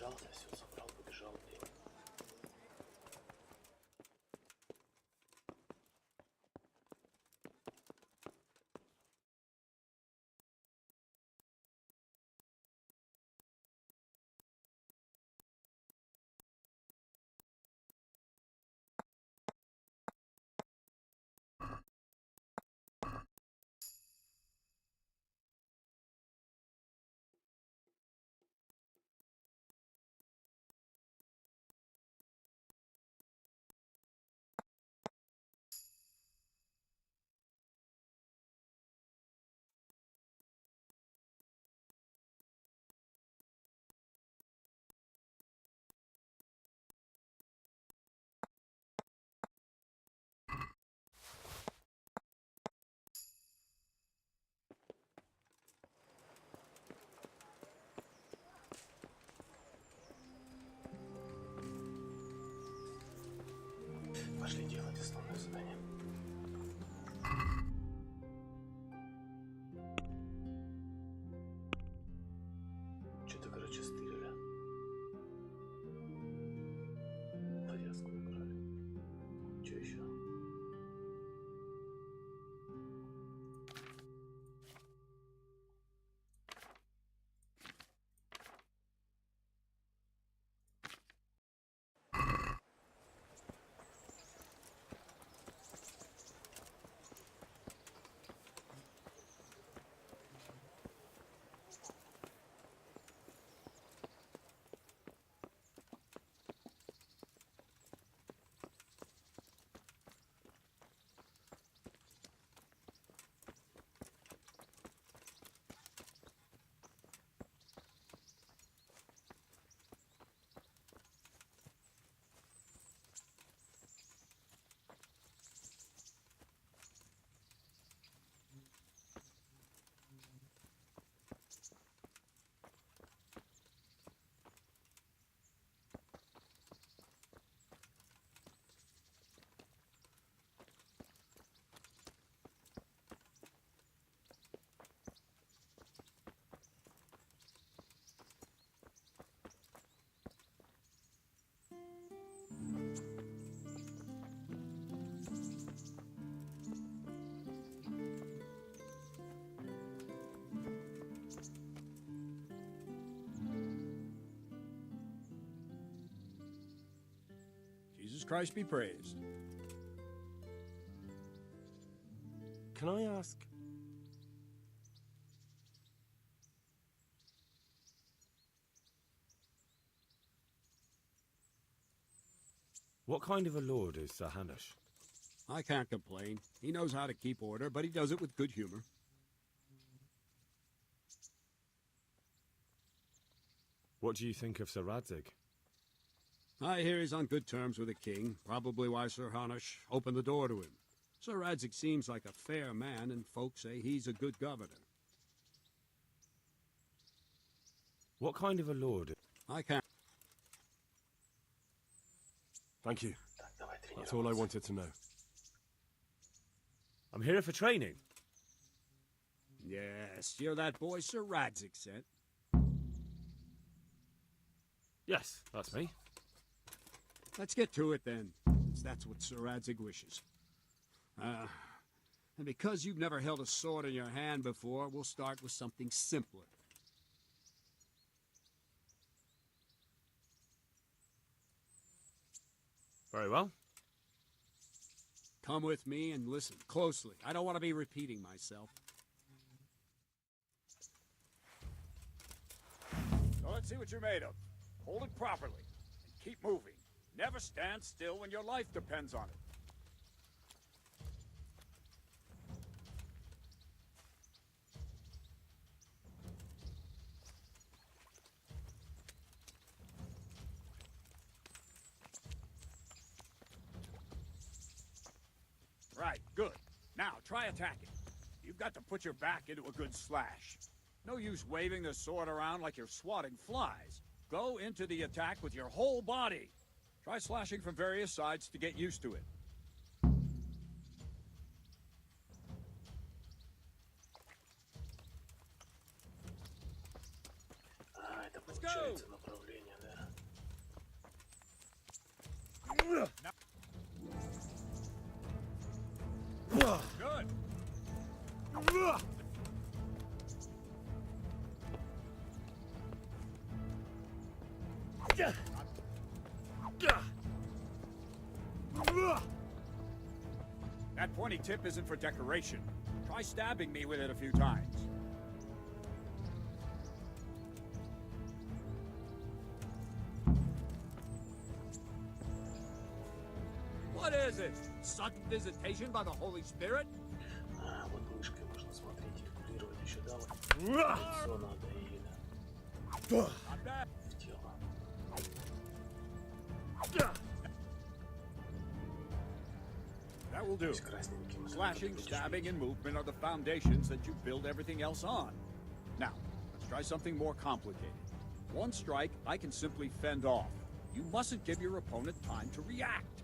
Разбежался, все собрал, побежал, блин. Пошли делать основное задание. Что-то, короче, стырили. Повязку украли. Что еще? Jesus Christ be praised. Can I ask? What kind of a lord is Sir Hanush? I can't complain. He knows how to keep order, but he does it with good humor. What do you think of Sir Radzig? I hear he's on good terms with the king, probably why Sir Hanush opened the door to him. Sir Radzig seems like a fair man, and folks say he's a good governor. What kind of a lord? I can't. Thank you. That's all I wanted to know. I'm here for training. Yes, you're that boy Sir Radzig sent. Yes, that's me. Let's get to it then, since that's what Sir Radzig wishes. And because you've never held a sword in your hand before, we'll start with something simpler. Very well. Come with me and listen closely. I don't want to be repeating myself. So let's see what you're made of. Hold it properly and keep moving. Never stand still when your life depends on it. Right, good. Now, try attacking. You've got to put your back into a good slash. No use waving the sword around like you're swatting flies. Go into the attack with your whole body. Try slashing from various sides to get used to it. Это получается направление, да. Good. That pointy tip isn't for decoration. Try stabbing me with it a few times. What is it? Sudden visitation by the Holy Spirit? Вот мышкой можно смотреть и регулировать еще давай. Лицо надо и в тело. That will do. Slashing, stabbing, and movement are the foundations that you build everything else on. Now, let's try something more complicated. One strike, I can simply fend off. You mustn't give your opponent time to react.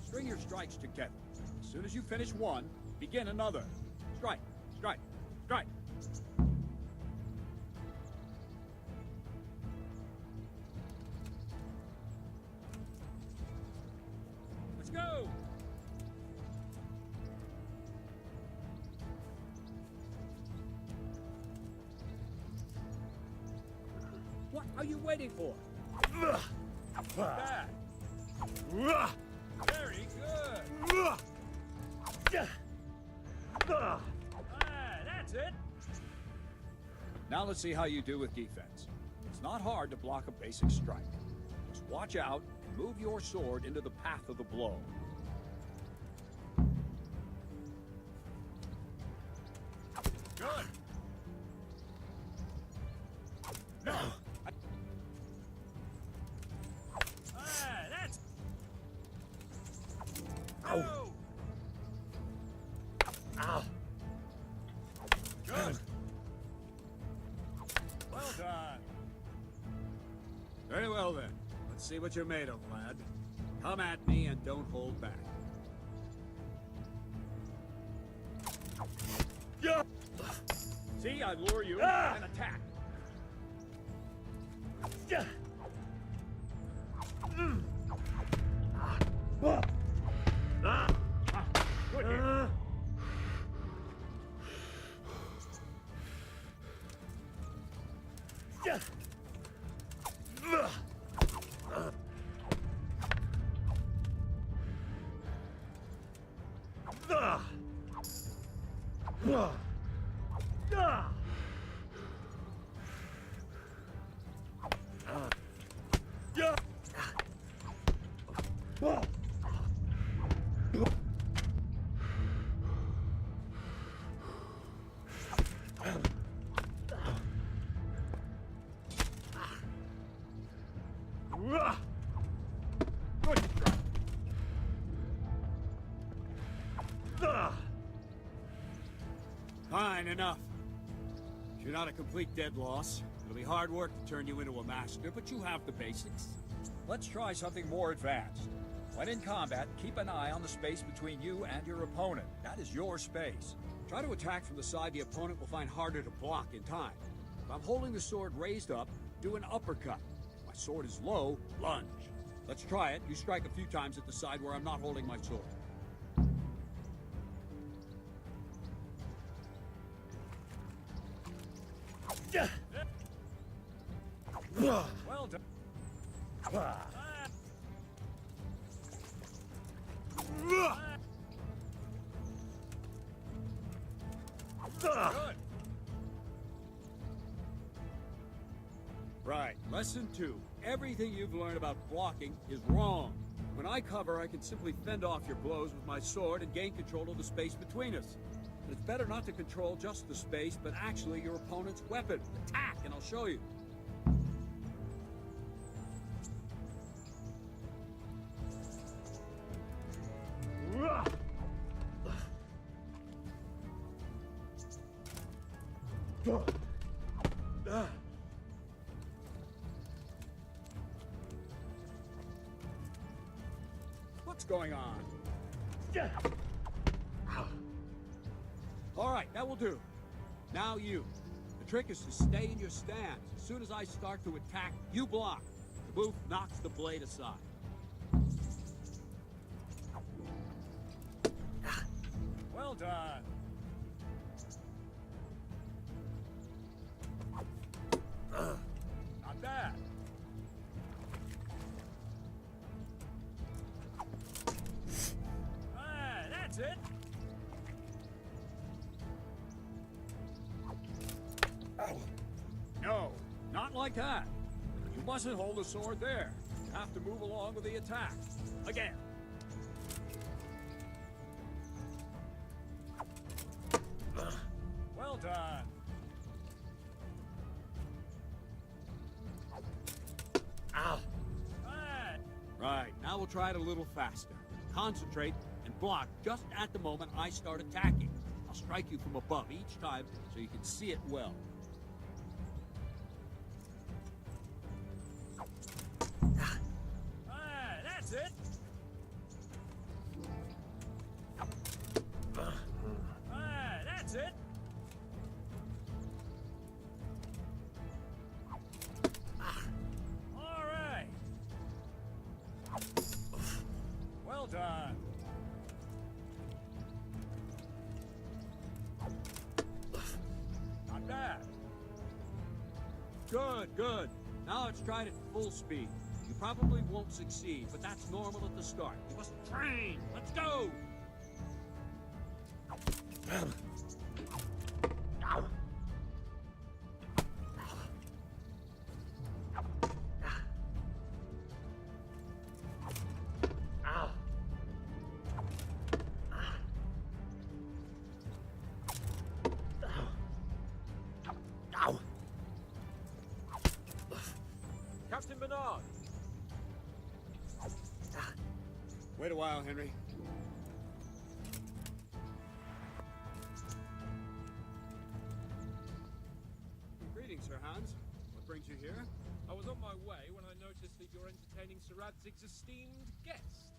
String your strikes together. As soon as you finish one, begin another. Strike, strike, strike. Let's go! What are you waiting for? Back. Very good. That's it. Now let's see how you do with defense. It's not hard to block a basic strike. Just watch out and move your sword into the path of the blow. Good. No. That's. Ow. Ow. Good. Well done. Very well then. Let's see what you're made of, lad. Come at me and don't hold back. See, I lure you and attack. Good here. Fine, enough. You're not a complete dead loss. It'll be hard work to turn you into a master, but you have the basics. Let's try something more advanced. When in combat, keep an eye on the space between you and your opponent. That is your space. Try to attack from the side the opponent will find harder to block in time. If I'm holding the sword raised up, do an uppercut. If my sword is low, lunge. Let's try it. You strike a few times at the side where I'm not holding my sword. Well done. Good. Right. Lesson 2. Everything you've learned about blocking is wrong. When I cover, I can simply fend off your blows with my sword and gain control of the space between us. But it's better not to control just the space, but actually your opponent's weapon. Attack, and I'll show you. What's going on? All right, that will do. Now you. The trick is to stay in your stance. As soon as I start to attack, you block. The move knocks the blade aside. Well done. Not bad. Ah, that's it. No, not like that. You mustn't hold the sword there. You have to move along with the attack. Again. Well done. Ow. Ah. Right, now we'll try it a little faster. Concentrate and block just at the moment I start attacking. I'll strike you from above each time so you can see it well. Ah, that's it. Ah, that's it. All right. Well done. Not bad. Good, good. Now let's try it at full speed. You probably won't succeed, but that's normal at the start. You must train. Let's go! Captain Bernard! Wait a while, Henry. Greetings, Sir Hans. What brings you here? I was on my way when I noticed that you're entertaining Sir Radzig's esteemed guest.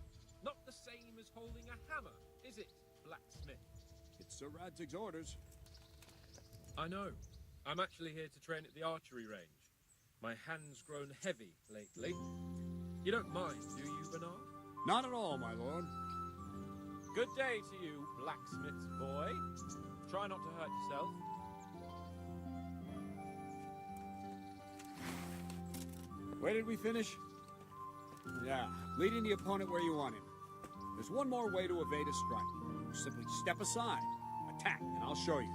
Not the same as holding a hammer, is it, blacksmith? It's Sir Radzig's orders. I know. I'm actually here to train at the archery range. My hand's grown heavy lately. You don't mind, do you, Bernard? Not at all, my lord. Good day to you, blacksmith's boy. Try not to hurt yourself. Where did we finish? Yeah, leading the opponent where you want him. There's one more way to evade a strike. You simply step aside, attack, and I'll show you.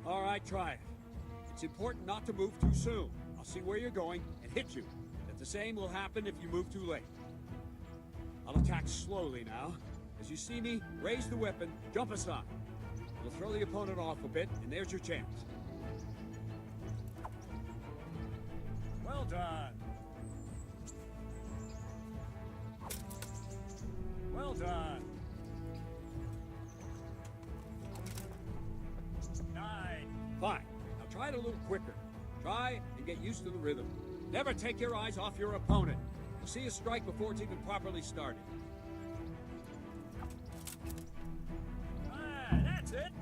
All right, try it. It's important not to move too soon. I'll see where you're going and hit you. But the same will happen if you move too late. I'll attack slowly now. As you see me, raise the weapon, jump aside. You'll throw the opponent off a bit, and there's your chance. Well done. Well done. Nine. Fine. Now try it a little quicker. Try and get used to the rhythm. Never take your eyes off your opponent. You'll see a strike before it's even properly started. Ah, that's it.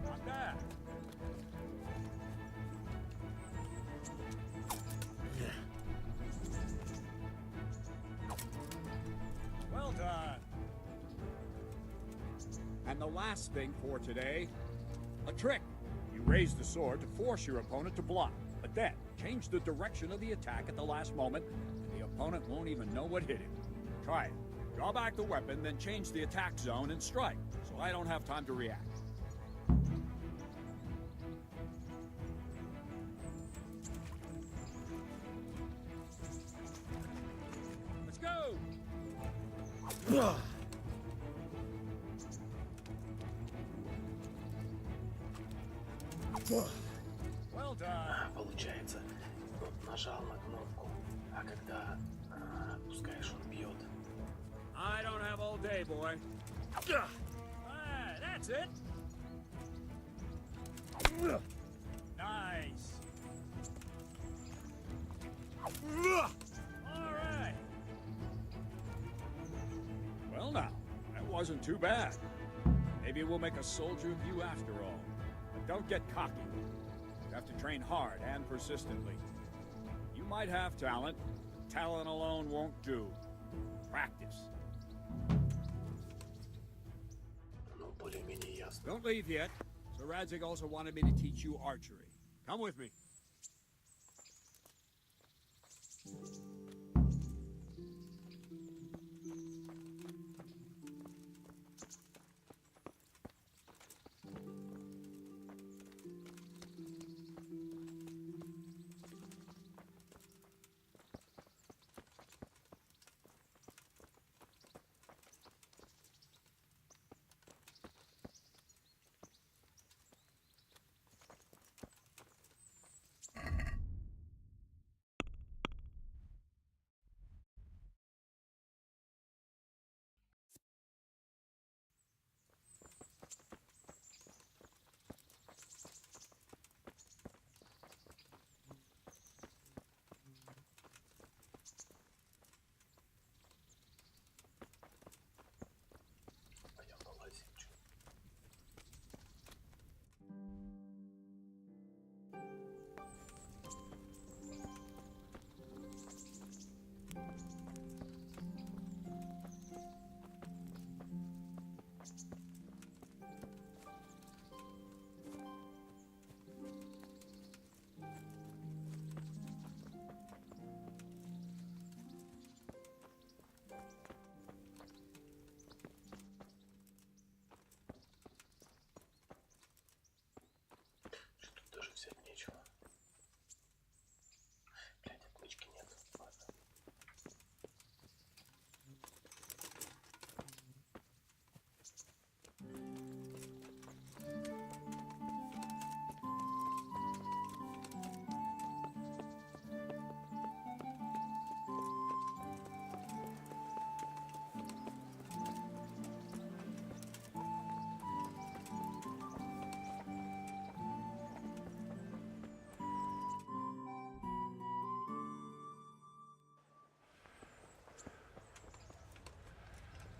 Not bad. Well done. And the last thing for today, a trick. You raise the sword to force your opponent to block, but then change the direction of the attack at the last moment, and the opponent won't even know what hit him. Try it. Draw back the weapon, then change the attack zone and strike, so I don't have time to react. Let's go. Well done. Получается, нажал на кнопку, а когда отпускаешь, он бьет. I don't have all day, boy. Ah, that's it. Nice. All right. Well now, that wasn't wasn't too bad. Maybe we'll make a soldier of you after all. But don't get cocky. You have to train hard and persistently. You might have talent, but talent alone won't do. Practice. Don't leave yet. Sir Radzig also wanted me to teach you archery. Come with me.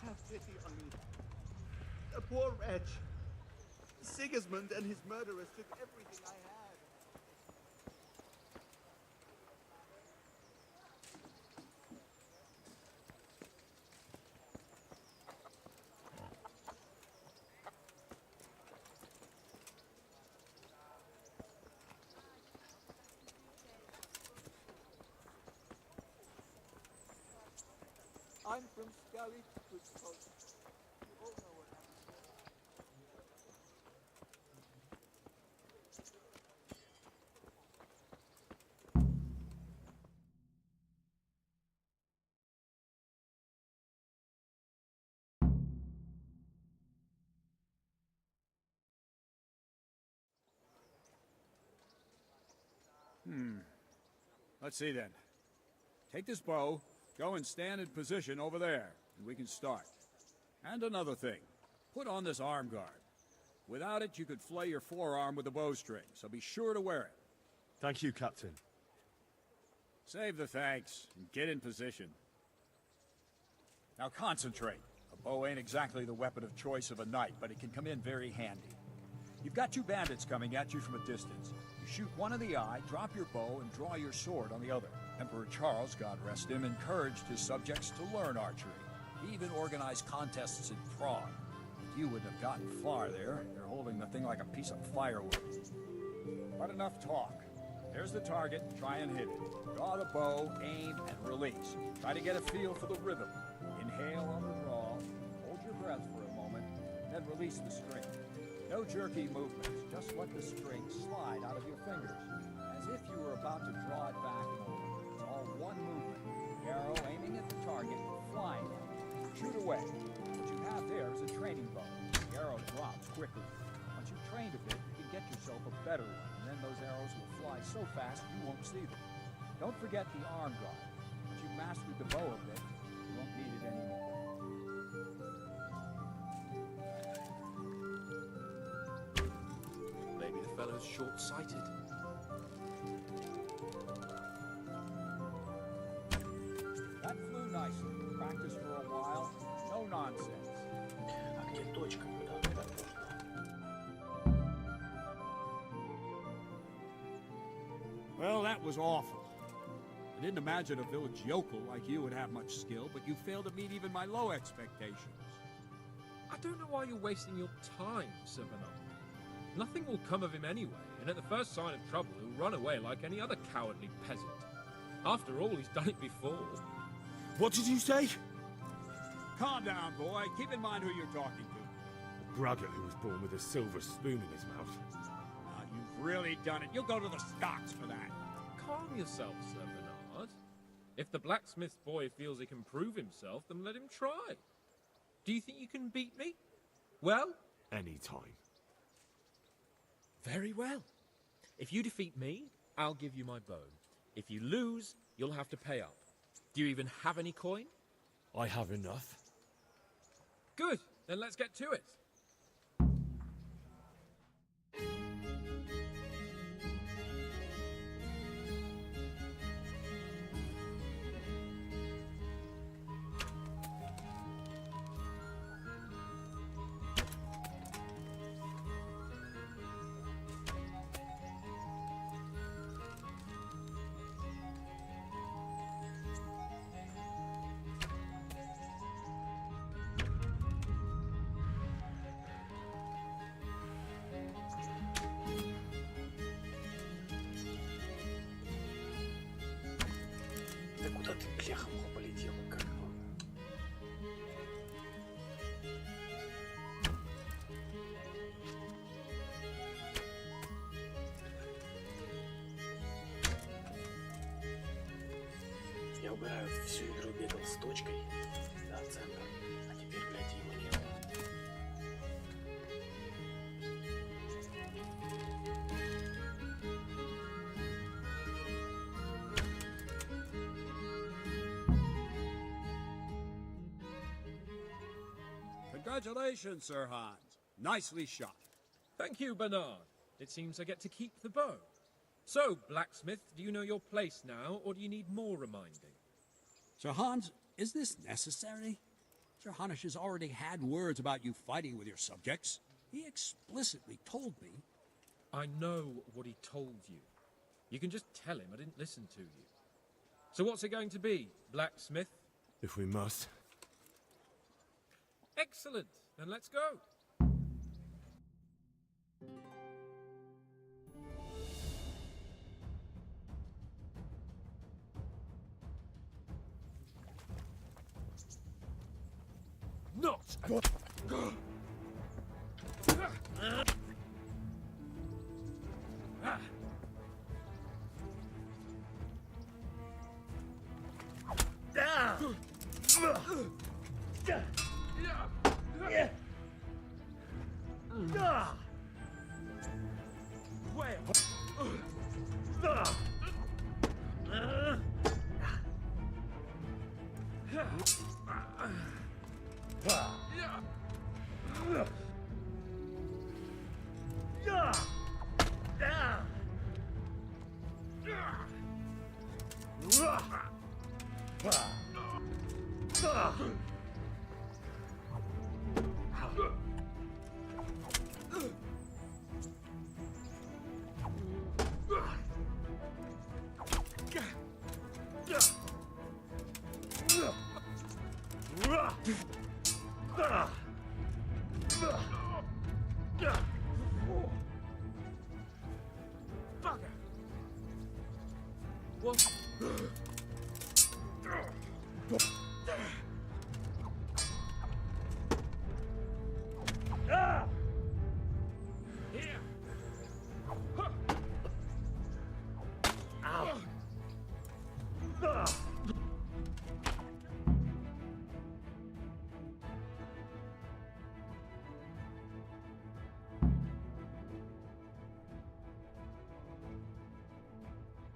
Have pity on me. A poor wretch. Sigismund and his murderers took everything I had. I'm from Scally to Coast. You all know what happened there. Let's see then. Take this bow, go and stand in position over there, and we can start. And another thing, put on this arm guard. Without it, you could flay your forearm with a bowstring, so be sure to wear it. Thank you, Captain. Save the thanks, and get in position. Now concentrate. A bow ain't exactly the weapon of choice of a knight, but it can come in very handy. You've got two bandits coming at you from a distance. You shoot one in the eye, drop your bow, and draw your sword on the other. Emperor Charles, God rest him, encouraged his subjects to learn archery. He even organized contests in Prague. But you wouldn't have gotten far there. You're holding the thing like a piece of firewood. But enough talk. There's the target. Try and hit it. Draw the bow, aim, and release. Try to get a feel for the rhythm. Inhale on the draw. Hold your breath for a moment. Then release the string. No jerky movements. Just let the string slide out of your fingers, as if you were about to draw it back and over. It's all one movement. Arrow aiming at the target, flying at it. Shoot away. What you have there is a training bow. The arrow drops quickly. Once you've trained a bit, you can get yourself a better one, and then those arrows will fly so fast you won't see them. Don't forget the arm guard. Once you've mastered the bow a bit, you won't need it anymore. Maybe the fellow's short-sighted. That flew nicely. Practice for a while. No nonsense. Где точка? Куда туда можно? Well, that was awful. I didn't imagine a village yokel like you would have much skill, but you failed to meet even my low expectations. I don't know why you're wasting your time, Sir Bernard. Nothing will come of him anyway, and at the first sign of trouble, he'll run away like any other cowardly peasant. After all, he's done it before. What did you say? Calm down, boy. Keep in mind who you're talking to. A braggart who was born with a silver spoon in his mouth. You've really done it. You'll go to the stocks for that. Calm yourself, Sir Bernard. If the blacksmith boy feels he can prove himself, then let him try. Do you think you can beat me? Well? Any time. Very well. If you defeat me, I'll give you my bow. If you lose, you'll have to pay up. Do you even have any coin? I have enough. Good. Then let's get to it. Да куда ты, бляха-муха, полетел? Как его? Я убираю всю игру, бегал с точкой до центра, а теперь, блядь, его нет. Congratulations, Sir Hans. Nicely shot. Thank you, Bernard. It seems I get to keep the bow. So, blacksmith, do you know your place now, or do you need more reminding? Sir Hans, is this necessary? Sir Hanush has already had words about you fighting with your subjects. He explicitly told me. I know what he told you. You can just tell him I didn't listen to you. So what's it going to be, blacksmith? If we must. Excellent. Then let's go. Not.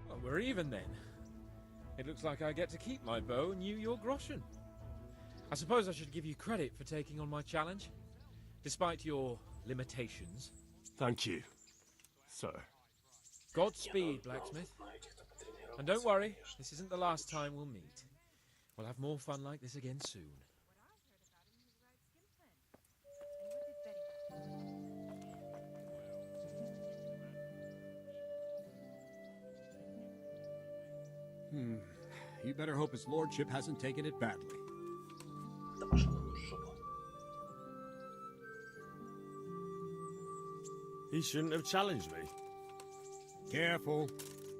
Well, we're even then. It looks like I get to keep my bow and you your groschen. I suppose I should give you credit for taking on my challenge, despite your limitations. Thank you, sir. Godspeed, blacksmith. And don't worry, this isn't the last time we'll meet. We'll have more fun like this again soon. You better hope his lordship hasn't taken it badly. Да пошел он в жопу. He shouldn't have challenged me. Careful.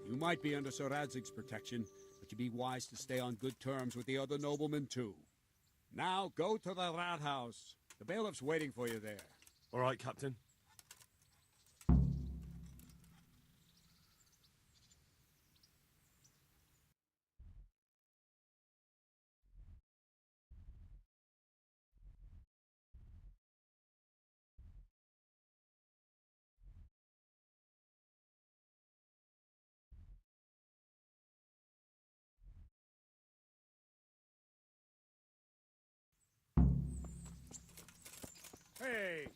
You might be under Sir Radzig's protection, but you'd be wise to stay on good terms with the other noblemen, too. Now, go to the rat house. The bailiff's waiting for you there. All right, Captain. Hey!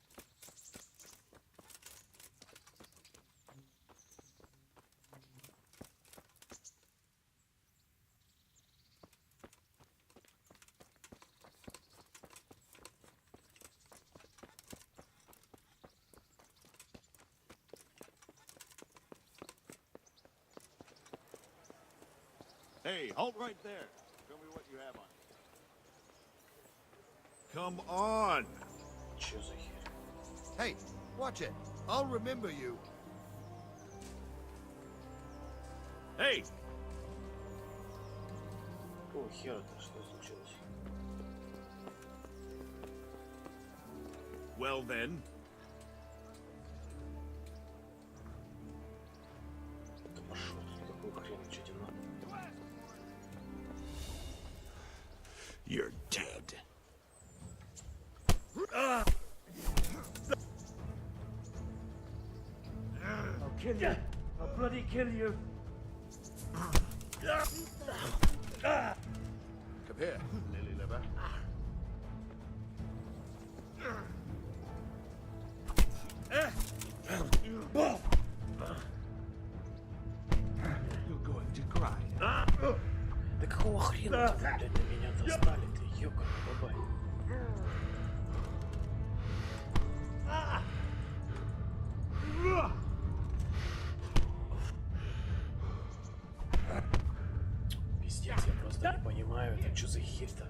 Hey, halt right there. Tell me what you have on. Come on! Чё за хер? Hey, watch it. I'll remember you. Hey! Какого хера-то? Что случилось? Well then. Да пошел ты, какого хрена, что тебе надо? You're dead. I'll kill you. I'll bloody kill you. Come here, lily liver. You're going to cry. Да какого хрена тебя, блядь, на меня достали ты, ёкарный бабай? Пиздец, я просто не понимаю, это что за херь-то?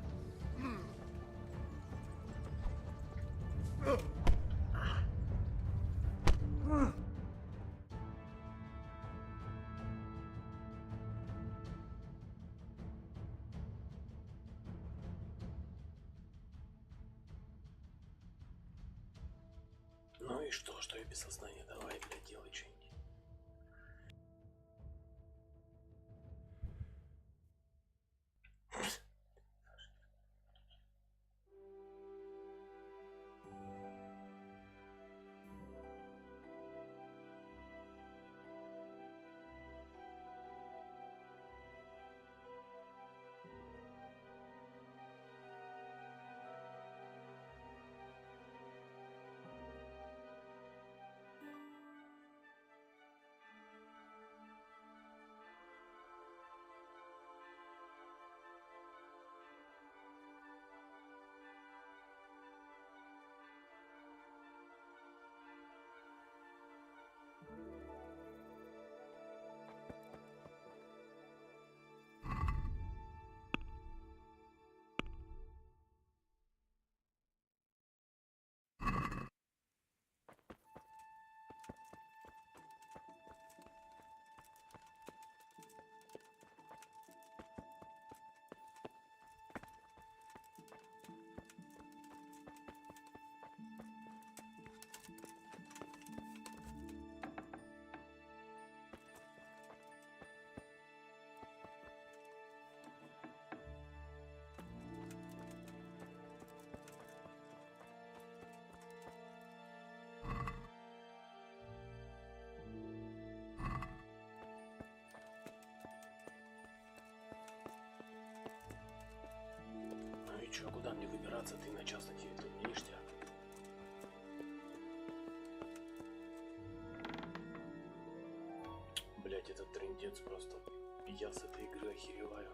Ну и что я без сознания? Давай, блядь, делай что-нибудь. Ну и чё, куда мне выбираться? Ты на частной территории, ништяк. Блять, этот трындец просто... Я с этой игры охереваю.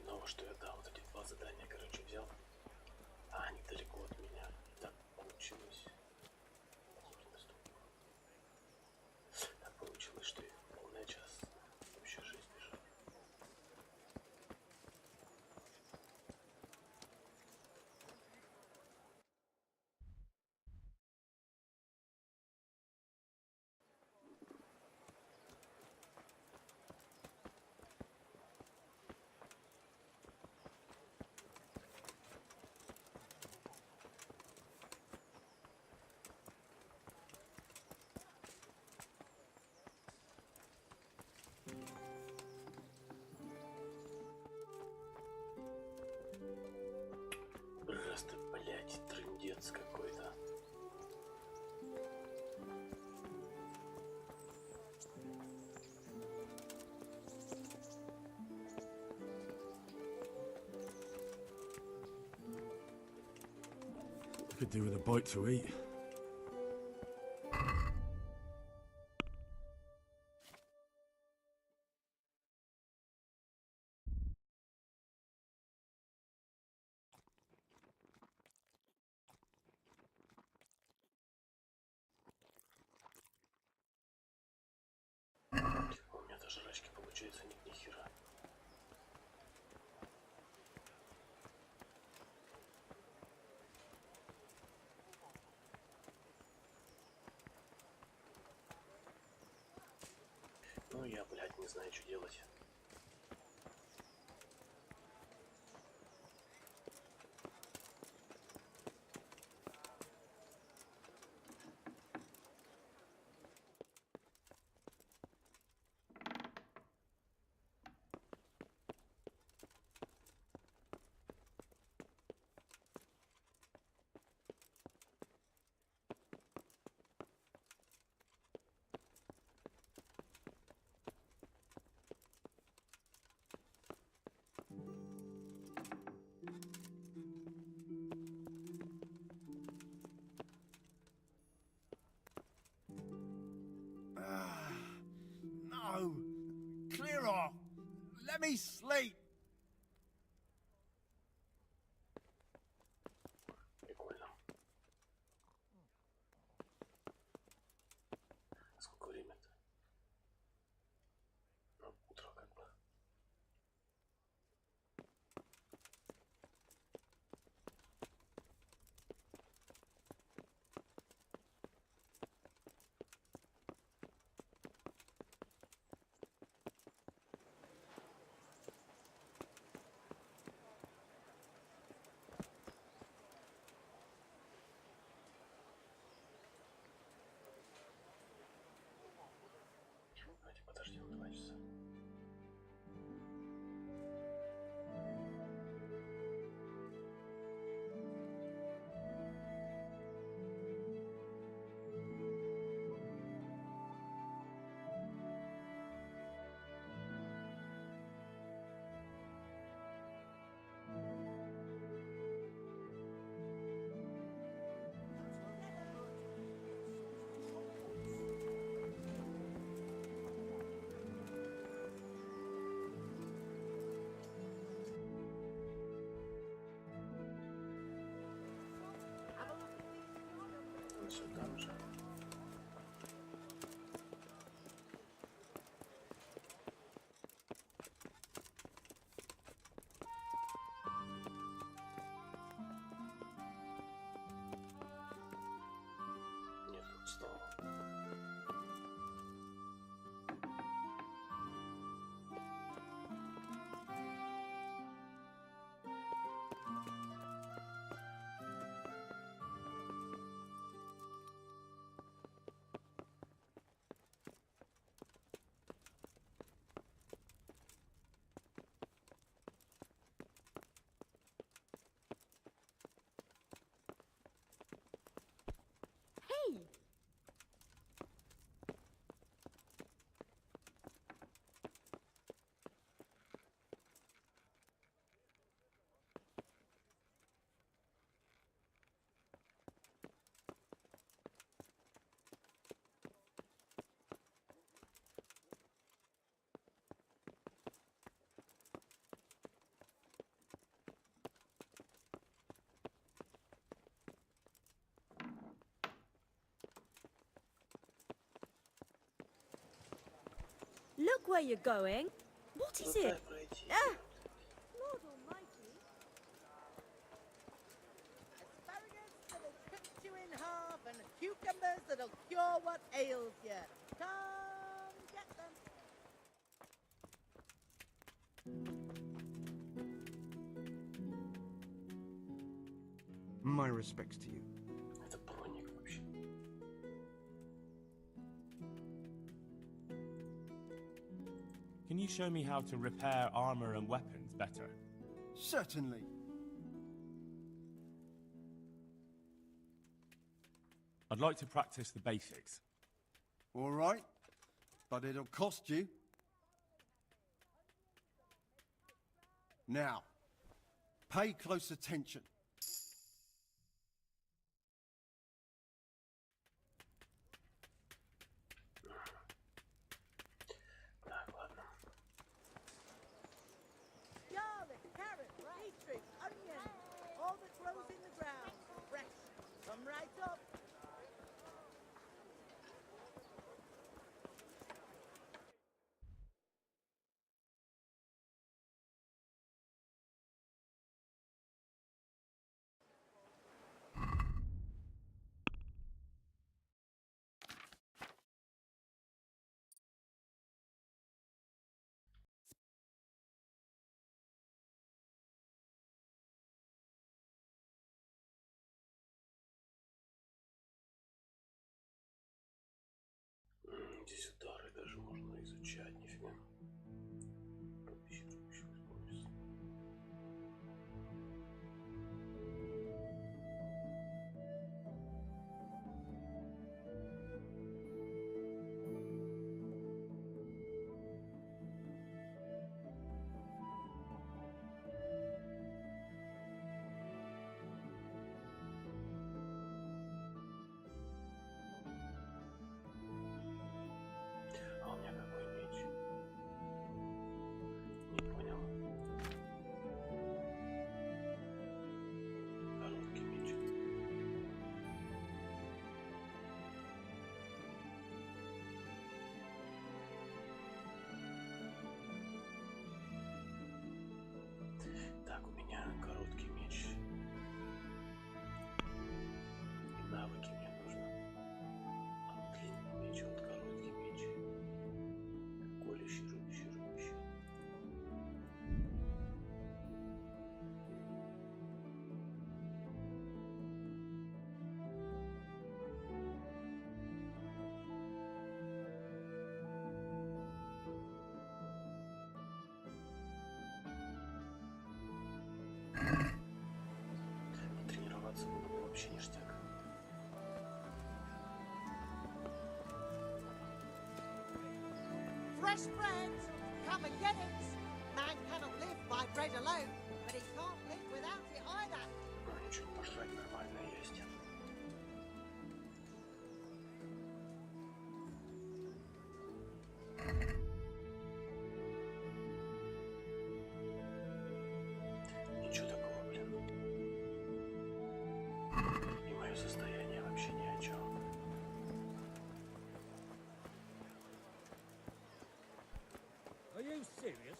Но что я, да, вот эти два задания, короче, взял, а они далеко от меня. Так получилось. Так получилось, что их полная час вообще жизнь лежит. Просто, блядь, трындец какой-то. Could do with a bite to eat. У меня даже жрачки получается ни хера. Ну я, блядь, не знаю, что делать. No! Clear off! Let me sleep! Прикольно. Сколько время-то? Ну, утро как бы. Давайте подождем 2 часа. Все там же. Нет, тут стол. Look where you're going. What is it? Ah! Lord almighty. Asparagus that'll cut you in half and cucumbers that'll cure what ails you. Come get them. My respects to you. Это проник вообще. Can you show me how to repair armor and weapons better? Certainly. I'd like to practice the basics. All right, but it'll cost you. Now, pay close attention. Garlic, carrot, beetroot, onion, all that grows in the ground. Fresh. Come right up. Здесь удары даже можно изучать, нифига. А у меня какой меч? Не понял. Короткий меч. Так, у меня короткий меч. И навыки мне нужны. Длинный меч, вот короткий меч. Колющий, рубящий, рубящий. Тренироваться было бы вообще ништяк. Fresh bread. Come and get it. Man cannot live by bread alone, but he can't live without it either. Ну, ничего, пожрать нормально есть. Ничего такого, блин. И мое состояние вообще ни о чем. Are you serious?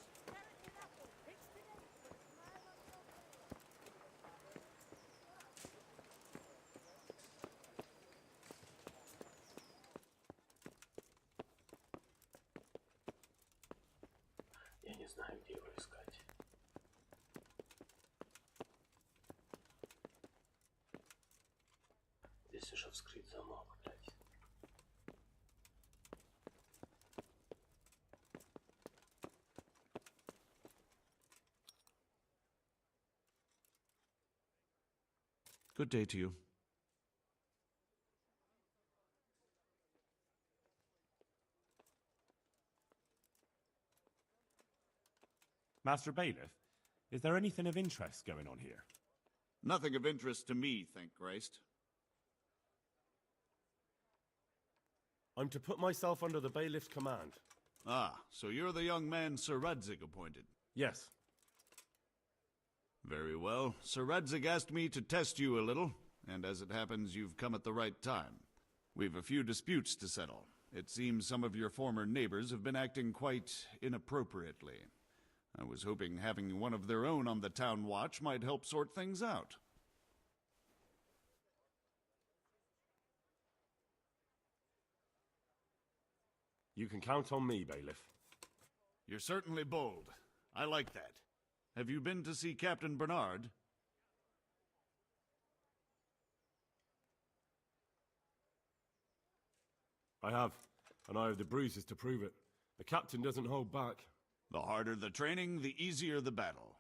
Я не знаю, где его искать. Здесь уже вскрыть замок, блядь. Good day to you. Master Bailiff, is there anything of interest going on here? Nothing of interest to me, thank Christ. I'm to put myself under the bailiff's command. Ah, so you're the young man Sir Radzig appointed. Yes. Very well. Sir Radzig asked me to test you a little, and as it happens, you've come at the right time. We've a few disputes to settle. It seems some of your former neighbors have been acting quite inappropriately. I was hoping having one of their own on the town watch might help sort things out. You can count on me, Bailiff. You're certainly bold. I like that. Have you been to see Captain Bernard? I have, and I have the bruises to prove it. The captain doesn't hold back. The harder the training, the easier the battle.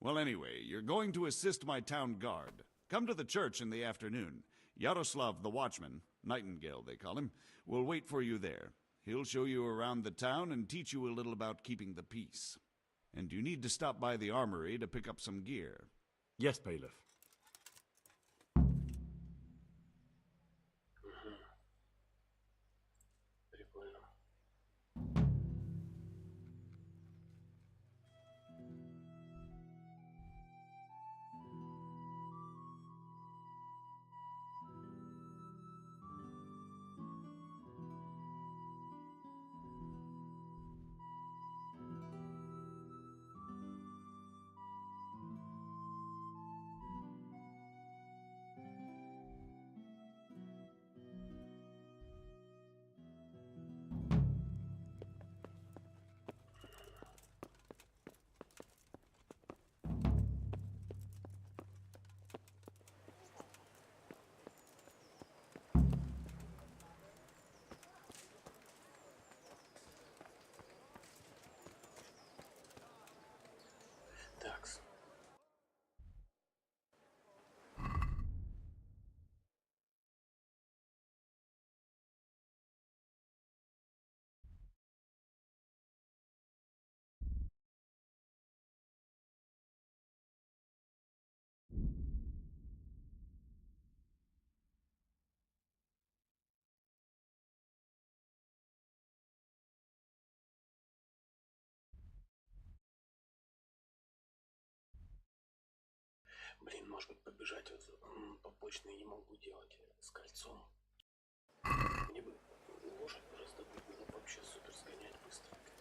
Well, anyway, you're going to assist my town guard. Come to the church in the afternoon. Yaroslav the watchman, Nightingale they call him, will wait for you there. He'll show you around the town and teach you a little about keeping the peace. And you need to stop by the armory to pick up some gear. Yes, Bailiff. Прикольно. Такс. Блин, может быть, побежать вот по почтой не могу делать с кольцом. Мне бы лошадь раздобыть, было бы вообще супер сгонять быстренько.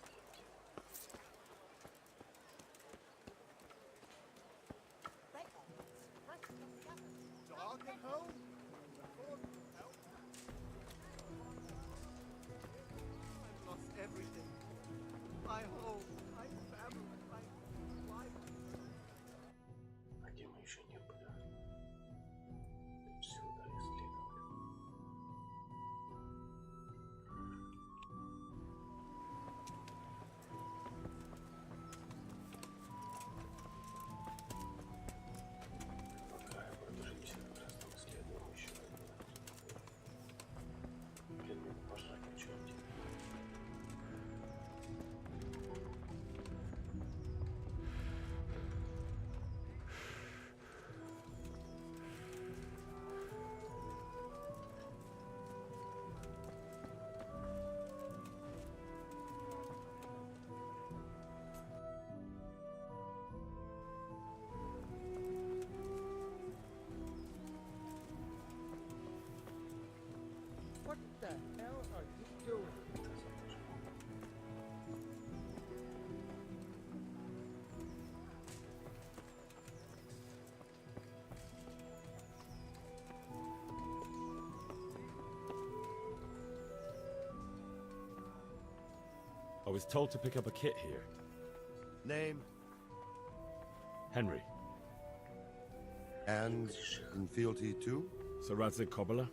Dog at home? I've lost everything. My home, my family, my life. А где мы еще не были? Сюда исследовали. Пока пробежимся, как раз там исследуем еще. Блин, надо пожрать что-нибудь. What the hell are you doing? I was told to pick up a kit here. Name? Henry. And in fealty too? Sir Radzig Kobyla?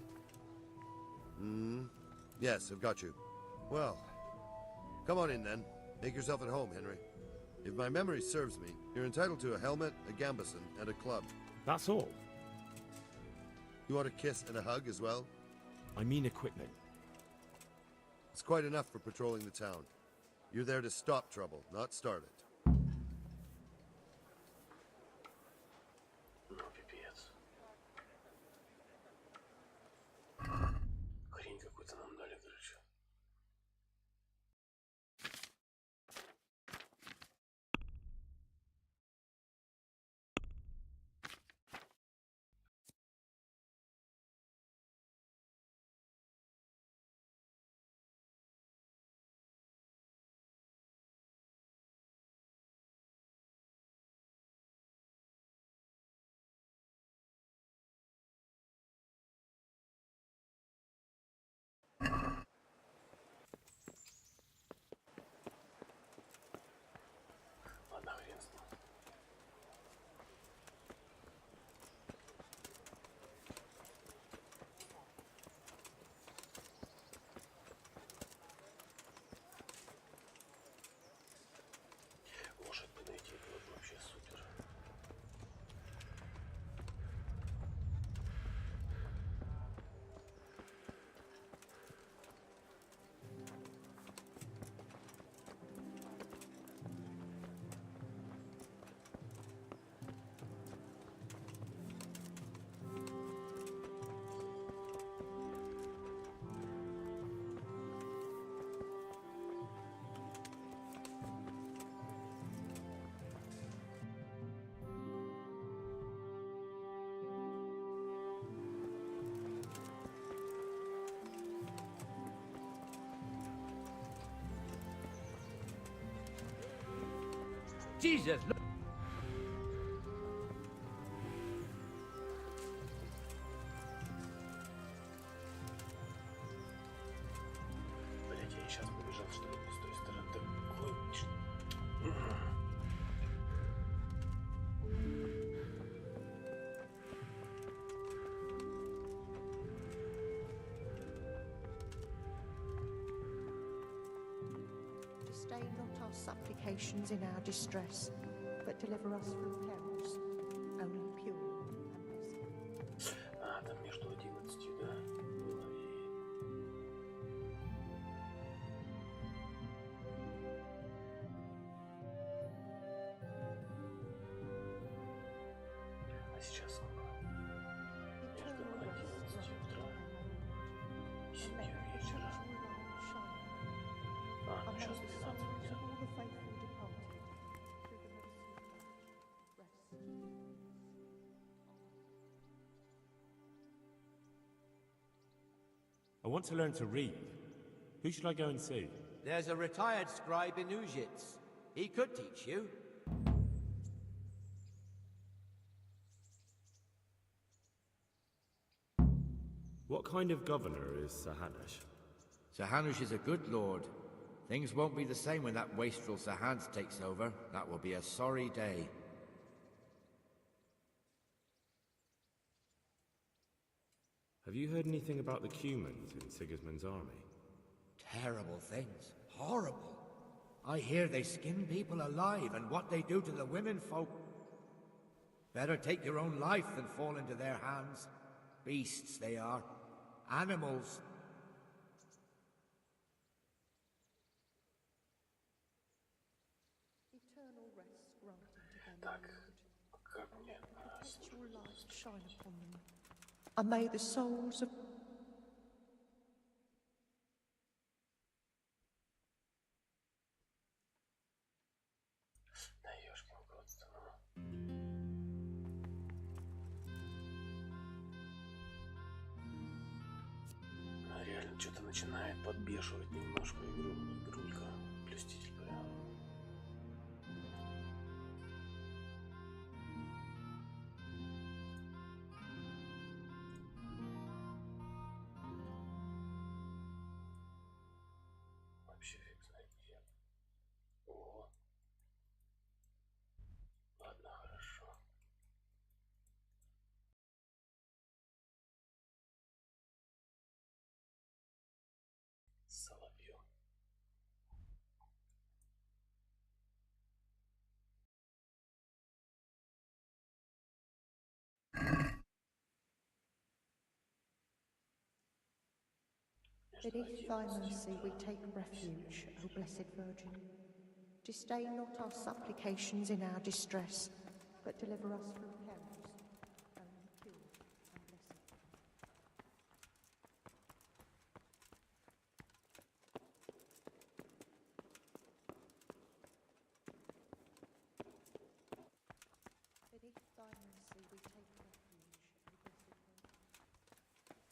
Yes, I've got you. Well, come on in then. Make yourself at home, Henry. If my memory serves me, you're entitled to a helmet, a gambeson, and a club. That's all? You want a kiss and a hug as well? I mean equipment. It's quite enough for patrolling the town. You're there to stop trouble, not start it. Jesus, look. Блять, я сейчас побежал, что ли, не с той стороны. Такой... Stay not our supplications in our distress, but deliver us from perils, only pure and blessed. А, там между 11, да? Было А сейчас сколько? Между 11 утра и 7 вечера. А, ну сейчас 12 дня. I want to learn to read. Who should I go and see? There's a retired scribe in Uzhitz. He could teach you. What kind of governor is Sir Hanush? Sir Hanush is a good lord. Things won't be the same when that wastrel Sir Hans takes over. That will be a sorry day. Have you heard anything about the Cumans in Sigismund's army? Terrible things. Horrible. I hear they skin people alive, and what they do to the women folk. Better take your own life than fall into their hands. Beasts they are. Animals. Eternal rest granted to them, Так, Lord. как мне... Perpetual light shine upon them. And may the souls of... Да ёшкин кот-то, ну. Реально что-то начинает подбешивать немножко игрулька. Блюститель прям. Вообще фиг знает где. О. Ладно, хорошо. Соловью. Beneath thy mercy we take refuge, O Blessed Virgin. Disdain not our supplications in our distress, but deliver us from perils, only pure and blessed. Beneath thy mercy we take refuge, O Blessed Virgin.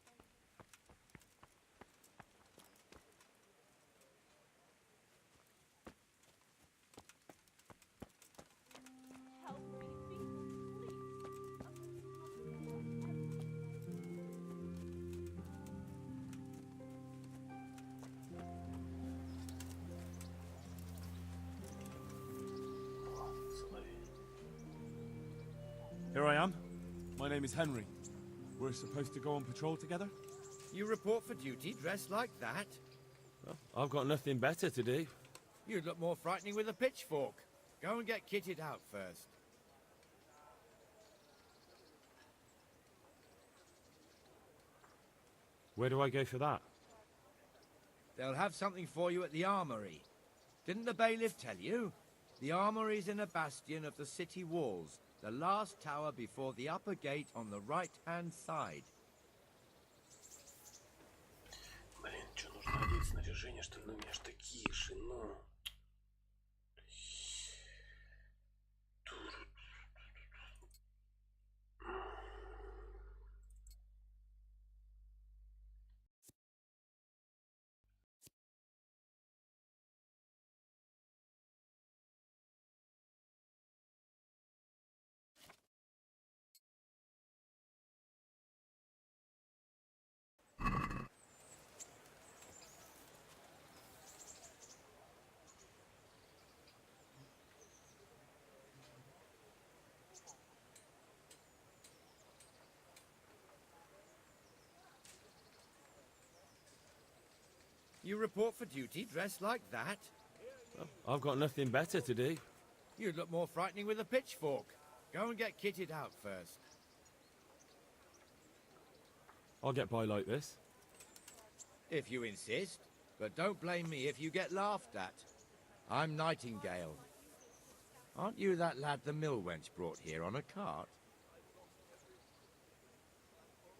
Here I am. My name is Henry. We're supposed to go on patrol together? You report for duty dressed like that? Well, I've got nothing better to do. You'd look more frightening with a pitchfork. Go and get kitted out first. Where do I go for that? They'll have something for you at the armory. Didn't the bailiff tell you? The armory's in a bastion of the city walls, the last tower before the upper gate on the right-hand side. Блин, что нужно одеть снаряжение, что ли? Ну, у меня ж такие же, ну. You report for duty dressed like that? I've got nothing better to do. You'd look more frightening with a pitchfork. Go and get kitted out first. I'll get by like this. If you insist. But don't blame me if you get laughed at. I'm Nightingale. Aren't you that lad the mill wench brought here on a cart?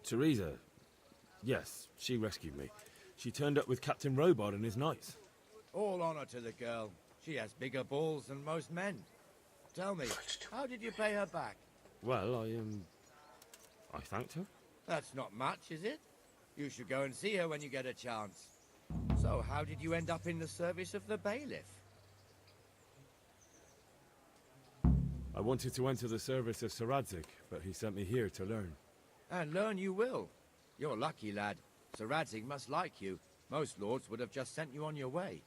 Teresa. Yes, she rescued me. She turned up with Captain Robard and his knights. All honor to the girl. She has bigger balls than most men. Tell me, how did you pay her back? Well, I thanked her. That's not much, is it? You should go and see her when you get a chance. So, how did you end up in the service of the bailiff? I wanted to enter the service of Sir Radzig, but he sent me here to learn. And learn you will. You're lucky, lad. Sir Radzig must like you. Most lords would have just sent you on your way.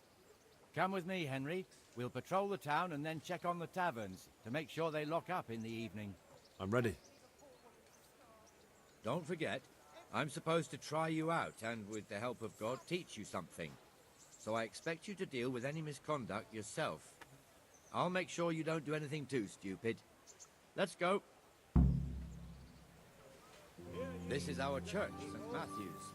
Come with me, Henry. We'll patrol the town and then check on the taverns to make sure they lock up in the evening. I'm ready. Don't forget, I'm supposed to try you out and, with the help of God, teach you something. So I expect you to deal with any misconduct yourself. I'll make sure you don't do anything too stupid. Let's go. This is our church, St. Matthew's.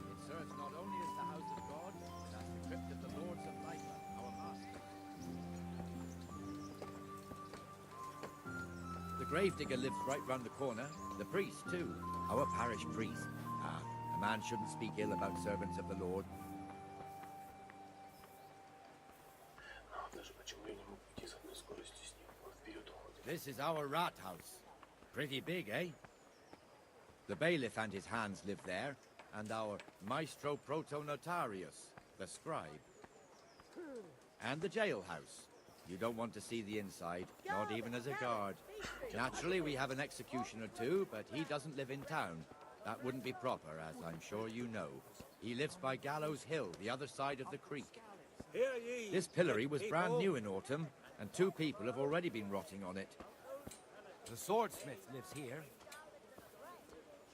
It serves not only as the house of God, but as the crypt of the Lords of Lighter, our master. The gravedigger lives right round the corner. The priest, too. Our parish priest. Ah, a man shouldn't speak ill about servants of the Lord. This is our rat house. Pretty big, eh? The bailiff and his hands live there, and our maestro proto-notarius, the scribe. And the jailhouse. You don't want to see the inside, not even as a guard. Naturally, we have an executioner too, but he doesn't live in town. That wouldn't be proper, as I'm sure you know. He lives by Gallows Hill, the other side of the creek. This pillory was brand new in autumn, and 2 people have already been rotting on it. The swordsmith lives here.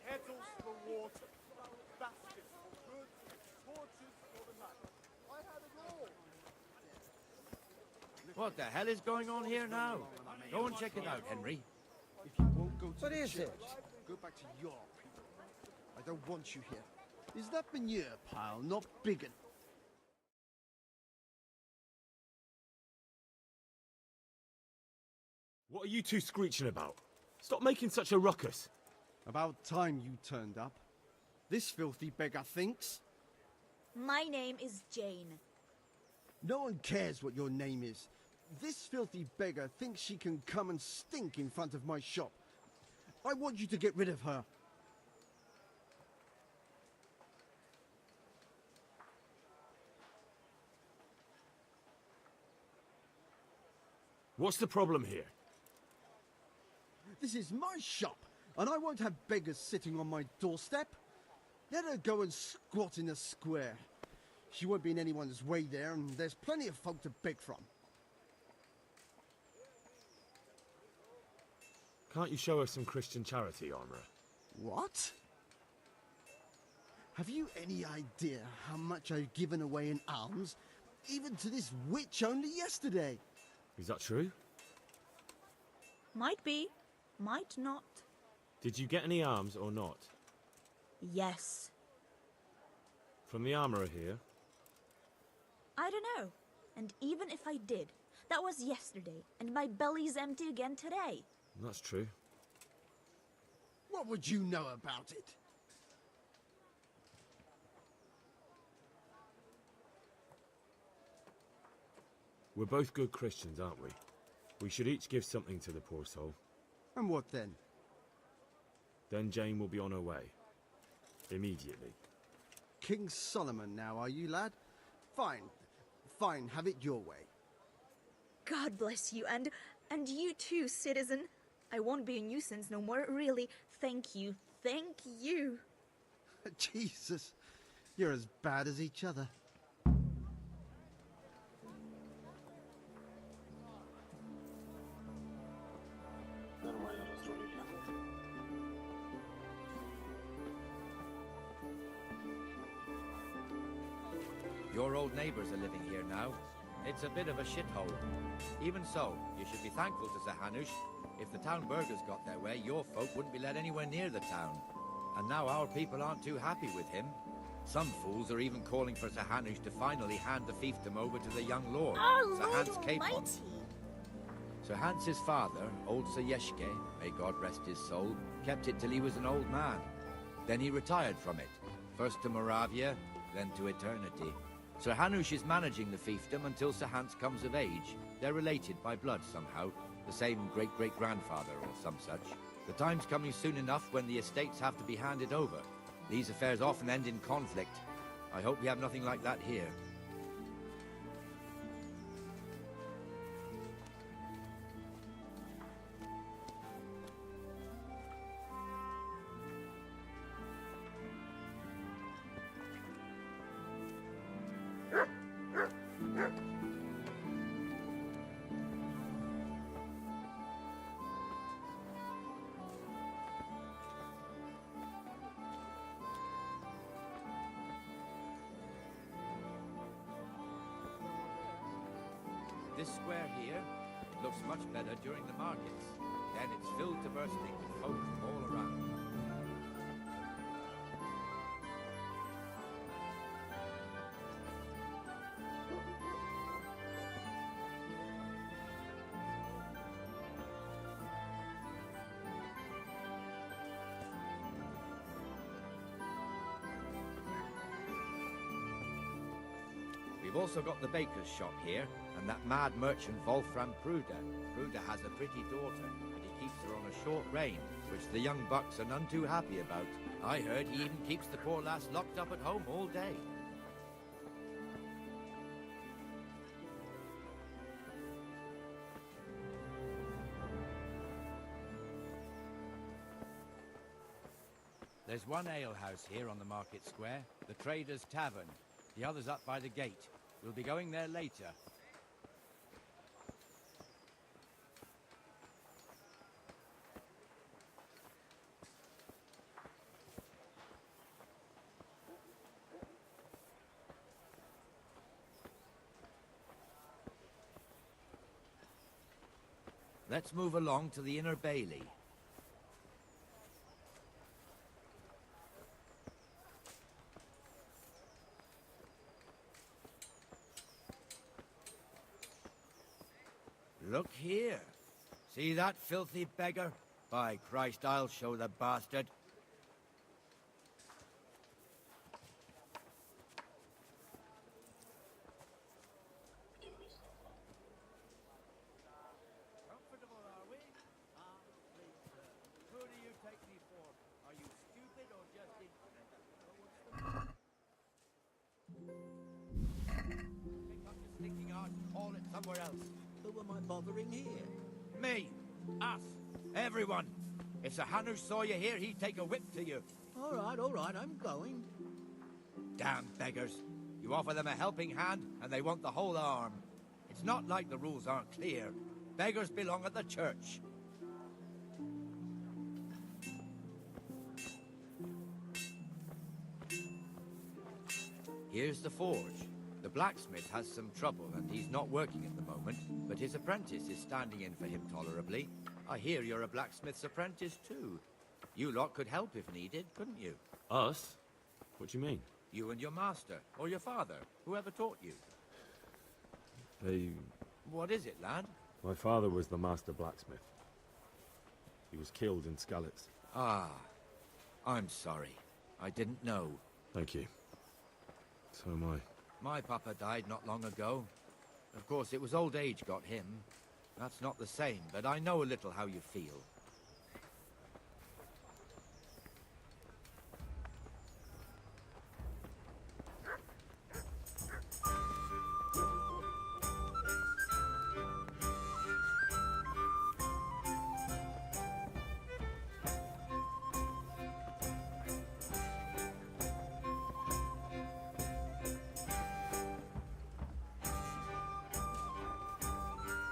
Kettles for water, baskets for goods, torches for the night. I had it all. What the hell is going on here now? Go and check it out, Henry. If you won't go to What the is church, it? go back to your people. I don't want you here. Is that manure pile not big enough? What are you two screeching about? Stop making such a ruckus. About time you turned up. This filthy beggar thinks. My name is Jane. No one cares what your name is. This filthy beggar thinks she can come and stink in front of my shop. I want you to get rid of her. What's the problem here? This is my shop, and I won't have beggars sitting on my doorstep. Let her go and squat in the square. She won't be in anyone's way there, and there's plenty of folk to beg from. Can't you show us some Christian charity, Armourer? What? Have you any idea how much I've given away in alms, even to this witch only yesterday? Is that true? Might be, might not. Did you get any arms or not? Yes. From the Armourer here? I don't know. And even if I did, that was yesterday, and my belly's empty again today. That's true. What would you know about it? We're both good Christians, aren't we? We should each give something to the poor soul. And what then? Then Jane will be on her way. Immediately. King Solomon now, are you, lad? Fine. Fine, have it your way. God bless you, and you too, citizen. I won't be a nuisance no more, really. Thank you. Thank you. Jesus, you're as bad as each other. Your old neighbors are living here now. It's a bit of a shithole. Even so, you should be thankful to Sir Hanush. If the town burghers got their way, your folk wouldn't be let anywhere near the town. And now our people aren't too happy with him. Some fools are even calling for Sir Hanush to finally hand the fiefdom over to the young lord, Oh, Sir Lord Hans Capon. Almighty! Sir Hans's father, old Sir Yeshke, may God rest his soul, kept it till he was an old man. Then he retired from it, first to Moravia, then to eternity. Sir Hanush is managing the fiefdom until Sir Hans comes of age. They're related by blood somehow, the same great-great-grandfather or some such. The time's coming soon enough when the estates have to be handed over. These affairs often end in conflict. I hope we have nothing like that here. This square here, it looks much better during the markets. Then it's filled to bursting with folk from all around. We've also got the baker's shop here, and that mad merchant Wolfram Pruder. Pruder has a pretty daughter, and he keeps her on a short rein, which the young bucks are none too happy about. I heard he even keeps the poor lass locked up at home all day. There's one alehouse here on the market square, the Trader's Tavern. The other's up by the gate. We'll be going there later. Let's move along to the Inner Bailey. Look here. See that filthy beggar? By Christ, I'll show the bastard. Comfortable, are we? Please, sir. Who do you take me for? Are you stupid or just Pick up your stinking arse and haul it somewhere else. Who am I bothering here? Me. Us. Everyone. If Sir Hanush saw you here, he'd take a whip to you. All right, I'm going. Damn beggars. You offer them a helping hand, and they want the whole arm. It's not like the rules aren't clear. Beggars belong at the church. Here's the forge. The blacksmith has some trouble, and he's not working at the moment, but his apprentice is standing in for him tolerably. I hear you're a blacksmith's apprentice, too. You lot could help if needed, couldn't you? Us? What do you mean? You and your master, or your father, whoever taught you. What is it, lad? My father was the master blacksmith. He was killed in Skalitz. Ah, I'm sorry. I didn't know. Thank you. So am I. My papa died not long ago. Of course, it was old age got him. That's not the same, but I know a little how you feel.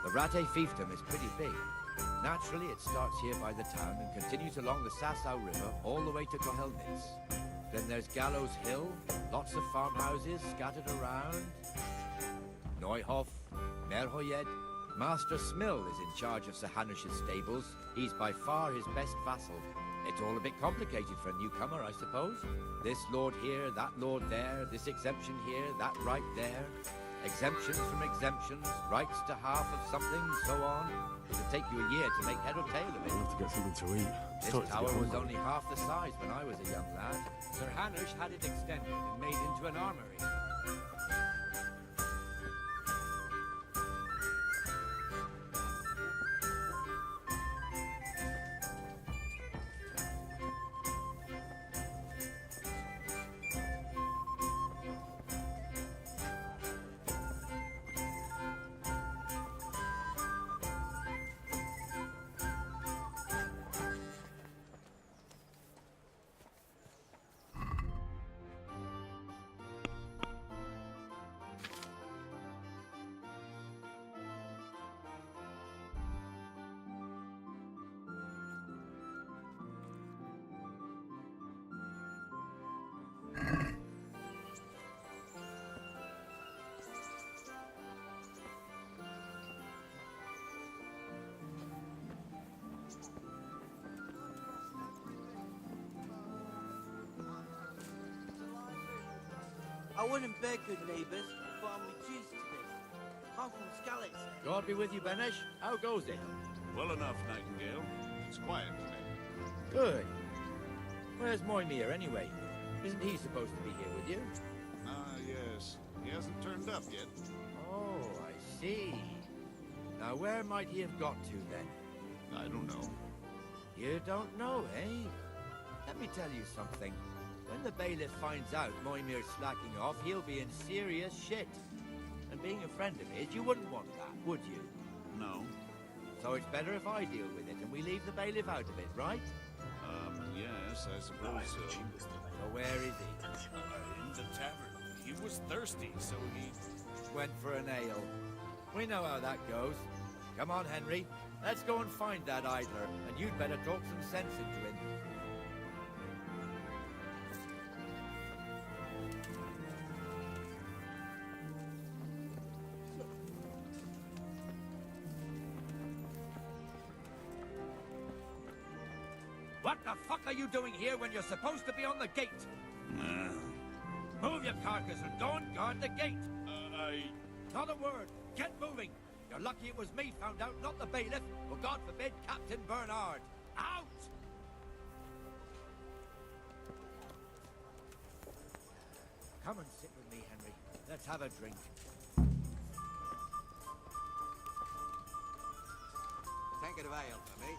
The Rate fiefdom is pretty big. Naturally, it starts here by the town and continues along the Sasau River all the way to Kohelnitz. Then there's Gallows Hill, lots of farmhouses scattered around. Neuhof, Merhoyed. Master Smill is in charge of Sir Hanish's stables. He's by far his best vassal. It's all a bit complicated for a newcomer, I suppose. This lord here, that lord there, this exemption here, that right there. Exemptions from exemptions, rights to half of something, so on. It'll take you a year to make head or tail of it. I'll have to get something to eat. This tower was only half the size when I was a young lad. Sir Hanish had it extended and made into an armory. I wouldn't beg good neighbours, but I'm reduced to this. I'm from Skalitz. God be with you, Benesh. How goes it? Well enough, Nightingale. It's quiet today. Good. Where's Moimir, anyway? Isn't he supposed to be here with you? Ah, yes. He hasn't turned up yet. Oh, I see. Now, where might he have got to, then? I don't know. You don't know, eh? Let me tell you something. When the bailiff finds out Moimir's slacking off, he'll be in serious shit. And being a friend of his, you wouldn't want that, would you? No. So it's better if I deal with it and we leave the bailiff out of it, right? Yes, I suppose so. So where is he? In the tavern. He was thirsty, so he... Went for an ale. We know how that goes. Come on, Henry. Let's go and find that idler, and you'd better talk some sense into him. What the fuck are you doing here when you're supposed to be on the gate? Move your carcass and go and guard the gate. Not a word. Get moving. You're lucky it was me found out, not the bailiff, or God forbid, Captain Bernard. Out! Come and sit with me, Henry. Let's have a drink. A tankard of ale for me.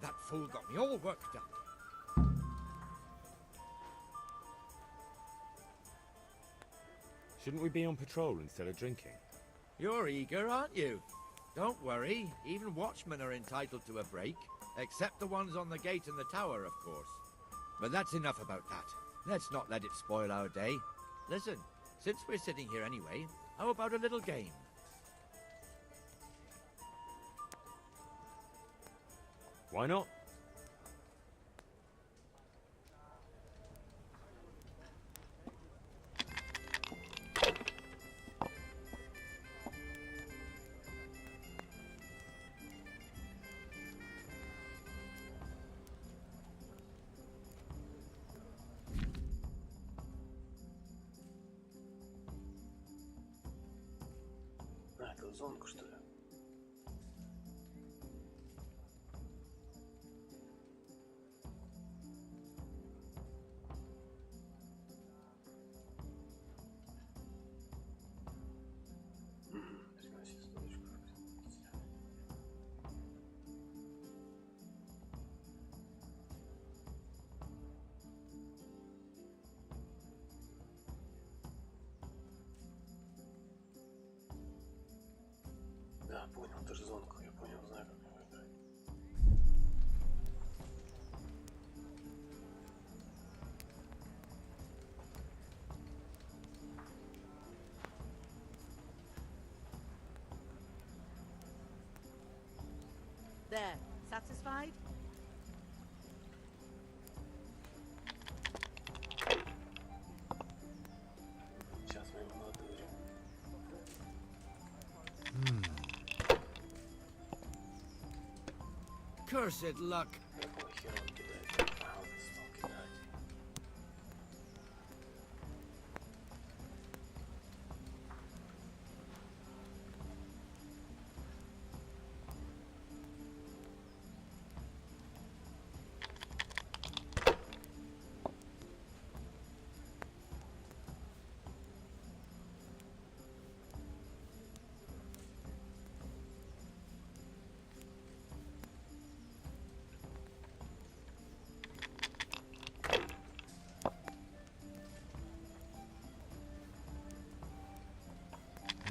That fool got me all worked up. Shouldn't we be on patrol instead of drinking? You're eager, aren't you? Don't worry, even watchmen are entitled to a break. Except the ones on the gate and the tower, of course. But that's enough about that. Let's not let it spoil our day. Listen, since we're sitting here anyway, how about a little game? Why not? Это зонка, что ли? Да, понял, это же зонка, я понял, знаю, как его играть. There, satisfied? satisfied? Сейчас мы его надурим. Cursed luck. Какого хера он кидает? Ага, он стал кидать.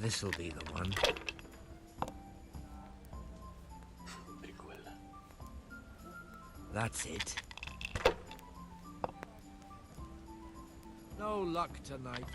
This'll be the one. Прикольно. That's it. No luck tonight.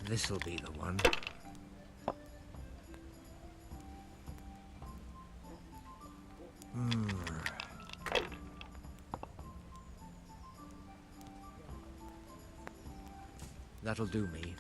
This'll be the one. That'll do me.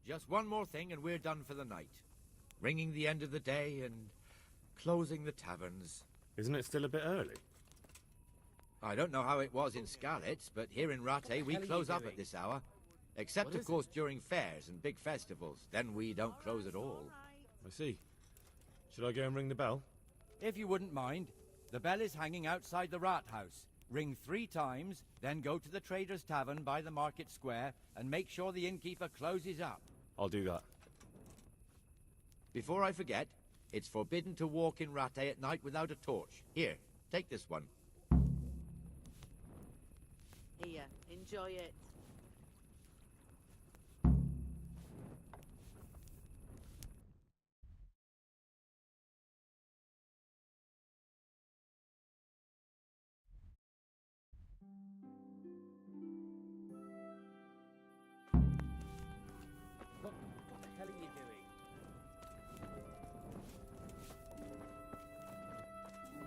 Just one more thing and we're done for the night. Ringing the end of the day and closing the taverns. Isn't it still a bit early? I don't know how it was in Skalitz, but here in Rattay we close up at this hour. Except, of course, during fairs and big festivals. Then we don't close at all. I see. Should I go and ring the bell? If you wouldn't mind, the bell is hanging outside the rat house. Ring 3 times, then go to the Trader's Tavern by the market square and make sure the innkeeper closes up. I'll do that. Before I forget, it's forbidden to walk in Rattay at night without a torch. Here, take this one. Here, enjoy it. What the hell are you doing?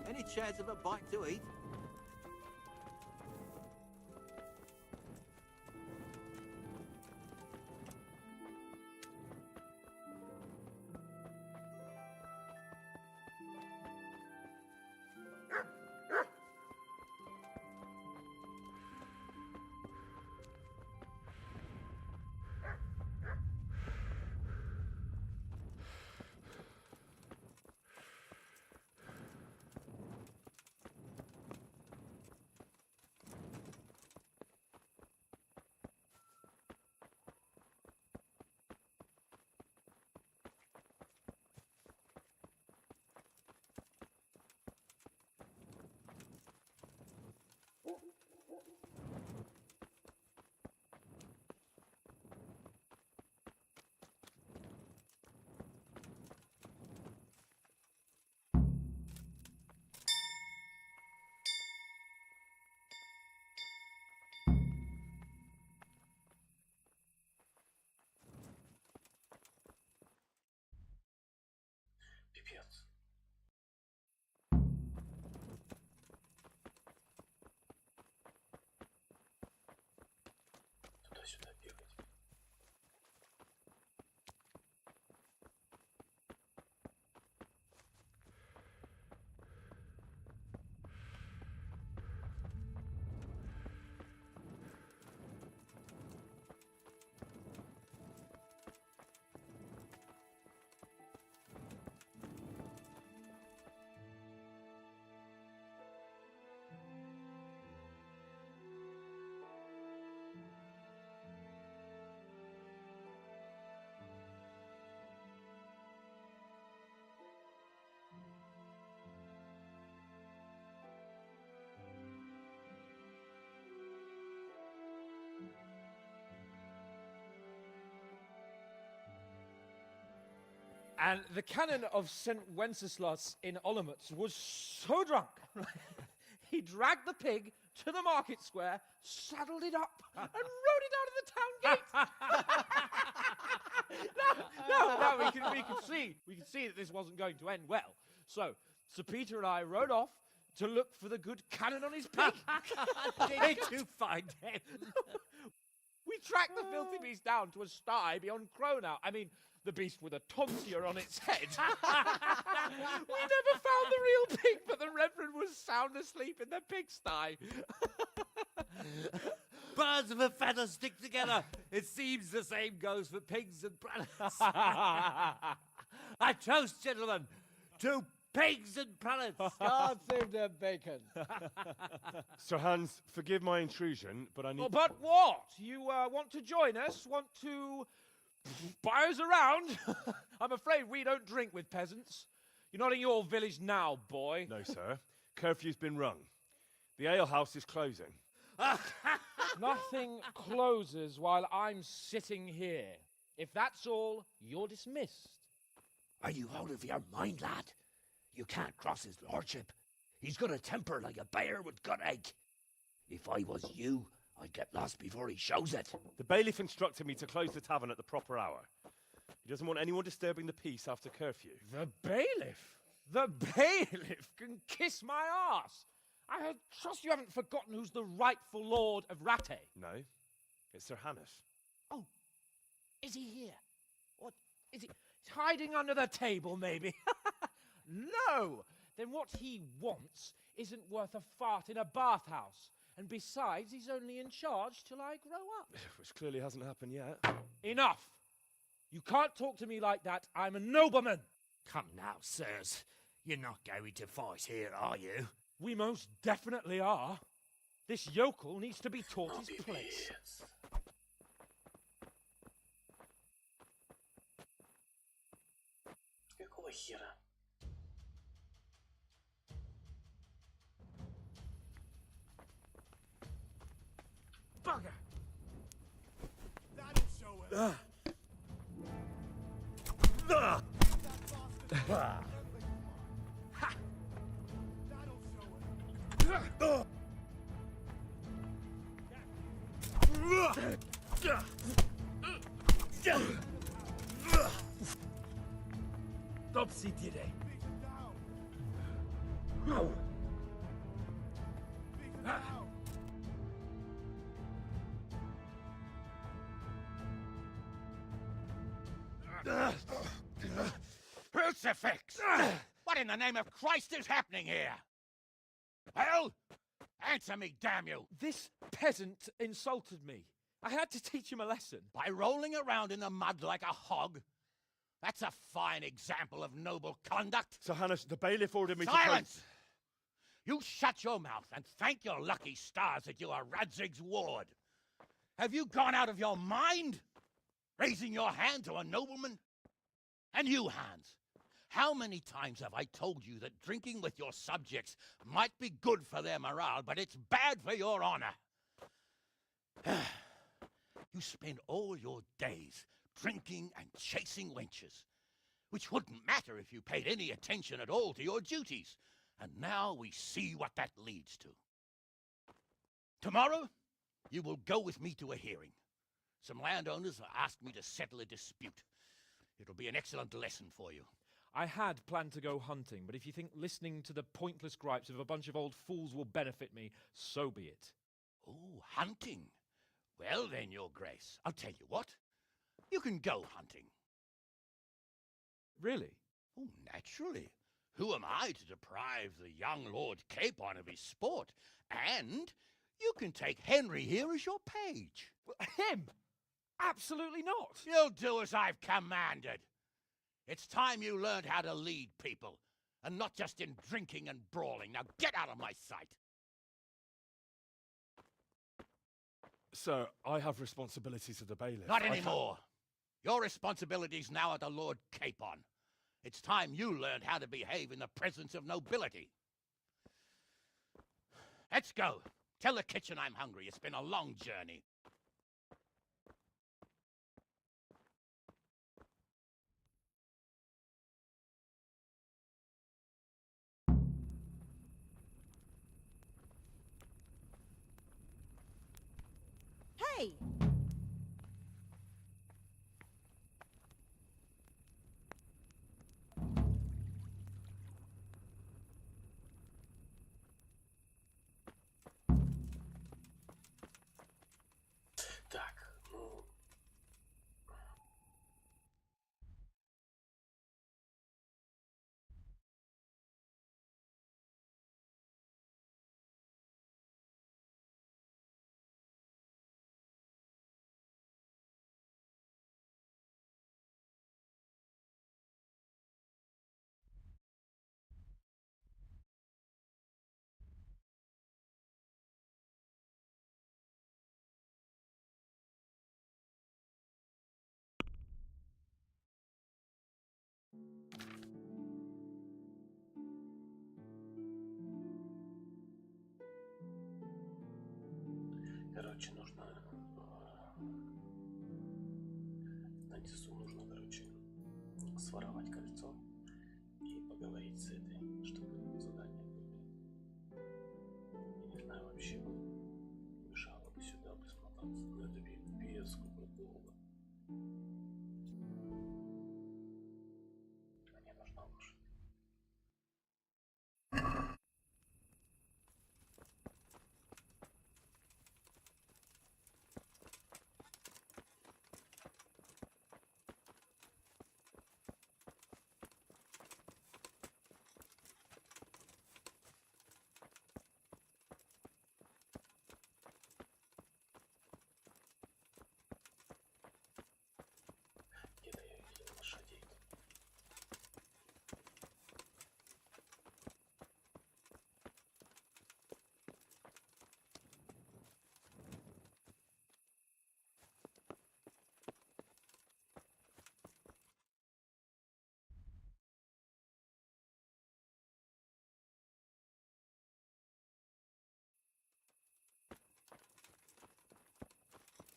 Any chance of a bite to eat? туда-сюда бегать. And the canon of St. Wenceslas in Olomouc was so drunk, he dragged the pig to the market square, saddled it up, and rode it out of the town gate. No, we can see that this wasn't going to end well. So, Sir Peter and I rode off to look for the good canon on his pig. Did you find him? We tracked the filthy beast down to a sty beyond Cronau. I mean, the beast with a tonsure on its head. We never found the real pig, but the Reverend was sound asleep in the pigsty. Birds of a feather stick together. It seems the same goes for pigs and planets. I toast, gentlemen, to pigs and planets. God save their bacon. Sir Hans, forgive my intrusion, but I need... Oh, but what? You want to join us? Want to buy us around? I'm afraid we don't drink with peasants. You're not in your village now, boy. No, sir. Curfew's been rung. The alehouse is closing. Nothing closes while I'm sitting here. If that's all, you're dismissed. Are you out of your mind, lad? You can't cross his lordship. He's got a temper like a bear with gut ache. If I was you, I'd get lost before he shows it. The bailiff instructed me to close the tavern at the proper hour. He doesn't want anyone disturbing the peace after curfew. The bailiff? The bailiff can kiss my arse. I trust you haven't forgotten who's the rightful lord of Rattay. No, it's Sir Hannes. Oh, is he here? What, is he hiding under the table, maybe? No! Then what he wants isn't worth a fart in a bathhouse. And besides, he's only in charge till I grow up. Which clearly hasn't happened yet. Enough! You can't talk to me like that. I'm a nobleman. Come now, sirs. You're not going to fight here, are you? We most definitely are. This yokel needs to be taught his place. Какого хера? Bugger! That'll show it. Topsy-turvy. Crucifix! What in the name of Christ is happening here? Well, answer me, damn you! This peasant insulted me. I had to teach him a lesson. By rolling around in the mud like a hog? That's a fine example of noble conduct. Sir Hannes, the bailiff ordered me Silence! You shut your mouth and thank your lucky stars that you are Radzig's ward. Have you gone out of your mind? Raising your hand to a nobleman? And you, Hans, how many times have I told you that drinking with your subjects might be good for their morale, but it's bad for your honor? You spend all your days drinking and chasing wenches, which wouldn't matter if you paid any attention at all to your duties. And now we see what that leads to. Tomorrow, you will go with me to a hearing. Some landowners have asked me to settle a dispute. It'll be an excellent lesson for you. I had planned to go hunting, but if you think listening to the pointless gripes of a bunch of old fools will benefit me, so be it. Oh, hunting? Well then, Your Grace, I'll tell you what. You can go hunting. Really? Oh, naturally. Who am I to deprive the young Lord Capon of his sport? And you can take Henry here as your page. Him? Absolutely not. You'll do as I've commanded. It's time you learned how to lead people, and not just in drinking and brawling. Now get out of my sight. Sir, I have responsibilities to the bailiff. Not anymore. Your responsibilities now are the Lord Capon. It's time you learned how to behave in the presence of nobility. Let's go. Tell the kitchen I'm hungry. It's been a long journey. Hey! Так, ну... Короче, нужно... Нанесу нужно, короче, своровать кольцо и поговорить с этой, чтобы задания были. Я не знаю, вообще бы мешало бы сюда присмотреться, но это пипец, сколько долго. Мне нужна лошадь. Где-то я видел лошадей.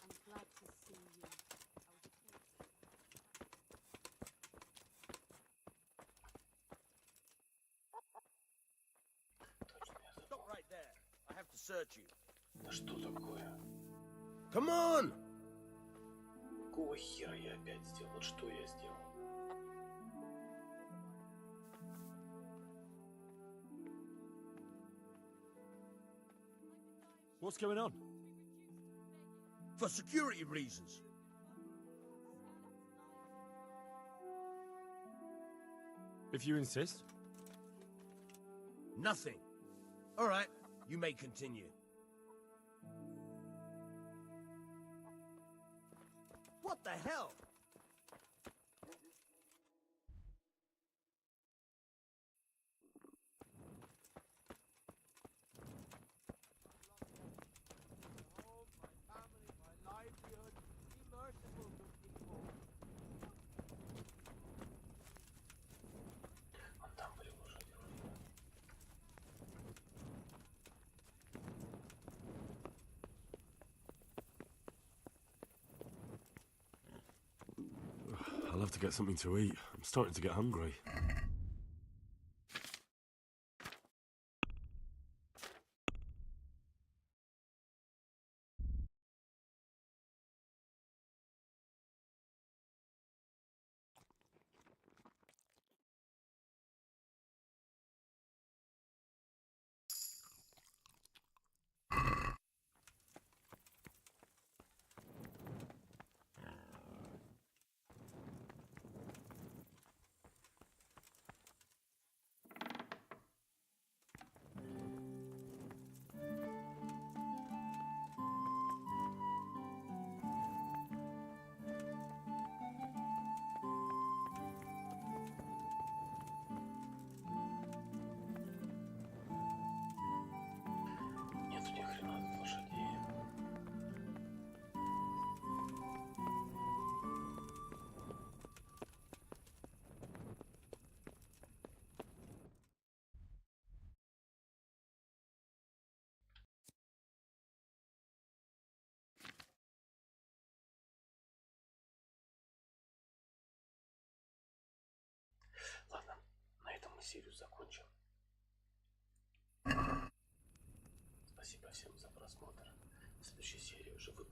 I'm glad to see you. Stop right there. I have to search you. Да что такое? Come on! Какого хера я опять сделал? Вот что я сделал? What's going on? For security reasons. If you insist. Nothing. All right, you may continue. What the hell? Вон там были лошади вроде. I'll have to get something to eat. I'm starting to get hungry. Серию закончим. Спасибо всем за просмотр. В следующей серии уже вы